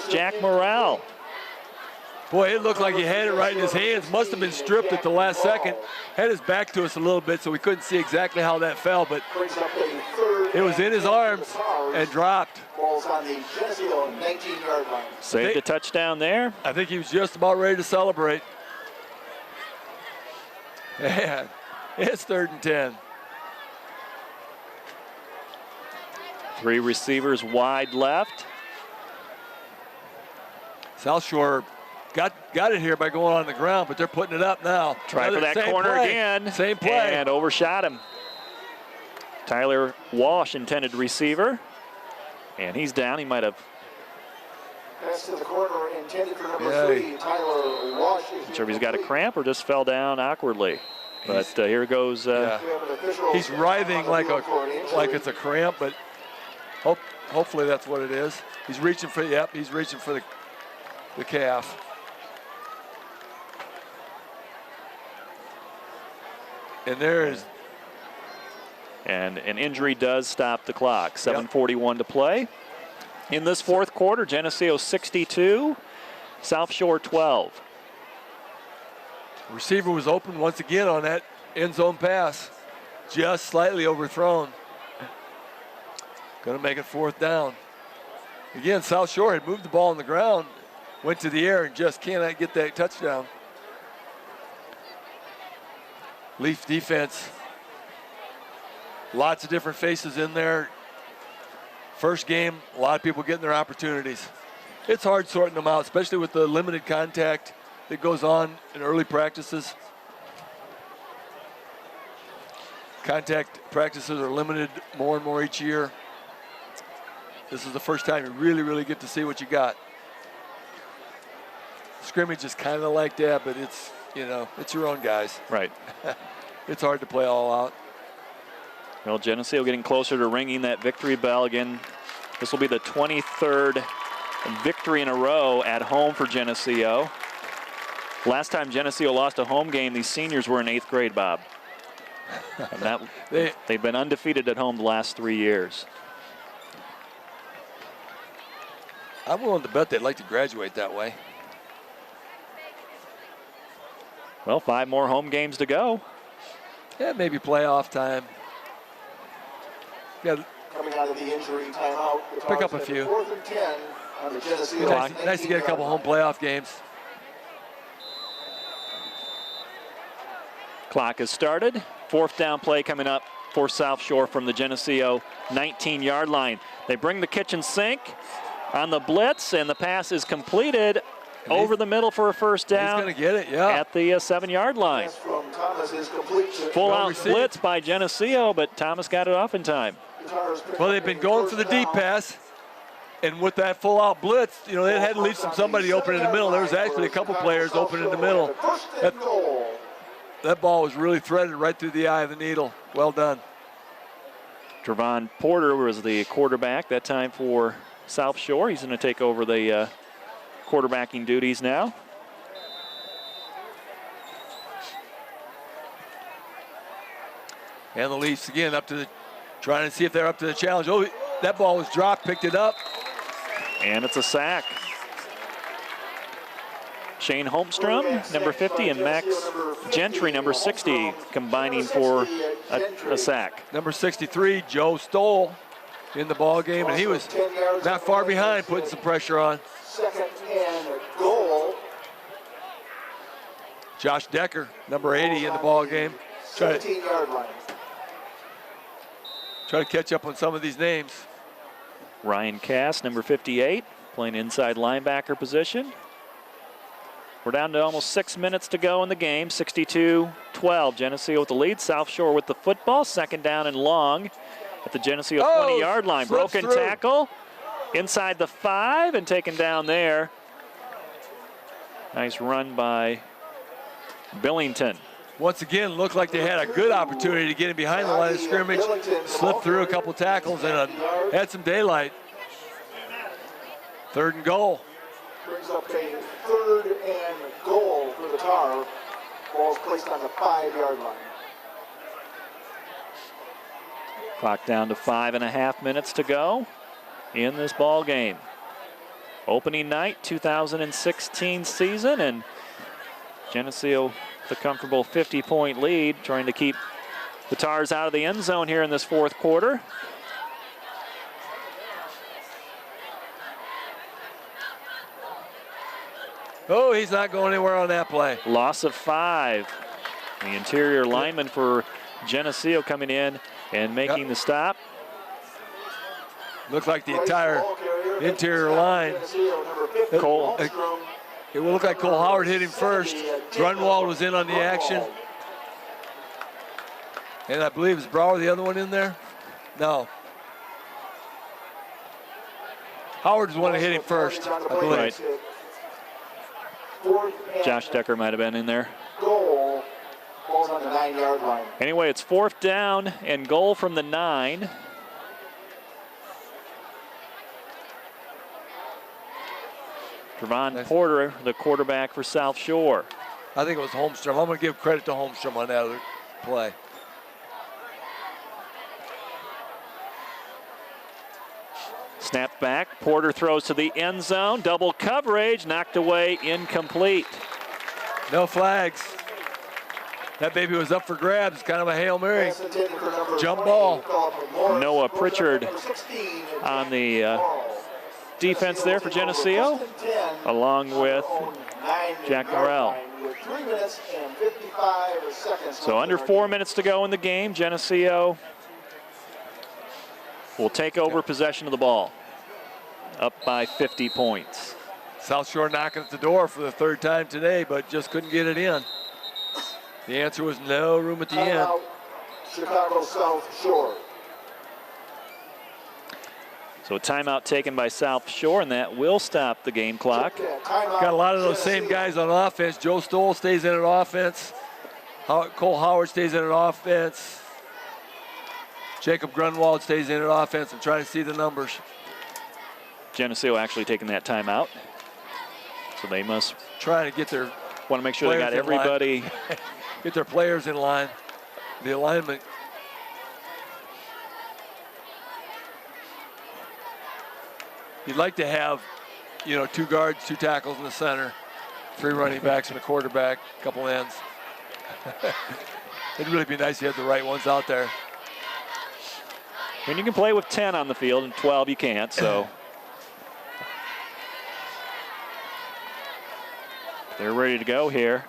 Jack Morrell. Boy, it looked like he had it right in his hands. Must have been stripped at the last second. Had his back to us a little bit, so we couldn't see exactly how that fell, but it was in his arms and dropped. Saved a touchdown there. I think he was just about ready to celebrate. Man, it's 3rd and 10. 3 receivers wide left. South Shore got it here by going on the ground, but they're putting it up now. Try for that corner play. again. Same play. And overshot him. Tyler Walsh, intended receiver. And he's down. He might have. Pass to the corner intended for number 3, Tyler Walsh. Not sure if he's got a cramp or just fell down awkwardly. But here goes. He's writhing like it's a cramp, but hopefully that's what it is. He's reaching for the calf. And there is. And an injury does stop the clock. 7:41 to play. In this 4th quarter, Geneseo 62, South Shore 12. Receiver was open once again on that end zone pass. Just slightly overthrown. Going to make it 4th down. Again, South Shore had moved the ball on the ground, went to the air, and just cannot get that touchdown. Leaf defense. Lots of different faces in there. First game, a lot of people getting their opportunities. it's hard sorting them out, especially with the limited contact that goes on in early practices. Contact practices are limited more and more each year. This is the first time you really get to see what you got. Scrimmage is kind of like that, but it's, you know, it's your own guys. Right. It's hard to play all out. Well, Geneseo getting closer to ringing that victory bell again. This will be the 23rd victory in a row at home for Geneseo. Last time Geneseo lost a home game, these seniors were in 8th grade, Bob. And that, they've been undefeated at home the last 3 years. I'm willing to bet they'd like to graduate that way. Well, 5 more home games to go. Yeah, maybe playoff time. Got Coming out of the injury timeout. pick up a few. 4th and 10 on the Geneseo. Nice to get a couple home playoff games. Clock has started. 4th down play coming up for South Shore from the Geneseo 19-yard line. They bring the kitchen sink on the blitz, and the pass is completed over the middle for a first down. He's going to get it, yeah. At the 7-yard line. From Thomas is complete. Full out blitz by Geneseo, but Thomas got it off in time. Well, they've been going for the deep pass, and with that full out blitz, you know, they had to leave somebody open in the middle. There was actually a couple players open in the middle. That ball was really threaded right through the eye of the needle. Well done. Trevon Porter was the quarterback that time for South Shore. He's going to take over the quarterbacking duties now. And the Leafs again up to the, trying to see if they're up to the challenge. Oh, that ball was dropped, picked it up. And it's a sack. Shane Holmstrom, number 50, and Max Gentry, number 60, combining for a sack. Number 63, Joe Stoll, in the ball game, and he was not far behind, putting some pressure on. 2nd and goal. Josh Decker, number 80, in the ball game. Try 17-yard line. to catch up on some of these names. Ryan Cass, number 58, playing inside linebacker position. We're down to almost 6 minutes to go in the game. 62-12. Geneseo with the lead. South Shore with the football. 2nd down and long at the Geneseo 20-yard line. Broken tackle inside the 5 and taken down there. Nice run by Billington. Once again, looked like they had a good opportunity to get in behind the line of scrimmage. Slipped through a couple tackles and had some daylight. 3rd and goal. Brings up a 3rd and goal for the Tar. Ball's placed on the 5-yard line. Clock down to 5.5 minutes to go in this ball game. Opening night, 2016 season, and Geneseo the comfortable 50-point lead, trying to keep the Tars out of the end zone here in this 4th quarter. Oh, he's not going anywhere on that play. Loss of 5. The interior lineman for Geneseo coming in and making the stop. Looks like the entire interior line. Cole. It will look like Cole Howard hit him first. Grunwald was in on the action. And I believe, is Brower the other one in there? No. Howard's the one that hit him first, I believe. Right. Josh Decker might have been in there. Goal. Ball's on the 9-yard line. Anyway, it's 4th down and goal from the 9. Trevon Porter, the quarterback for South Shore. I think it was Holmstrom. I'm going to give credit to Holmstrom on that other play. Snap back. Porter throws to the end zone. Double coverage. Knocked away. Incomplete. No flags. That baby was up for grabs. Kind of a Hail Mary. Jump ball. Noah Pritchard on the defense there for Geneseo, along with Jack Morrell. So under 4 minutes to go in the game, Geneseo will take over possession of the ball. up by 50 points. South Shore knocking at the door for the third time today, but just couldn't get it in. The answer was no room at the end. Timeout, Chicago South Shore. So a timeout taken by South Shore, and that will stop the game clock. Got a lot of those same guys on offense. Joe Stoll stays in at offense. Cole Howard stays in at offense. Jacob Grunwald stays in at offense. I'm trying to see the numbers. Geneseo actually taking that timeout. So they must trying to get their want to make sure they got everybody. Get their players in line. The alignment. You'd like to have, 2 guards, 2 tackles in the center, 3 running backs and a quarterback, a couple ends. It'd really be nice to have the right ones out there. And you can play with 10 on the field, and 12 you can't, so. They're ready to go here.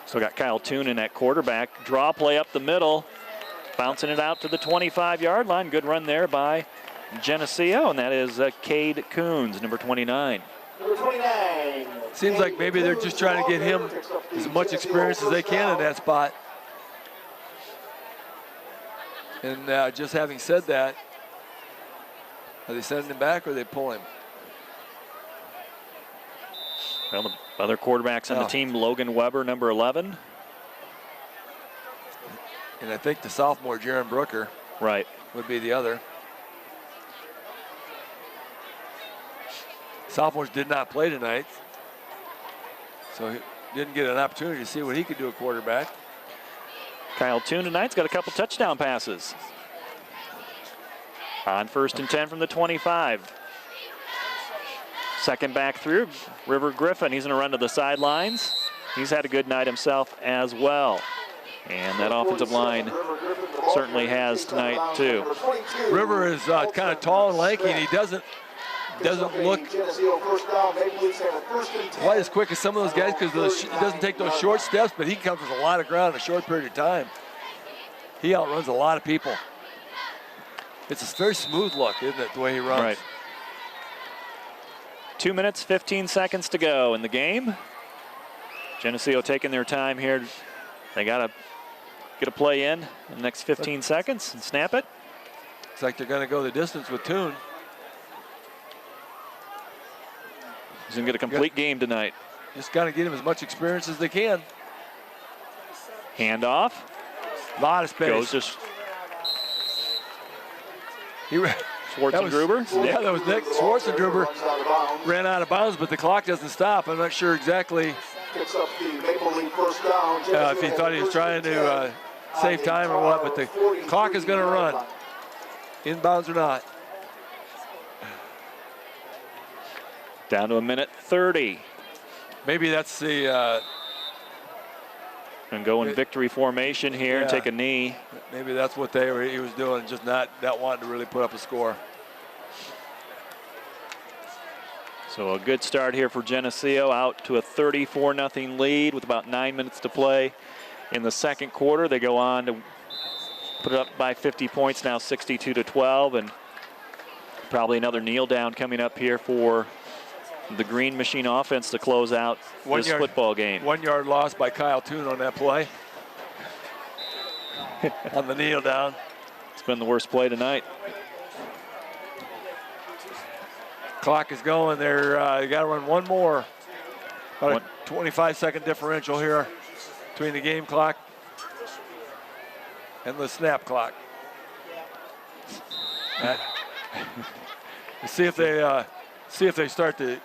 So got Kyle Toonan at quarterback. Draw play up the middle. Bouncing it out to the 25-yard line. Good run there by Geneseo, and that is Cade Coons, number 29. Number 29. Seems like maybe they're just trying to get him as much experience as they can in that spot. And just having said that, are they sending him back or are they pulling him? Well, the other quarterbacks on the team, Logan Weber, number 11. And I think the sophomore, Jaron Brooker, right, would be the other. Sophomores did not play tonight, so he didn't get an opportunity to see what he could do at quarterback. Kyle Toon tonight's got a couple touchdown passes. On 1st and 10 from the 25. Second back through, River Griffin. He's going to run to the sidelines. He's had a good night himself as well. And that offensive line certainly has tonight too. River is kind of tall and lanky, and he doesn't look quite as quick as some of those guys because he doesn't take those short steps, but he covers a lot of ground in a short period of time. He outruns a lot of people. It's a very smooth look, isn't it, the way he runs? Right. 2 minutes, 15 seconds to go in the game. Geneseo taking their time here. They got to get a play in the next 15 seconds and snap it. Looks like they're going to go the distance with Toon. He's going to get a complete game tonight. Just got to get him as much experience as they can. Handoff. A lot of space. Goes to Schwartzengruber. Yeah, that was Nick Schwartzengruber. Ran out of bounds, but the clock doesn't stop. I'm not sure exactly Picks up the Maple Leaf first down. if he thought he was trying to save time or what, but the clock is going to run. Inbounds or not. Down to 1:30. Maybe that's the... and go in victory formation here and take a knee. Maybe that's what he was doing, just not wanting to really put up a score. So a good start here for Geneseo, out to a 34-0 lead with about 9 minutes to play in the second quarter. They go on to put it up by 50 points now, 62-12, and probably another kneel down coming up here for the Green Machine offense to close out this football game. 1 yard loss by Kyle Toon on that play. On the kneel down. It's been the worst play tonight. Clock is going. They got to run one more. About a 25-second differential here between the game clock and the snap clock. See if they start to.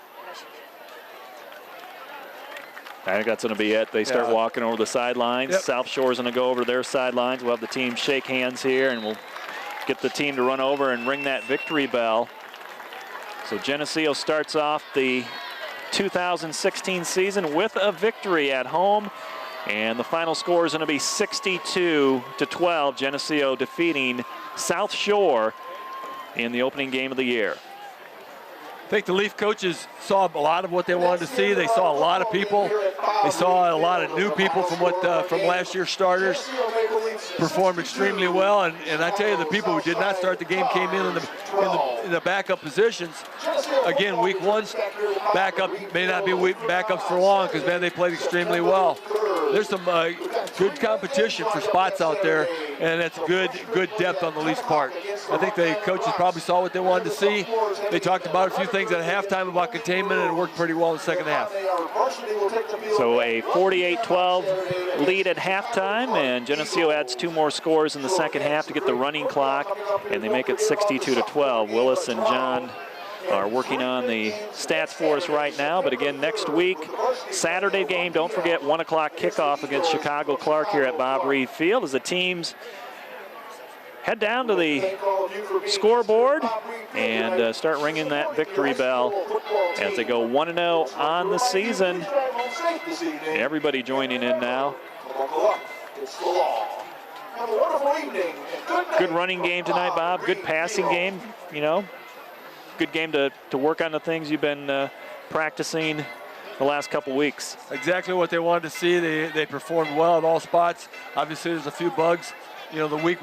I think that's going to be it. They start walking over the sidelines. Yep. South Shore's going to go over to their sidelines. We'll have the team shake hands here, and we'll get the team to run over and ring that victory bell. So Geneseo starts off the 2016 season with a victory at home. And the final score is going to be 62-12. Geneseo defeating South Shore in the opening game of the year. I think the Leaf coaches saw a lot of what they wanted to see. They saw a lot of people. They saw a lot of new people from last year's starters performed extremely well. And I tell you, the people who did not start the game came in the backup positions. Again, week one's backup may not be backups for long because, man, they played extremely well. There's some good competition for spots out there, and that's good depth on the Leafs' part. I think the coaches probably saw what they wanted to see. They talked about a few things at halftime about containment, and it worked pretty well in the second half. So a 48-12 lead at halftime, and Geneseo adds 2 more scores in the second half to get the running clock, and they make it 62-12. Willis and John are working on the stats for us right now. But again, next week, Saturday game, don't forget 1 o'clock kickoff against Chicago Clark here at Bob Reed Field as the teams head down to the scoreboard and start ringing that victory bell as they go 1-0 on the season. Everybody joining in now. Good running game tonight, Bob. Good passing game, you know. Good game to work on the things you've been practicing the last couple weeks. Exactly what they wanted to see. They performed well at all spots. Obviously, there's a few bugs. You know, the week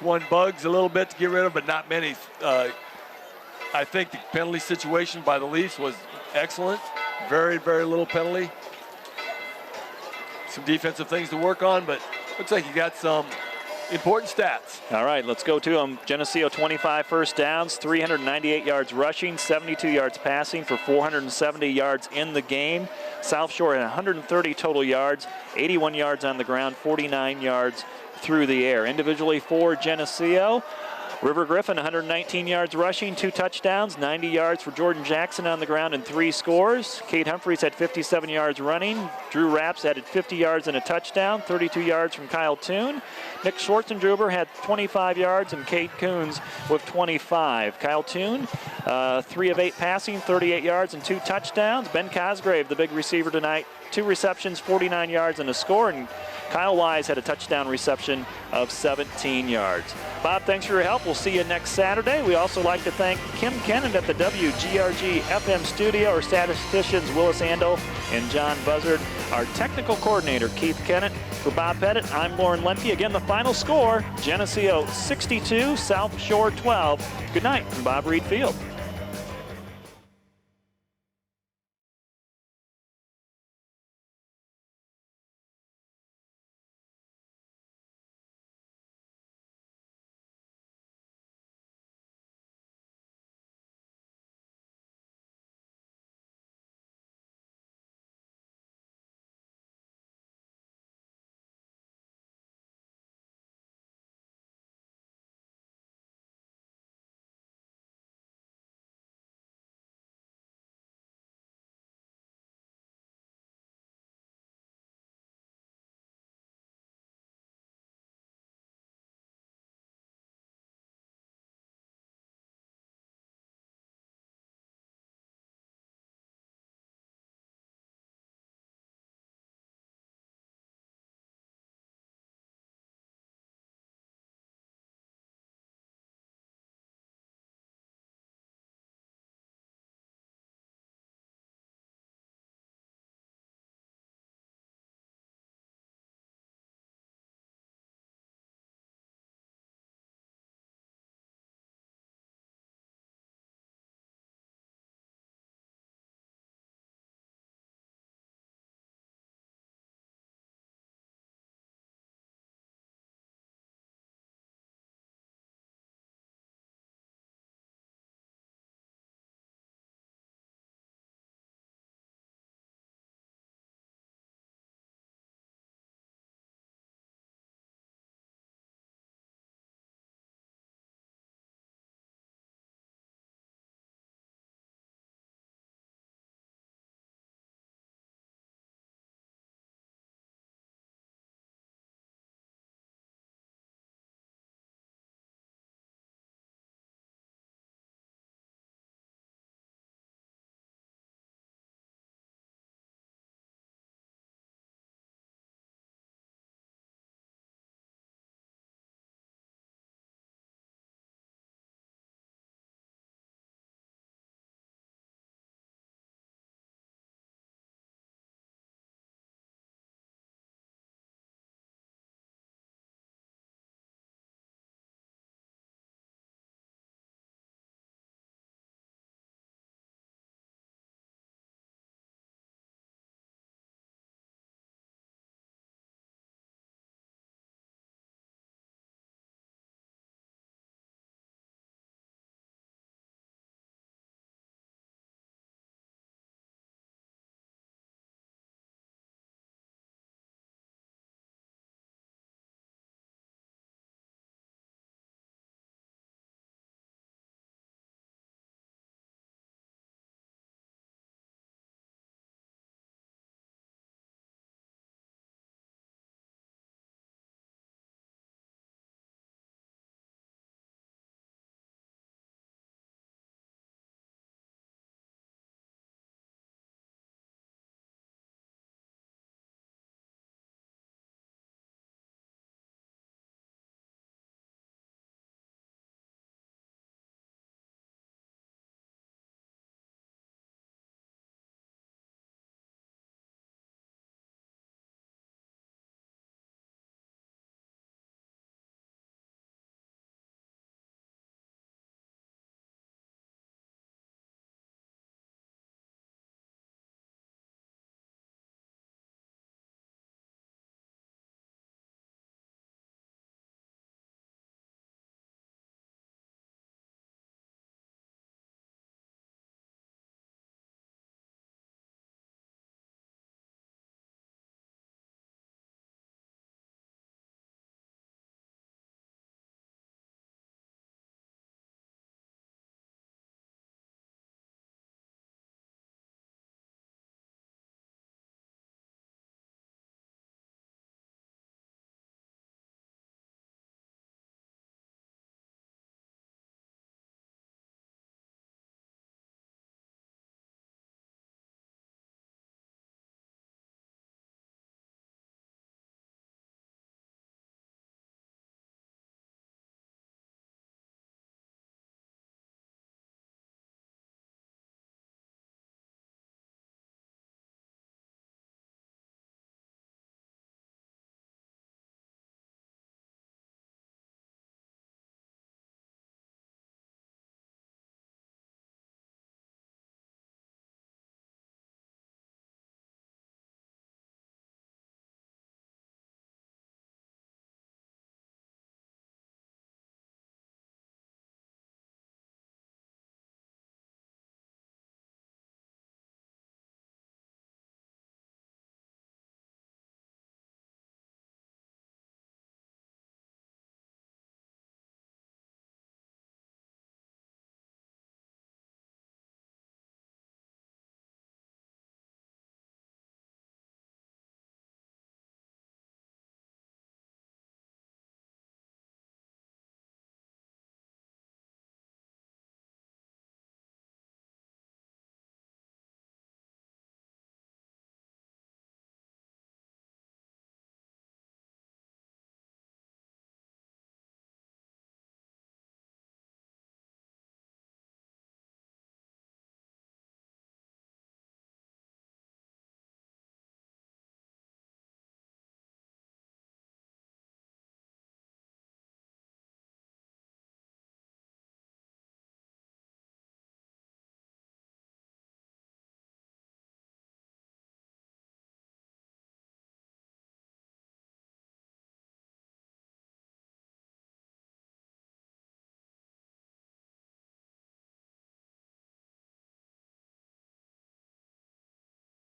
one bugs a little bit to get rid of, but not many. I think the penalty situation by the Leafs was excellent. Very, very little penalty. Some defensive things to work on, but looks like you got some important stats. All right, let's go to them. Geneseo 25 first downs, 398 yards rushing, 72 yards passing for 470 yards in the game. South Shore had 130 total yards, 81 yards on the ground, 49 yards through the air. Individually for Geneseo, River Griffin 119 yards rushing, 2 touchdowns, 90 yards for Jordan Jackson on the ground and 3 scores. Kate Humphreys had 57 yards running. Drew Rapps added 50 yards and a touchdown, 32 yards from Kyle Toon. Nick Schwartzendruber had 25 yards and Kate Coons with 25. Kyle Toon, 3 of 8 passing, 38 yards and 2 touchdowns. Ben Cosgrave, the big receiver tonight, 2 receptions, 49 yards and a score. And Kyle Wise had a touchdown reception of 17 yards. Bob, thanks for your help. We'll see you next Saturday. We also like to thank Kim Kennan at the WGRG FM studio, our statisticians Willis Andel and John Buzzard, our technical coordinator Keith Kennett. For Bob Pettit, I'm Lauren Lemke. Again, the final score, Geneseo 62, South Shore 12. Good night from Bob Reed Field.